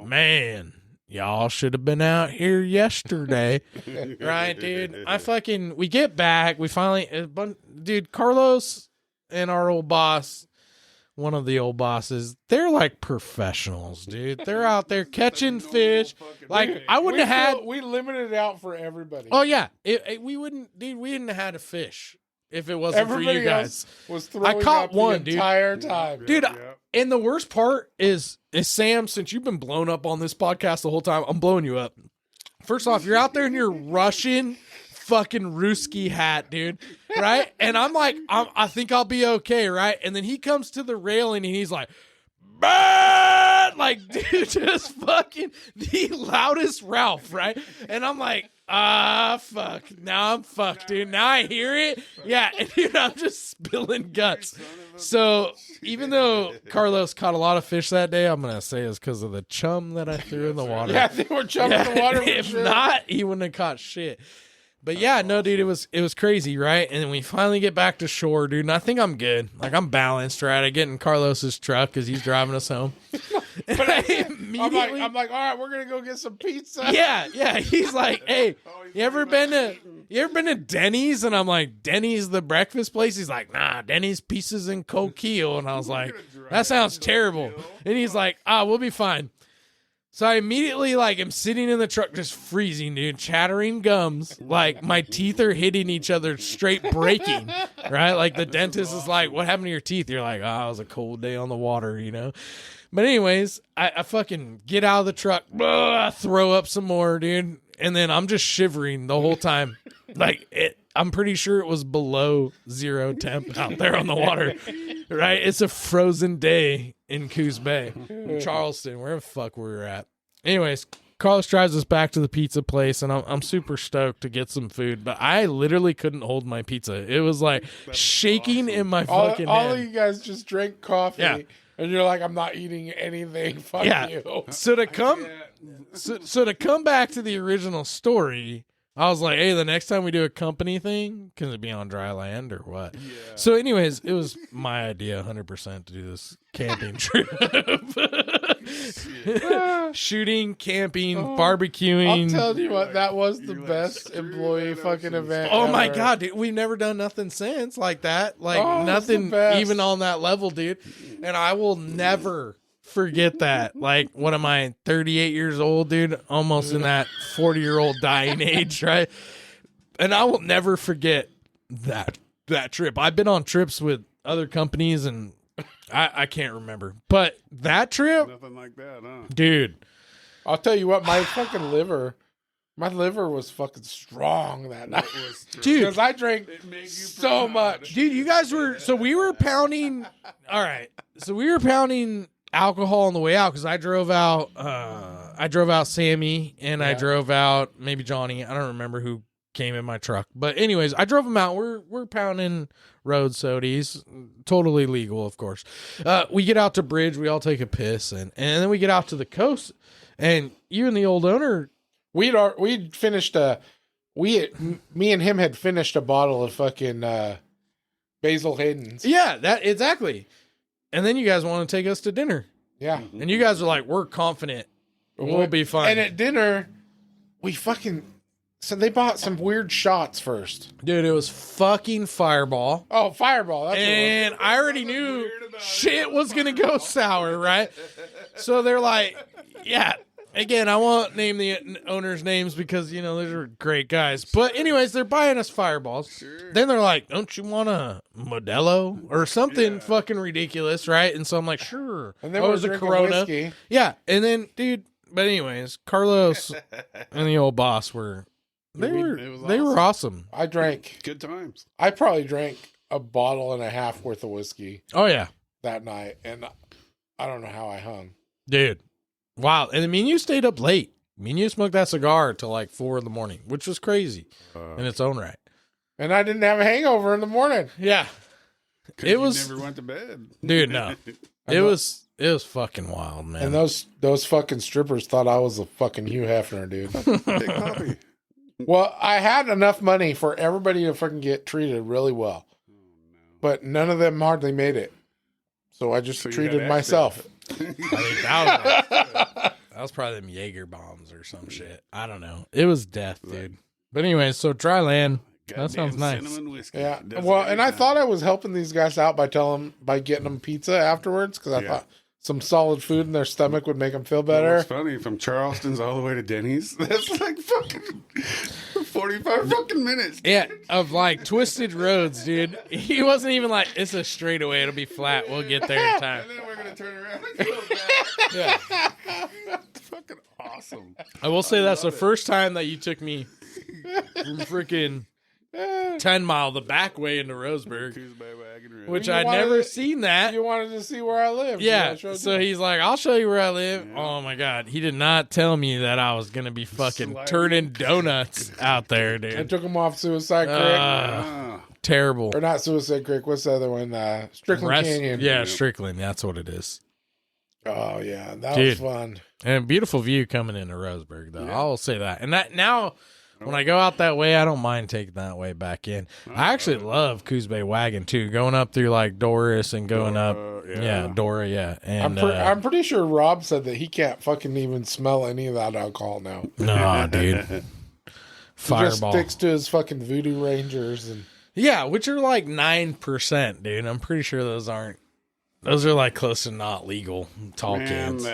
Speaker 2: man, y'all should have been out here yesterday. Right, dude? We get back. We finally, dude, Carlos and our old boss, one of the old bosses, they're like professionals, dude. They're out there catching fish. Like, I wouldn't have had.
Speaker 1: We limited it out for everybody.
Speaker 2: Oh, yeah. We wouldn't, dude, we didn't have had a fish if it wasn't
Speaker 1: Everybody
Speaker 2: for you guys.
Speaker 1: Was throwing
Speaker 2: I caught
Speaker 1: up
Speaker 2: one,
Speaker 1: the entire time.
Speaker 2: Dude, and the worst part is Sam, since you've been blown up on this podcast the whole time, I'm blowing you up. First off, you're out there in your Russian fucking Ruski hat, dude, right? And I'm like, I think I'll be okay, right? And then he comes to the railing and he's like, "Burn!" Like, dude, just fucking the loudest Ralph, right? And I'm like, fuck. Now I'm fucked, dude. Now I hear it. Yeah, and dude, I'm just spilling guts. So even though Carlos caught a lot of fish that day, I'm gonna say it's because of the chum that I threw in the water.
Speaker 1: Yeah, they were chumming in the water.
Speaker 2: If not, he wouldn't have caught shit. But yeah, no, dude, it was crazy, right? And then we finally get back to shore, dude, and I think I'm good. Like, I'm balanced, right? I get in Carlos's truck because he's driving us home.
Speaker 1: But I'm like, all right, we're gonna go get some pizza.
Speaker 2: Yeah. He's like, hey, you ever been to Denny's? And I'm like, Denny's the breakfast place? He's like, nah, Denny's pieces and Coquille. And I was like, that sounds terrible. And he's like, we'll be fine. So I immediately, like, am sitting in the truck just freezing, dude, chattering gums. Like, my teeth are hitting each other, straight breaking, right? Like, the dentist is like, what happened to your teeth? You're like, it was a cold day on the water, you know? But anyways, I fucking get out of the truck, throw up some more, dude. And then I'm just shivering the whole time. Like, I'm pretty sure it was below 0 temp out there on the water, right? It's a frozen day in Coos Bay, Charleston, wherever the fuck we were at. Anyways, Carlos drives us back to the pizza place, and I'm super stoked to get some food, but I literally couldn't hold my pizza. It was like shaking in my fucking
Speaker 1: all
Speaker 2: hand.
Speaker 1: All of you guys just drank coffee.
Speaker 2: Yeah.
Speaker 1: And you're like, I'm not eating anything. Fuck you.
Speaker 2: So to come back to the original story, I was like, hey, the next time we do a company thing, can it be on dry land or what? Yeah. So anyways, it was my idea 100% to do this camping trip. Shooting, camping, barbecuing.
Speaker 1: I'll tell you what, that was the best employee fucking event
Speaker 2: Oh
Speaker 1: ever.
Speaker 2: my God, dude. We've never done nothing since like that. Like nothing even on that level, dude. And I will never forget that. Like, what am I, 38 years old, dude? Almost in that 40-year-old dying age, right? And I will never forget that trip. I've been on trips with other companies and I can't remember. But that trip,
Speaker 3: nothing like that, huh?
Speaker 2: Dude.
Speaker 1: I'll tell you what, my liver was fucking strong that night.
Speaker 2: Dude.
Speaker 1: Because I drank so much.
Speaker 2: Dude, you guys were, so we were pounding, all right. So we were pounding alcohol on the way out because I drove out Sammy and I drove out maybe Johnny. I don't remember who came in my truck, but anyways, I drove them out. We're pounding road sodies, totally legal, of course. We get out to Bridge, we all take a piss, and then we get out to the coast, and you and the old owner,
Speaker 1: me and him had finished a bottle of fucking Basil Hayden's.
Speaker 2: Yeah, that exactly. And then you guys want to take us to dinner.
Speaker 1: Yeah.
Speaker 2: And you guys are like, we're confident. We'll be fine.
Speaker 1: And at dinner, so they bought some weird shots first.
Speaker 2: Dude, it was fucking Fireball.
Speaker 1: Oh, Fireball. That's
Speaker 2: And I already knew shit was going to go sour, right? So they're like, yeah. Again, I won't name the owners' names because, those are great guys. But anyways, they're buying us Fireballs. Sure. Then they're like, don't you want a Modelo or something fucking ridiculous, right? And so I'm like, sure.
Speaker 1: And then it was a Corona. Whiskey.
Speaker 2: Yeah. And then, dude, but anyways, Carlos and the old boss were awesome.
Speaker 1: I drank.
Speaker 3: Good times.
Speaker 1: I probably drank a bottle and a half worth of whiskey.
Speaker 2: Oh, yeah.
Speaker 1: That night. And I don't know how I hung.
Speaker 2: Dude. Wow. And I mean, you stayed up late. I mean, you smoked that cigar till like 4 a.m, which was crazy in its own right.
Speaker 1: And I didn't have a hangover in the morning.
Speaker 2: Yeah.
Speaker 3: It was never went to bed.
Speaker 2: Dude, no. It was fucking wild, man.
Speaker 1: And those fucking strippers thought I was a fucking Hugh Hefner, dude.
Speaker 3: Big puppy.
Speaker 1: Well, I had enough money for everybody to fucking get treated really well. But none of them hardly made it. So I just treated myself.
Speaker 2: I think that was probably them Jaeger bombs or some shit. I don't know. It was death, dude. But anyway, so dry land. That sounds nice.
Speaker 1: Yeah. Well, and I thought I was helping these guys out by getting them pizza afterwards because I thought some solid food in their stomach would make them feel better.
Speaker 3: It's funny, from Charleston's all the way to Denny's. That's like fucking 45 fucking minutes.
Speaker 2: Yeah, of like twisted roads, dude. He wasn't even like, it's a straightaway. It'll be flat. We'll get there in time.
Speaker 3: And then we're going to turn around and go back.
Speaker 2: Yeah.
Speaker 3: That's fucking awesome.
Speaker 2: I will say that's the first time that you took me from freaking 10 Mile the back way into Roseburg, which I'd never seen that.
Speaker 1: You wanted to see where I live.
Speaker 2: Yeah. So he's like, I'll show you where I live. Yeah. Oh my God. He did not tell me that I was going to be fucking turning donuts out there, dude.
Speaker 1: I took him off Suicide Creek.
Speaker 2: Terrible.
Speaker 1: Or not Suicide Creek. What's the other one? Strickland Canyon.
Speaker 2: Yeah, Strickland. That's what it is.
Speaker 1: Oh, yeah. That was fun.
Speaker 2: And a beautiful view coming into Roseburg, though. Yeah. I'll say that. And that now, when I go out that way, I don't mind taking that way back in. I actually love Coos Bay Wagon, too. Going up through, like, Doris and going up. Yeah, Dora, yeah. And
Speaker 1: I'm pretty sure Rob said that he can't fucking even smell any of that alcohol now.
Speaker 2: No, dude. Fireball.
Speaker 1: He just sticks to his fucking Voodoo Rangers.
Speaker 2: Yeah, which are like 9%, dude. I'm pretty sure those are like close to not legal tall cans.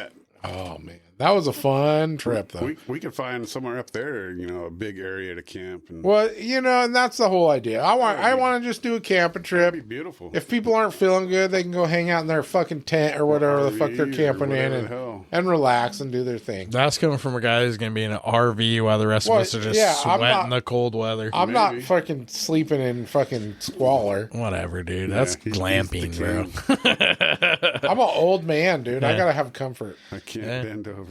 Speaker 1: Oh, man. That was a fun trip, though.
Speaker 3: We could find somewhere up there, a big area to camp.
Speaker 1: Well, and that's the whole idea. I want to just do a camping trip.
Speaker 3: That'd be beautiful.
Speaker 1: If people aren't feeling good, they can go hang out in their fucking tent or whatever the fuck they're camping in and relax and do their thing.
Speaker 2: That's coming from a guy who's going to be in an RV while the rest of us are just sweating in the cold weather.
Speaker 1: I'm not fucking sleeping in fucking squalor.
Speaker 2: Whatever, dude. That's glamping, bro.
Speaker 1: I'm an old man, dude. Yeah. I got to have comfort.
Speaker 3: I can't bend over.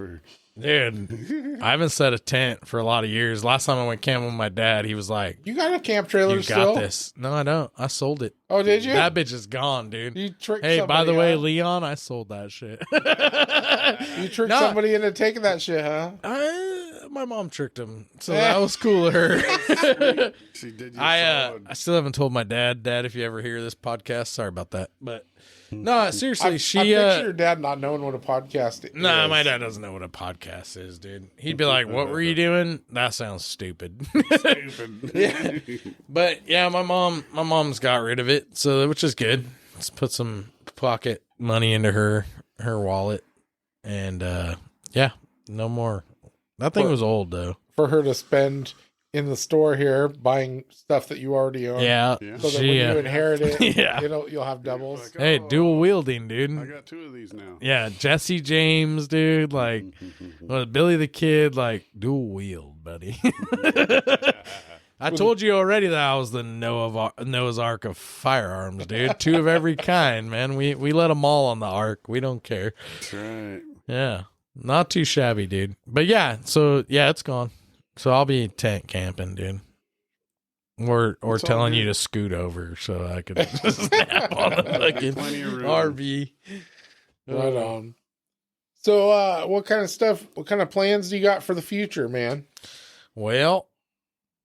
Speaker 2: Dude, I haven't set a tent for a lot of years. Last time I went camping with my dad, he was like,
Speaker 1: "You got a camp trailer still?
Speaker 2: You got this." No, I don't. I sold it.
Speaker 1: Oh, did you?
Speaker 2: That bitch is gone, dude.
Speaker 1: You tricked
Speaker 2: Hey, by the way,
Speaker 1: out.
Speaker 2: Leon, I sold that shit.
Speaker 1: You tricked somebody into taking that shit, huh?
Speaker 2: My mom tricked him, so that was cool of her.
Speaker 3: She did you
Speaker 2: I still haven't told my dad. Dad, if you ever hear this podcast, sorry about that. But no, seriously,
Speaker 1: I picture your dad not knowing what a podcast is.
Speaker 2: Nah, my dad doesn't know what a podcast is, dude. He'd be like, "What were you doing? That sounds stupid." Yeah. But yeah, my mom's got rid of it, so which is good. Let's put some pocket money into her wallet, and no more. That thing was old though.
Speaker 1: For her to spend in the store here buying stuff that you already own.
Speaker 2: Yeah.
Speaker 1: So that when you inherit it, you'll have doubles.
Speaker 3: Like,
Speaker 2: hey, dual wielding, dude.
Speaker 3: I got 2 of these now.
Speaker 2: Yeah, Jesse James, dude. Like, Billy the Kid, like, dual wield, buddy. I told you already that I was the Noah's Ark of firearms, dude. 2 of every kind, man. We let them all on the ark. We don't care.
Speaker 3: That's right.
Speaker 2: Yeah. Not too shabby, dude. But yeah, so yeah, it's gone. So I'll be tent camping, dude. Or telling you to scoot over so I could just nap on the fucking RV.
Speaker 1: Right on. So what kind of plans do you got for the future, man?
Speaker 2: Well,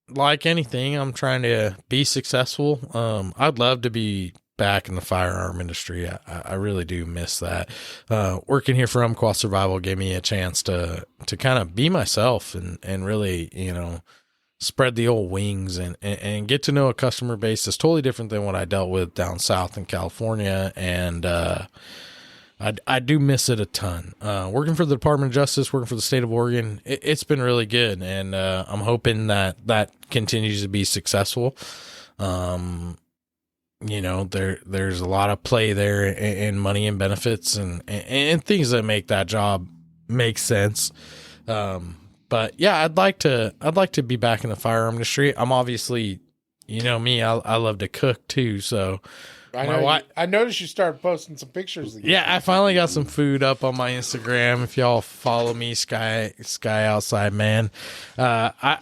Speaker 2: like anything, I'm trying to be successful. I'd love to be back in the firearm industry. I really do miss that. Working here for Umpqua Survival gave me a chance to kind of be myself and really, spread the old wings and get to know a customer base that's totally different than what I dealt with down south in California. And, I do miss it a ton. Working for the Department of Justice, working for the state of Oregon, it's been really good. And, I'm hoping that continues to be successful. There's a lot of play there in money and benefits and things that make that job make sense. But yeah, I'd like to be back in the firearm industry. I'm obviously, me, I love to cook too. So
Speaker 1: I noticed you started posting some pictures again.
Speaker 2: Yeah, I finally got some food up on my Instagram. If y'all follow me, Sky Outside Man, I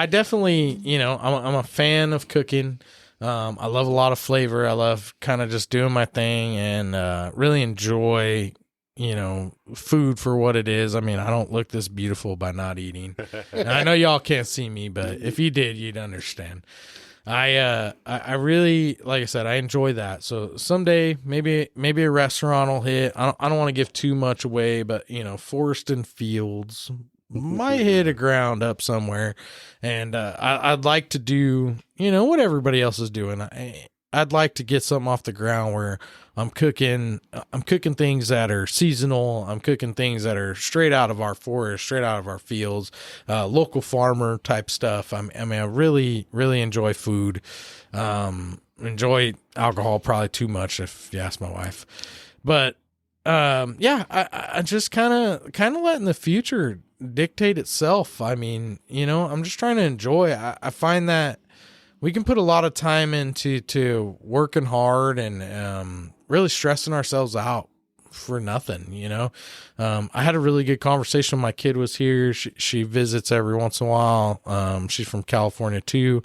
Speaker 2: definitely, I'm a fan of cooking. I love a lot of flavor. I love kind of just doing my thing and really enjoy, food for what it is. I mean, I don't look this beautiful by not eating. And I know y'all can't see me, but if you did, you'd understand. I really, like I said, I enjoy that. So someday maybe a restaurant will hit. I don't want to give too much away, but Forest and Fields might hit a ground up somewhere. And I'd like to do, what everybody else is doing. I'd like to get something off the ground where I'm cooking things that are seasonal. I'm cooking things that are straight out of our forest, straight out of our fields, local farmer type stuff. I really, really enjoy food. Enjoy alcohol probably too much if you ask my wife, but, I just kind of letting the future dictate itself. I mean, I'm just trying to enjoy. I find that we can put a lot of time into working hard and really stressing ourselves out for nothing, I had a really good conversation when my kid was here. She visits every once in a while. She's from California too.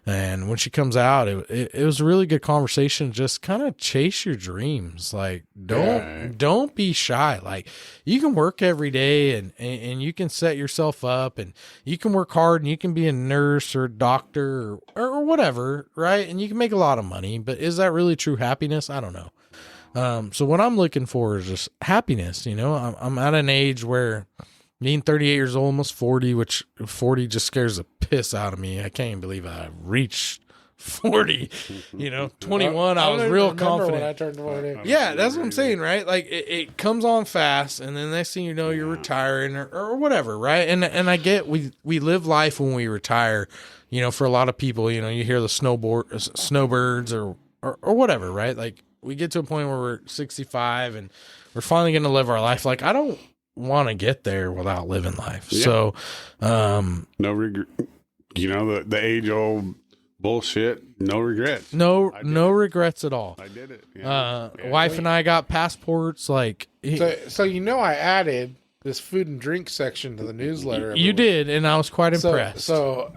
Speaker 2: And when she comes out, it was a really good conversation. Just kind of chase your dreams. Like, don't be shy. Like, you can work every day and you can set yourself up and you can work hard and you can be a nurse or a doctor or whatever, right? And you can make a lot of money, but is that really true happiness? I don't know. So what I'm looking for is just happiness. I'm at an age where being 38 years old, almost 40, which 40 just scares the piss out of me. I can't even believe I reached 40. 21, I was real confident.
Speaker 1: When I turned 40.
Speaker 2: Yeah, that's what I'm saying, right? Like it comes on fast, and then next thing you know, you're retiring or whatever, right? And I get we live life when we retire. For a lot of people, you hear the snowbirds or whatever, right? Like we get to a point where we're 65 and we're finally going to live our life. Like I don't want to get there without living life. Yeah. So,
Speaker 3: no regret. The age old bullshit. No regrets.
Speaker 2: No regrets at all.
Speaker 3: I did it.
Speaker 2: Wife and I got passports. Like,
Speaker 1: so I added this food and drink section to the newsletter.
Speaker 2: You did, and I was quite impressed.
Speaker 1: So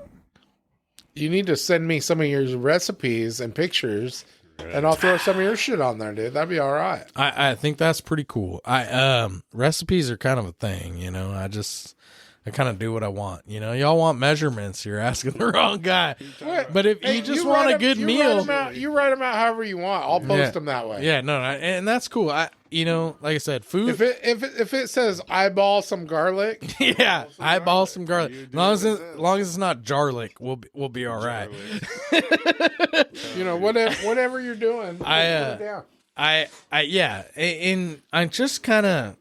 Speaker 1: you need to send me some of your recipes and pictures. And I'll throw some of your shit on there, dude. That'd be all right.
Speaker 2: I think that's pretty cool. Recipes are kind of a thing, I kind of do what I want. Y'all want measurements. You're asking the wrong guy. But if you just want a good meal,
Speaker 1: you write them out however you want. I'll post them that way.
Speaker 2: Yeah, no, and that's cool. Like I said, food.
Speaker 1: If it says eyeball some garlic,
Speaker 2: yeah, eyeball some garlic. As long as it's not jarlic, we'll be all right.
Speaker 1: whatever you're doing,
Speaker 2: and I'm just kind of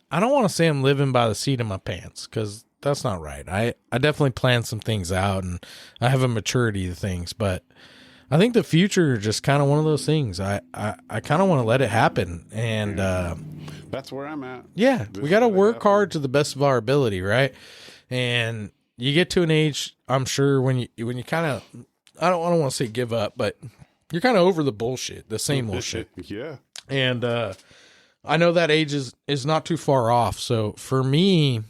Speaker 2: I don't want to say I'm living by the seat of my pants because that's not right. I definitely plan some things out and I have a maturity to things, but I think the future is just kind of one of those things. I kind of want to let it happen. And
Speaker 3: that's where I'm at.
Speaker 2: Yeah, we got to work hard to the best of our ability, right? And you get to an age, I'm sure, when you kind of, I don't want to say give up, but you're kind of over the bullshit, the same bullshit.
Speaker 3: Yeah.
Speaker 2: And I know that age is not too far off. So for me,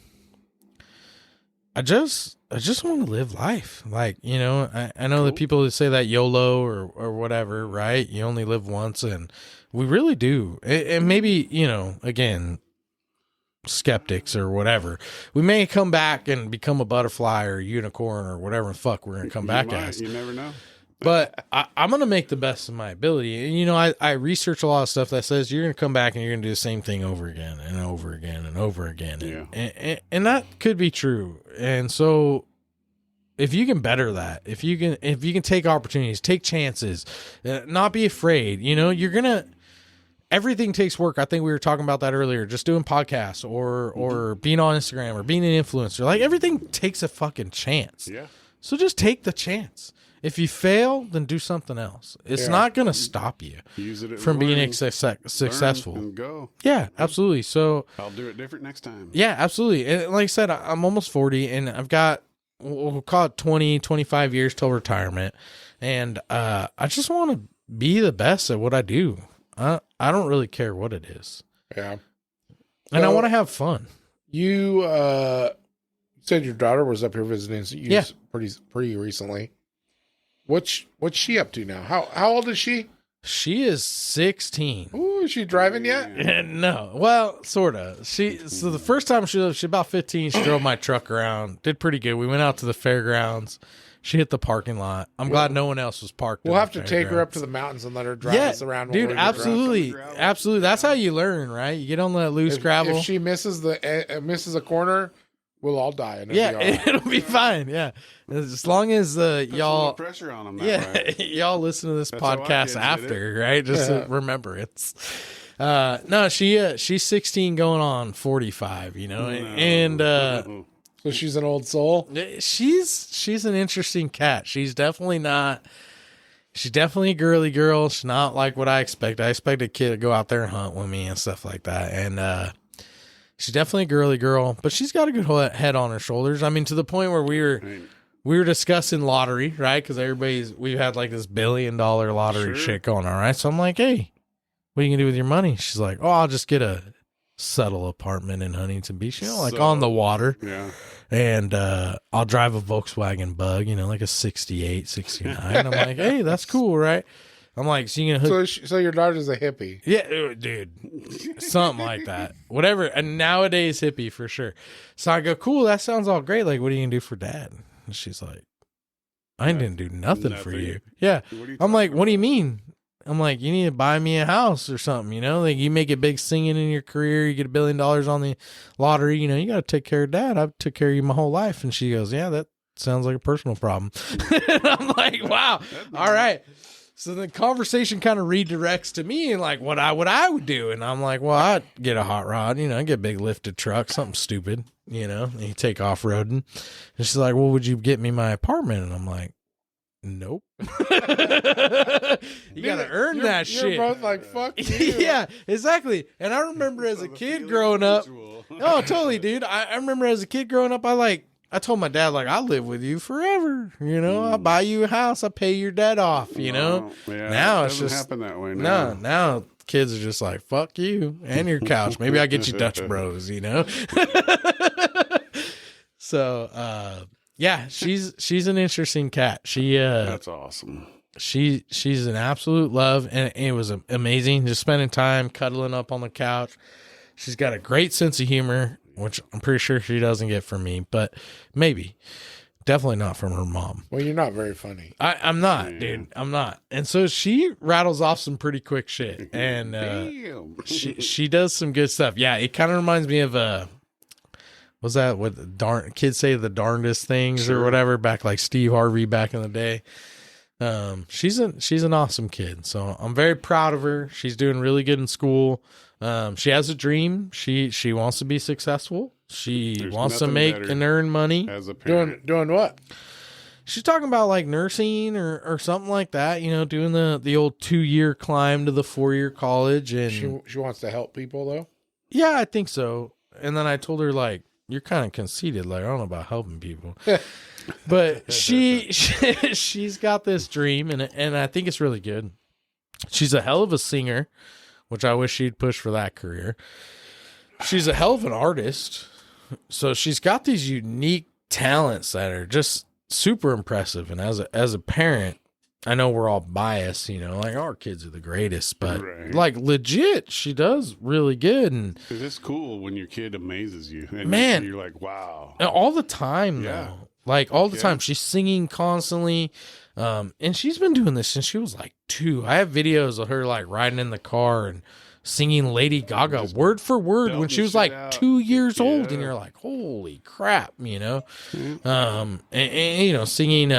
Speaker 2: I just want to live life. Like, I know that people that say that YOLO or whatever, right? You only live once, and we really do. And maybe, again, skeptics or whatever. We may come back and become a butterfly or a unicorn or whatever the fuck we're going to come back as.
Speaker 3: You never know.
Speaker 2: But I'm going to make the best of my ability. And, you know, I research a lot of stuff that says you're going to come back and you're going to do the same thing over again and over again and over again.
Speaker 3: Yeah.
Speaker 2: And that could be true. And so if you can better that, if you can take opportunities, take chances, not be afraid, you know, you're going to, everything takes work. I think we were talking about that earlier, just doing podcasts or being on Instagram or being an influencer. Like everything takes a fucking chance.
Speaker 3: Yeah.
Speaker 2: So just take the chance. If you fail, then do something else. It's not going to stop you from being successful.
Speaker 3: And go.
Speaker 2: Yeah, absolutely. So
Speaker 3: I'll do it different next time.
Speaker 2: Yeah, absolutely. And like I said, I'm almost 40 and I've got, we'll call it 20, 25 years till retirement. And I just want to be the best at what I do. I don't really care what it is.
Speaker 1: Yeah.
Speaker 2: And I want to have fun.
Speaker 1: You said your daughter was up here visiting you pretty recently. What's she up to now? How old is she?
Speaker 2: She is 16.
Speaker 1: Ooh, is she driving yet?
Speaker 2: No. Well, sort of. So the first time she about 15, she drove my truck around. Did pretty good. We went out to the fairgrounds. She hit the parking lot. I'm glad no one else was parked.
Speaker 1: We'll have to take her up to the mountains and let her drive us around.
Speaker 2: Dude, absolutely. Absolutely. That's how you learn, right? You get on that loose gravel.
Speaker 1: If she misses a corner, we'll all die. And
Speaker 2: it'll be fine. Yeah. As long as y'all
Speaker 3: pressure on them.
Speaker 2: Y'all listen to this podcast after, right? Just a remembrance. No, she's 16 going on 45, you know, and
Speaker 1: so she's an old soul.
Speaker 2: She's an interesting cat. She's definitely a girly girl. She's not like what I expect. I expect a kid to go out there and hunt with me and stuff like that. And she's definitely a girly girl, but she's got a good head on her shoulders. I mean, to the point where we were discussing lottery, right? Because we've had like this $1 billion lottery shit going on, right? So I'm like, hey, what are you gonna do with your money? She's like, oh, I'll just get a settle apartment in Huntington Beach, you know, like on the water.
Speaker 3: Yeah.
Speaker 2: And I'll drive a Volkswagen Bug, you know, like a 68, 69. I'm like, hey, that's cool, right? I'm like, so you gonna
Speaker 1: so your daughter's a hippie?
Speaker 2: Yeah, dude, something like that. Whatever. And nowadays hippie for sure. So I go, cool. That sounds all great. Like, what are you gonna do for dad? And she's like, I didn't do nothing for you. Yeah. I'm like, what do you mean? I'm like, you need to buy me a house or something, you know? Like, you make it big singing in your career, you get $1 billion on the lottery, you know, you got to take care of dad. I've took care of you my whole life. And she goes, yeah, that sounds like a personal problem. And I'm like, wow, all right. So the conversation kind of redirects to me and like what I would do. And I'm like, well, I'd get a hot rod, you know, I'd get a big lifted truck, something stupid, you know, and you take off roading. And she's like, well, would you get me my apartment? And I'm like, nope. You gotta earn that shit.
Speaker 1: You're both like, fuck you.
Speaker 2: Yeah, exactly. And I remember as a kid growing up. Oh, totally, dude. I remember as a kid growing up, I told my dad, like, I'll live with you forever. You know, I'll buy you a house, I'll pay your debt off, you know?
Speaker 3: Yeah,
Speaker 2: now
Speaker 3: it
Speaker 2: it's just
Speaker 3: happen that way now.
Speaker 2: Now kids are just like, fuck you and your couch. Maybe I'll get you Dutch Bros, you know? So yeah, she's an interesting cat.
Speaker 3: That's awesome.
Speaker 2: She's an absolute love, and it was amazing just spending time cuddling up on the couch. She's got a great sense of humor, which I'm pretty sure she doesn't get from me, but maybe. Definitely not from her mom.
Speaker 1: Well, you're not very funny.
Speaker 2: I'm not, dude. I'm not. And so she rattles off some pretty quick shit, and she does some good stuff. Yeah, it kind of reminds me of was that what kids say, the darndest things or whatever, back like Steve Harvey back in the day. She's an awesome kid. So I'm very proud of her. She's doing really good in school. She has a dream. She wants to be successful. She wants to make and earn money.
Speaker 3: As a parent.
Speaker 1: Doing what?
Speaker 2: She's talking about like nursing or something like that, you know, doing the old 2-year climb to the 4-year college. And
Speaker 1: she wants to help people though.
Speaker 2: Yeah, I think so. And then I told her, like, you're kind of conceited. Like, I don't know about helping people, but she's got this dream, and I think it's really good. She's a hell of a singer, which I wish she'd push for that career. She's a hell of an artist. So she's got these unique talents that are just super impressive. And as a parent, I know we're all biased, like our kids are the greatest, but like legit, she does really good. And
Speaker 3: it's cool when your kid amazes you. And
Speaker 2: man,
Speaker 3: you're like, wow.
Speaker 2: All the time, though. Like all the time. She's singing constantly. And she's been doing this since she was like 2. I have videos of her like riding in the car and singing Lady Gaga just word for word when she was like 2 years old. And you're like, holy crap, and singing,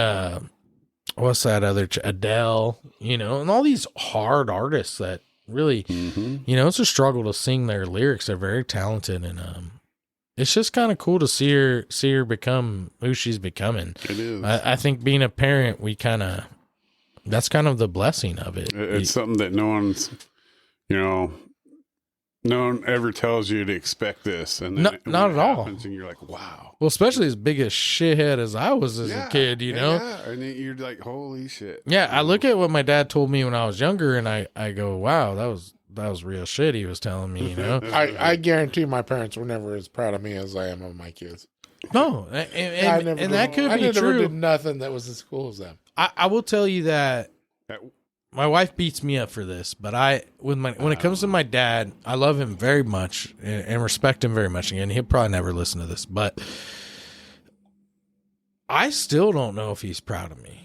Speaker 2: what's that other Adele, and all these hard artists that really, it's a struggle to sing their lyrics. They're very talented, and it's just kind of cool to see her become who she's becoming.
Speaker 3: It is.
Speaker 2: I think being a parent, that's kind of the blessing of it.
Speaker 3: It's something that no one's, no one ever tells you to expect this, and then
Speaker 2: not at all.
Speaker 3: And you're like, wow.
Speaker 2: Well, especially as big a shithead as I was as a kid,
Speaker 3: Yeah, and then you're like, holy shit.
Speaker 2: Yeah, I look at what my dad told me when I was younger, and I go, wow, that was real shit he was telling me,
Speaker 1: I guarantee my parents were never as proud of me as I am of my kids.
Speaker 2: No, and that could be true.
Speaker 1: I never did nothing that was as cool as them.
Speaker 2: I will tell you that my wife beats me up for this, but when it comes to my dad, I love him very much and respect him very much. Again, he'll probably never listen to this, but I still don't know if he's proud of me.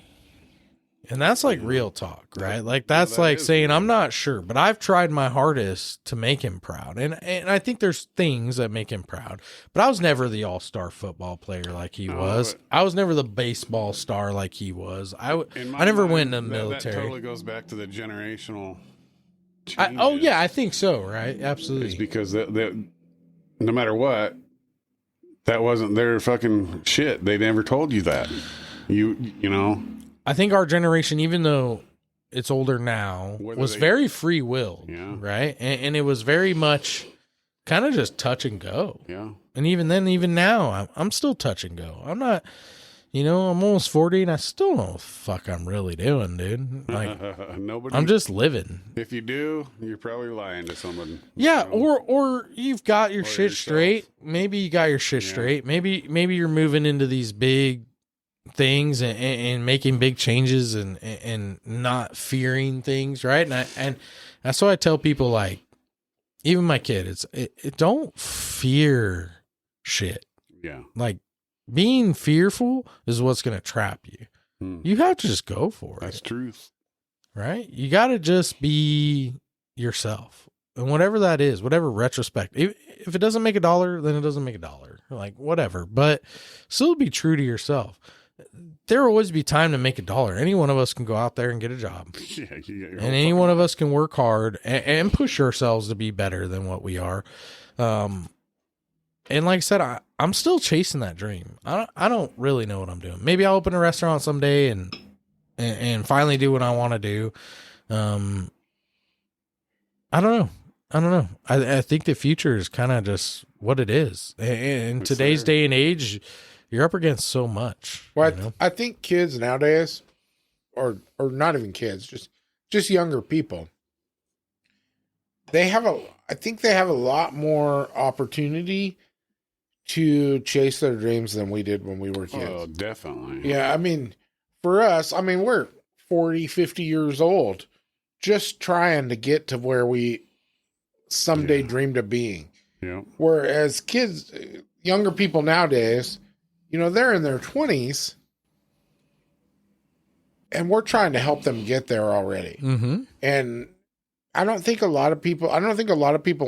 Speaker 2: And that's like real talk, right? Like that's like saying, I'm not sure, but I've tried my hardest to make him proud. And I think there's things that make him proud, but I was never the all-star football player like he was. I was never the baseball star like he was. I never went in the military.
Speaker 3: That totally goes back to the generational
Speaker 2: I think so, right? Absolutely.
Speaker 3: It's because no matter what, that wasn't their fucking shit. They never told you that. You know.
Speaker 2: I think our generation, even though it's older now, was very free-willed, right? And it was very much kind of just touch and go.
Speaker 3: Yeah.
Speaker 2: And even now, I'm still touch and go. I'm not, I'm almost 40 and I still don't know what the fuck I'm really doing, dude. Like, I'm just living.
Speaker 3: If you do, you're probably lying to someone.
Speaker 2: Yeah, or you've got your shit straight. Maybe you got your shit straight. Maybe you're moving into these big things and making big changes and not fearing things, right? And that's why I tell people, like, even my kid, don't fear shit.
Speaker 3: Yeah.
Speaker 2: Like, being fearful is what's going to trap you. You have to just go for it.
Speaker 3: That's truth.
Speaker 2: Right? You got to just be yourself. And whatever that is, whatever retrospect, if it doesn't make $1, then it doesn't make $1. Like, whatever. But still be true to yourself. There will always be time to make $1. Any one of us can go out there and get a job. And any one of us can work hard and push ourselves to be better than what we are. And like I said, I'm still chasing that dream. I don't really know what I'm doing. Maybe I'll open a restaurant someday and finally do what I want to do. I don't know. I think the future is kind of just what it is. In today's day and age, you're up against so much.
Speaker 1: Well, I think kids nowadays, or not even kids, just younger people, I think they have a lot more opportunity to chase their dreams than we did when we were kids.
Speaker 3: Oh, definitely.
Speaker 1: Yeah, I mean, for us, we're 40, 50 years old, just trying to get to where we someday dreamed of being.
Speaker 3: Yeah.
Speaker 1: Whereas kids, younger people nowadays, they're in their 20s, and we're trying to help them get there already.
Speaker 2: Mm-hmm.
Speaker 1: And I don't think a lot of people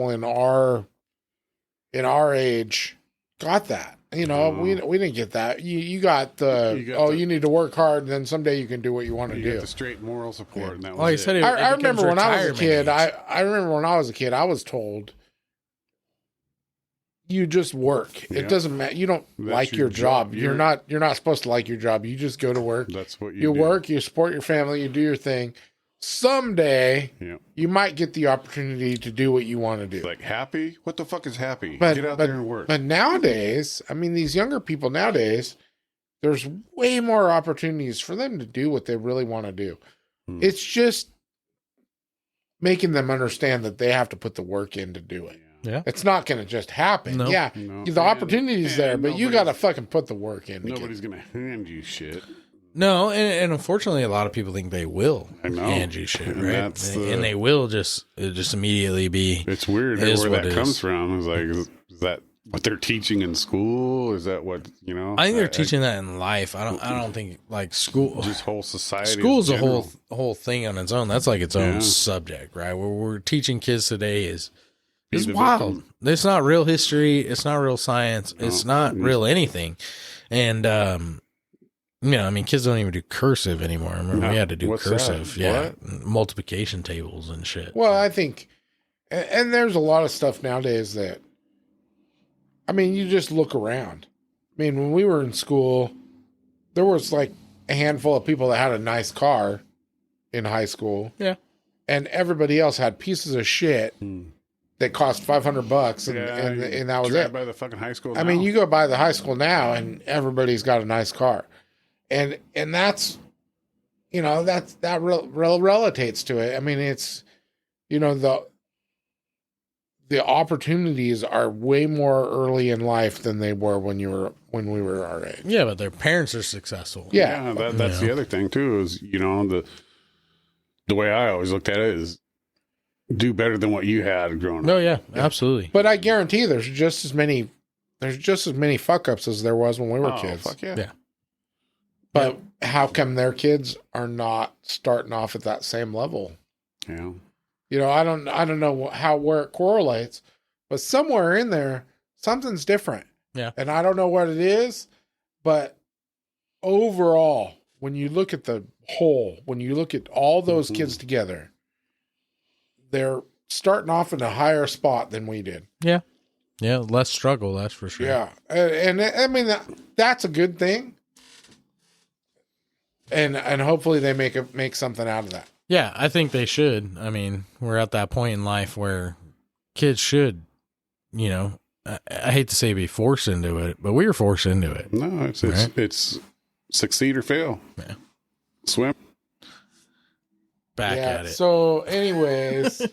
Speaker 1: in our age got that. We didn't get that. You got you need to work hard, and then someday you can do what you want to do.
Speaker 3: You got the straight moral support, and that was
Speaker 2: like I said,
Speaker 1: I remember when I was a kid. I remember when I was a kid, I was told, you just work. Yeah. It doesn't matter. You don't like your job. You're not supposed to like your job. You just go to work.
Speaker 3: That's what
Speaker 1: you work. You support your family. You do your thing. Someday, you might get the opportunity to do what you want to do.
Speaker 3: Like happy? What the fuck is happy? Get out there and work.
Speaker 1: But nowadays, these younger people nowadays, there's way more opportunities for them to do what they really want to do. It's just making them understand that they have to put the work in to do it.
Speaker 2: Yeah.
Speaker 1: It's not going to just happen.
Speaker 2: No.
Speaker 1: Yeah. The opportunity's there, but you got to fucking put the work in.
Speaker 3: Nobody's going to hand you shit.
Speaker 2: No, and unfortunately, a lot of people think they will hand you shit,
Speaker 3: and
Speaker 2: right? And they will just immediately be.
Speaker 3: It's weird where that comes from. It's like, is that what they're teaching in school? Is that what
Speaker 2: I think they're teaching that in life. I don't think like school,
Speaker 3: just whole society.
Speaker 2: School's a whole thing on its own. That's like its own subject, right? What we're teaching kids today is wild. It's not real history. It's not real science. It's not real anything. And I mean, kids don't even do cursive anymore. I remember we had to do cursive, multiplication tables and shit.
Speaker 1: Well, I think, and there's a lot of stuff nowadays that. I mean, you just look around. I mean, when we were in school, there was like a handful of people that had a nice car in high school.
Speaker 2: Yeah.
Speaker 1: And everybody else had pieces of shit that cost $500 and that was it.
Speaker 3: By the fucking high school now.
Speaker 1: I mean, you go by the high school now and everybody's got a nice car. And that's, that relates to it. I mean, it's, the opportunities are way more early in life than they were when we were our age.
Speaker 2: Yeah, but their parents are successful.
Speaker 1: Yeah,
Speaker 3: that's the other thing too. Is the way I always looked at it is do better than what you had growing up.
Speaker 2: No, yeah, absolutely.
Speaker 1: But I guarantee there's just as many fuck ups as there was when we were kids.
Speaker 3: Fuck yeah.
Speaker 2: Yeah.
Speaker 1: But how come their kids are not starting off at that same level?
Speaker 3: Yeah.
Speaker 1: I don't know where it correlates, but somewhere in there, something's different.
Speaker 2: Yeah.
Speaker 1: And I don't know what it is, but overall, when you look at the whole, when you look at all those kids together, they're starting off in a higher spot than we did.
Speaker 2: Yeah. Yeah. Less struggle. That's for sure.
Speaker 1: Yeah. And I mean, that's a good thing. And hopefully they make something out of that.
Speaker 2: Yeah, I think they should. I mean, we're at that point in life where kids should, I hate to say be forced into it, but we were forced into it.
Speaker 3: No, it's succeed or fail.
Speaker 2: Yeah.
Speaker 3: Swim.
Speaker 2: Back at it.
Speaker 1: So anyways,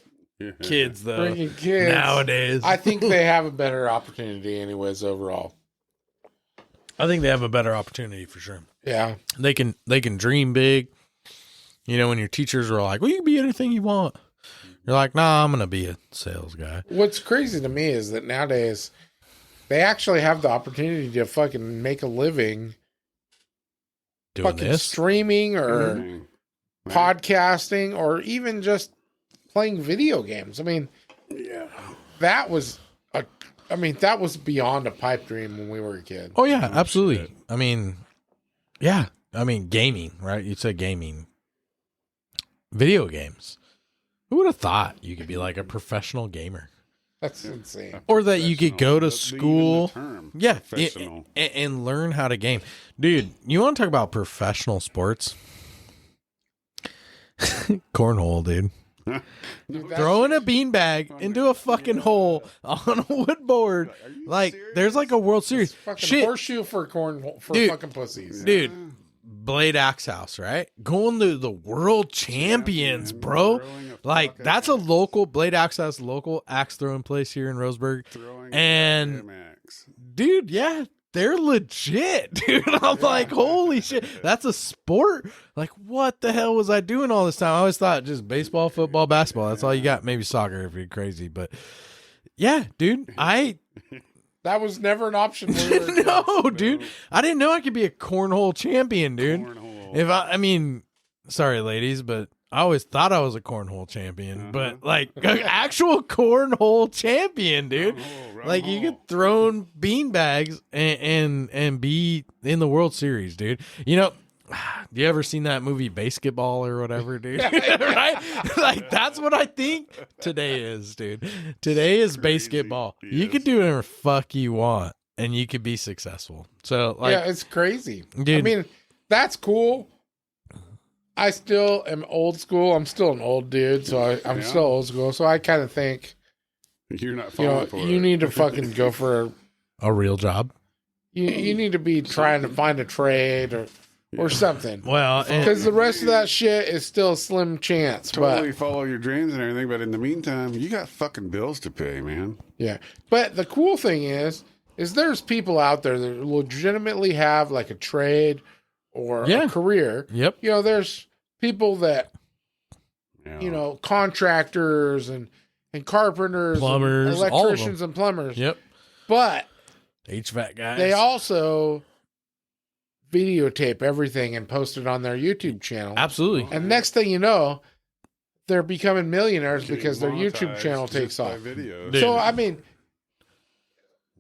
Speaker 2: kids though.
Speaker 1: Bringing kids.
Speaker 2: Nowadays.
Speaker 1: I think they have a better opportunity anyways overall.
Speaker 2: I think they have a better opportunity for sure.
Speaker 1: Yeah.
Speaker 2: They can dream big. When your teachers are like, well, you can be anything you want. You're like, nah, I'm going to be a sales guy.
Speaker 1: What's crazy to me is that nowadays they actually have the opportunity to fucking make a living
Speaker 2: doing
Speaker 1: fucking
Speaker 2: this,
Speaker 1: streaming or podcasting or even just playing video games. I mean, that was beyond a pipe dream when we were a kid.
Speaker 2: Oh yeah, absolutely. Shit. I mean, gaming, right? You said gaming. Video games. Who would have thought you could be like a professional gamer?
Speaker 1: That's insane.
Speaker 2: Or that you could go to school. Yeah. And learn how to game. Dude, you want to talk about professional sports? Cornhole, dude. Throwing a beanbag into a fucking hole on a wood board. Like, there's like a World Series.
Speaker 1: Fucking horseshoe for cornhole for fucking pussies.
Speaker 2: Dude. Blade Axe House, right? Going to the world champions, bro. Like, that's a local Blade Axe House, local axe throwing place here in Roseburg. And dude, yeah, they're legit, dude. I'm like, holy shit, that's a sport. Like, what the hell was I doing all this time? I always thought just baseball, football, basketball. That's all you got. Maybe soccer if you're crazy, but yeah, dude,
Speaker 1: that was never an option.
Speaker 2: No, dude. I didn't know I could be a cornhole champion, dude. I mean, sorry, ladies, but I always thought I was a cornhole champion. But like an actual cornhole champion, dude. Like you could throw beanbags and be in the World Series, dude. You ever seen that movie Basketball or whatever, dude? Right? Like, that's what I think today is, dude. Today is basketball. Yes. You could do whatever fuck you want, and you could be successful. So, like,
Speaker 1: yeah, it's crazy.
Speaker 2: Dude,
Speaker 1: I mean, that's cool. I still am old school. I'm still an old dude, so I'm still old school. So I kind of think
Speaker 3: you're not falling for it.
Speaker 1: You need to fucking go for
Speaker 2: a real job.
Speaker 1: You need to be trying to find a trade or something.
Speaker 2: Well,
Speaker 1: because the rest of that shit is still a slim chance.
Speaker 3: Totally follow your dreams and everything, but in the meantime, you got fucking bills to pay, man.
Speaker 1: Yeah. But the cool thing is there's people out there that legitimately have like a trade or
Speaker 2: Yeah.
Speaker 1: a career.
Speaker 2: Yep.
Speaker 1: You know, there's people that,
Speaker 3: Yeah.
Speaker 1: you know, contractors and carpenters,
Speaker 2: Plumbers,
Speaker 1: and
Speaker 2: all of
Speaker 1: electricians and plumbers.
Speaker 2: Yep.
Speaker 1: But
Speaker 2: HVAC guys.
Speaker 1: they also videotape everything and post it on their YouTube channel.
Speaker 2: Absolutely.
Speaker 1: And next thing you know, they're becoming millionaires because their YouTube
Speaker 3: Monetized
Speaker 1: channel
Speaker 3: just
Speaker 1: takes
Speaker 3: by
Speaker 1: off.
Speaker 3: videos.
Speaker 2: Dude.
Speaker 1: So I mean,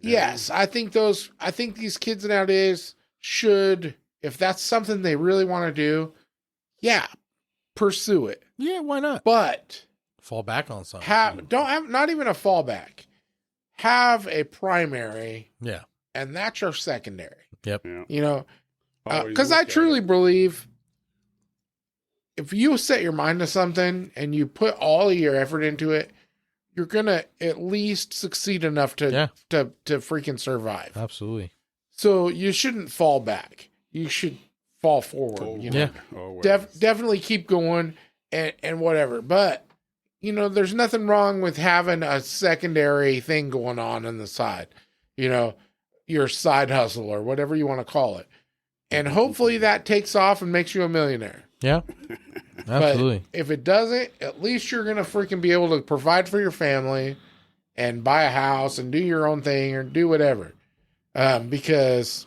Speaker 1: yes, I think these kids nowadays should, if that's something they really want to do, yeah, pursue it.
Speaker 2: Yeah, why not?
Speaker 1: But
Speaker 2: Fall back on something.
Speaker 1: don't have not even a fallback. Have a primary,
Speaker 2: Yeah.
Speaker 1: and that's your secondary.
Speaker 2: Yep.
Speaker 3: Yeah.
Speaker 1: You know,
Speaker 3: Always
Speaker 1: because
Speaker 3: look
Speaker 1: I
Speaker 3: at
Speaker 1: truly
Speaker 3: it.
Speaker 1: believe if you set your mind to something and you put all of your effort into it, you're gonna at least succeed enough to freaking survive.
Speaker 2: Absolutely.
Speaker 1: So you shouldn't fall back. You should fall forward. You know?
Speaker 2: Yeah.
Speaker 3: Always.
Speaker 1: Definitely keep going and whatever. But you know, there's nothing wrong with having a secondary thing going on the side. You know, your side hustle or whatever you want to call it. And hopefully that takes off and makes you a millionaire.
Speaker 2: Yeah. Absolutely.
Speaker 1: But if it doesn't, at least you're going to freaking be able to provide for your family and buy a house and do your own thing or do whatever. Because,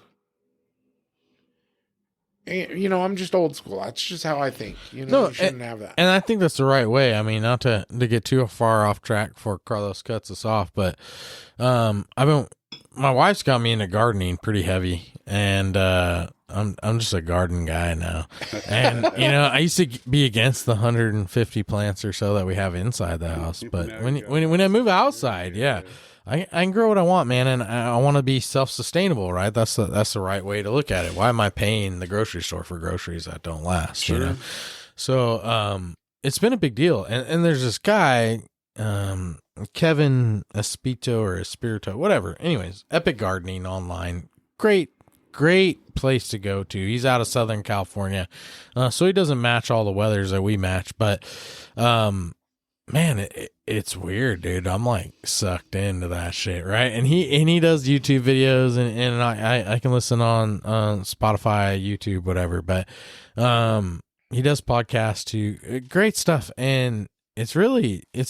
Speaker 1: you know, I'm just old school. That's just how I think. You know,
Speaker 2: No,
Speaker 1: you shouldn't have that.
Speaker 2: And I think that's the right way. I mean, not to get too far off track before Carlos cuts us off, but my wife's got me into gardening pretty heavy, and I'm just a garden guy now. And you know, I used to be against the 150 plants or so that we have inside the house, but when I move outside, yeah. I can grow what I want, man, and I want to be self-sustainable, right? That's the right way to look at it. Why am I paying the grocery store for groceries that don't last?
Speaker 3: Sure.
Speaker 2: You know? So it's been a big deal, and there's this guy, Kevin Espito or Espirito, whatever. Anyways, Epic Gardening online, great place to go to. He's out of Southern California, so he doesn't match all the weathers that we match, but man, it's weird, dude. I'm like sucked into that shit, right? And he does YouTube videos, and I can listen on Spotify, YouTube, whatever. But he does podcasts too. Great stuff, and it's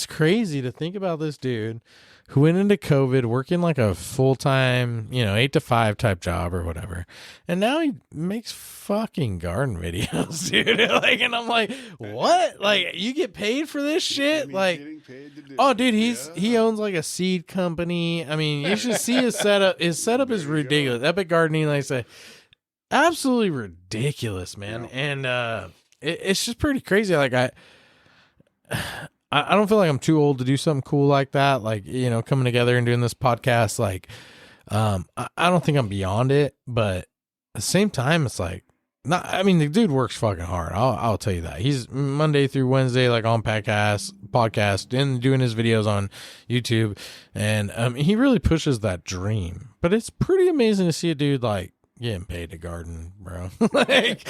Speaker 2: crazy to think about this dude who went into COVID working like a full-time, 8 to 5 type job or whatever. And now he makes fucking garden videos, dude. Like, and I'm like, what? Like, you get paid for this shit? Like, oh, dude, he owns like a seed company. I mean, you should see his setup. His setup is ridiculous. Epic Gardening, like I say, absolutely ridiculous, man. And it's just pretty crazy. Like, I don't feel like I'm too old to do something cool like that. Like, coming together and doing this podcast. Like, I don't think I'm beyond it, but at the same time, it's like, the dude works fucking hard. I'll tell you that. He's Monday through Wednesday, like on podcast and doing his videos on YouTube. And, he really pushes that dream, but it's pretty amazing to see a dude like getting paid to garden, bro. Like,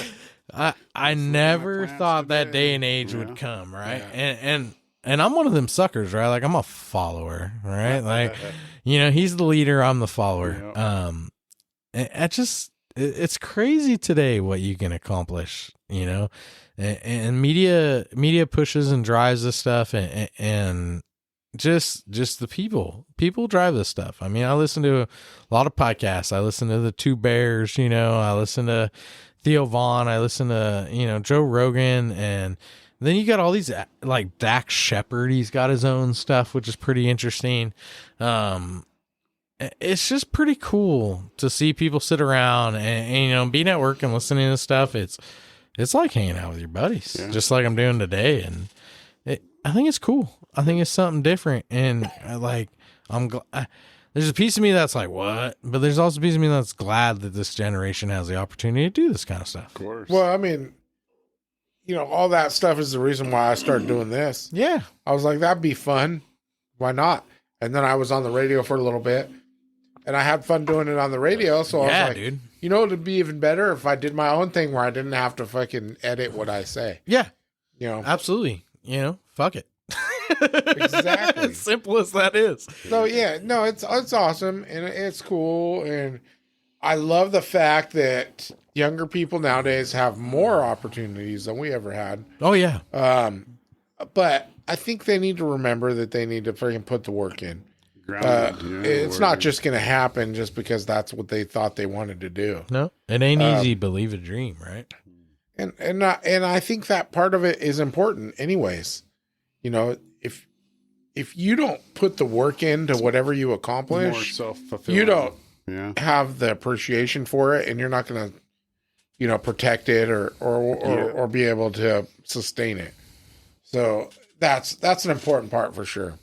Speaker 2: I never thought that day and age would come. Right. Yeah. And I'm one of them suckers, right? Like, I'm a follower, right? Like, he's the leader, I'm the follower. It's crazy today what you can accomplish, and media pushes and drives this stuff, and just the people drive this stuff. I mean, I listen to a lot of podcasts. I listen to the Two Bears, I listen to Theo Vaughn. I listen to, Joe Rogan, and then you got all these like Dax Shepard. He's got his own stuff, which is pretty interesting. It's just pretty cool to see people sit around and being at work and listening to stuff. It's like hanging out with your buddies, just like I'm doing today. And I think it's cool. I think it's something different. And I'm glad. There's a piece of me that's like, what? But there's also a piece of me that's glad that this generation has the opportunity to do this kind of stuff.
Speaker 3: Of course.
Speaker 1: Well, I mean, all that stuff is the reason why I started doing this.
Speaker 2: Yeah.
Speaker 1: I was like, that'd be fun. Why not? And then I was on the radio for a little bit, and I had fun doing it on the radio. So I was like,
Speaker 2: dude.
Speaker 1: It'd be even better if I did my own thing where I didn't have to fucking edit what I say.
Speaker 2: Yeah.
Speaker 1: Absolutely.
Speaker 2: Fuck it.
Speaker 1: Exactly.
Speaker 2: As simple as that is.
Speaker 1: So yeah, no, it's awesome and it's cool, and I love the fact that younger people nowadays have more opportunities than we ever had.
Speaker 2: Oh yeah.
Speaker 1: But I think they need to remember that they need to freaking put the work in. It's not just going to happen just because that's what they thought they wanted to do.
Speaker 2: No, it ain't easy. Believe a dream, right?
Speaker 1: And I think that part of it is important, anyways. You know, if you don't put the work into whatever you accomplish, you don't have the appreciation for it, and you're not going to, you know, protect it or be able to sustain it. So that's an important part for sure.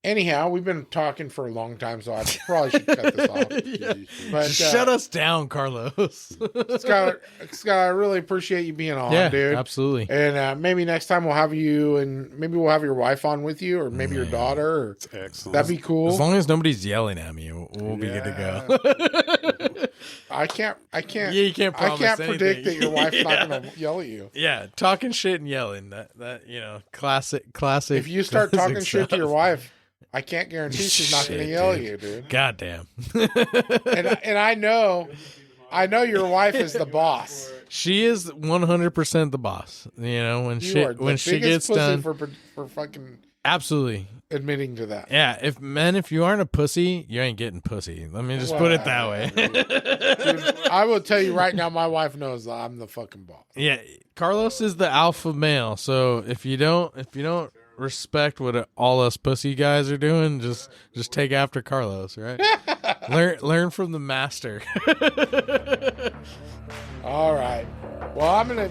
Speaker 1: Anyhow, we've been talking for a long time, so I probably should cut this off.
Speaker 2: Yeah.
Speaker 1: But
Speaker 2: shut us down, Carlos.
Speaker 1: Skyler, I really appreciate you being on, dude.
Speaker 2: Absolutely.
Speaker 1: And maybe next time we'll have you, and maybe we'll have your wife on with you, or maybe your daughter. Or,
Speaker 3: excellent.
Speaker 1: That'd be cool.
Speaker 2: As long as nobody's yelling at me, we'll be good to go.
Speaker 1: I can't.
Speaker 2: Yeah, you can't promise
Speaker 1: I can't predict that your wife's not going to yell at you.
Speaker 2: Yeah, talking shit and yelling. That you know, classic.
Speaker 1: If you start talking shit to your wife, I can't guarantee she's not going to yell at you, dude.
Speaker 2: Goddamn.
Speaker 1: and I know your wife is the boss.
Speaker 2: She is 100% the boss. You know, when she gets done
Speaker 1: for fucking
Speaker 2: absolutely
Speaker 1: admitting to that.
Speaker 2: Yeah, if you aren't a pussy, you ain't getting pussy. Let me just put it that way.
Speaker 1: Dude, I will tell you right now, my wife knows that I'm the fucking boss.
Speaker 2: Yeah, Carlos is the alpha male. So if you don't respect what all us pussy guys are doing, just take after Carlos, right? learn from the master.
Speaker 1: All right. Well, I'm gonna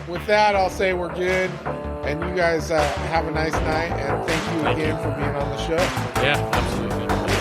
Speaker 1: with that, I'll say we're good, and you guys have a nice night, and thank you again for being on the show.
Speaker 2: Yeah, absolutely.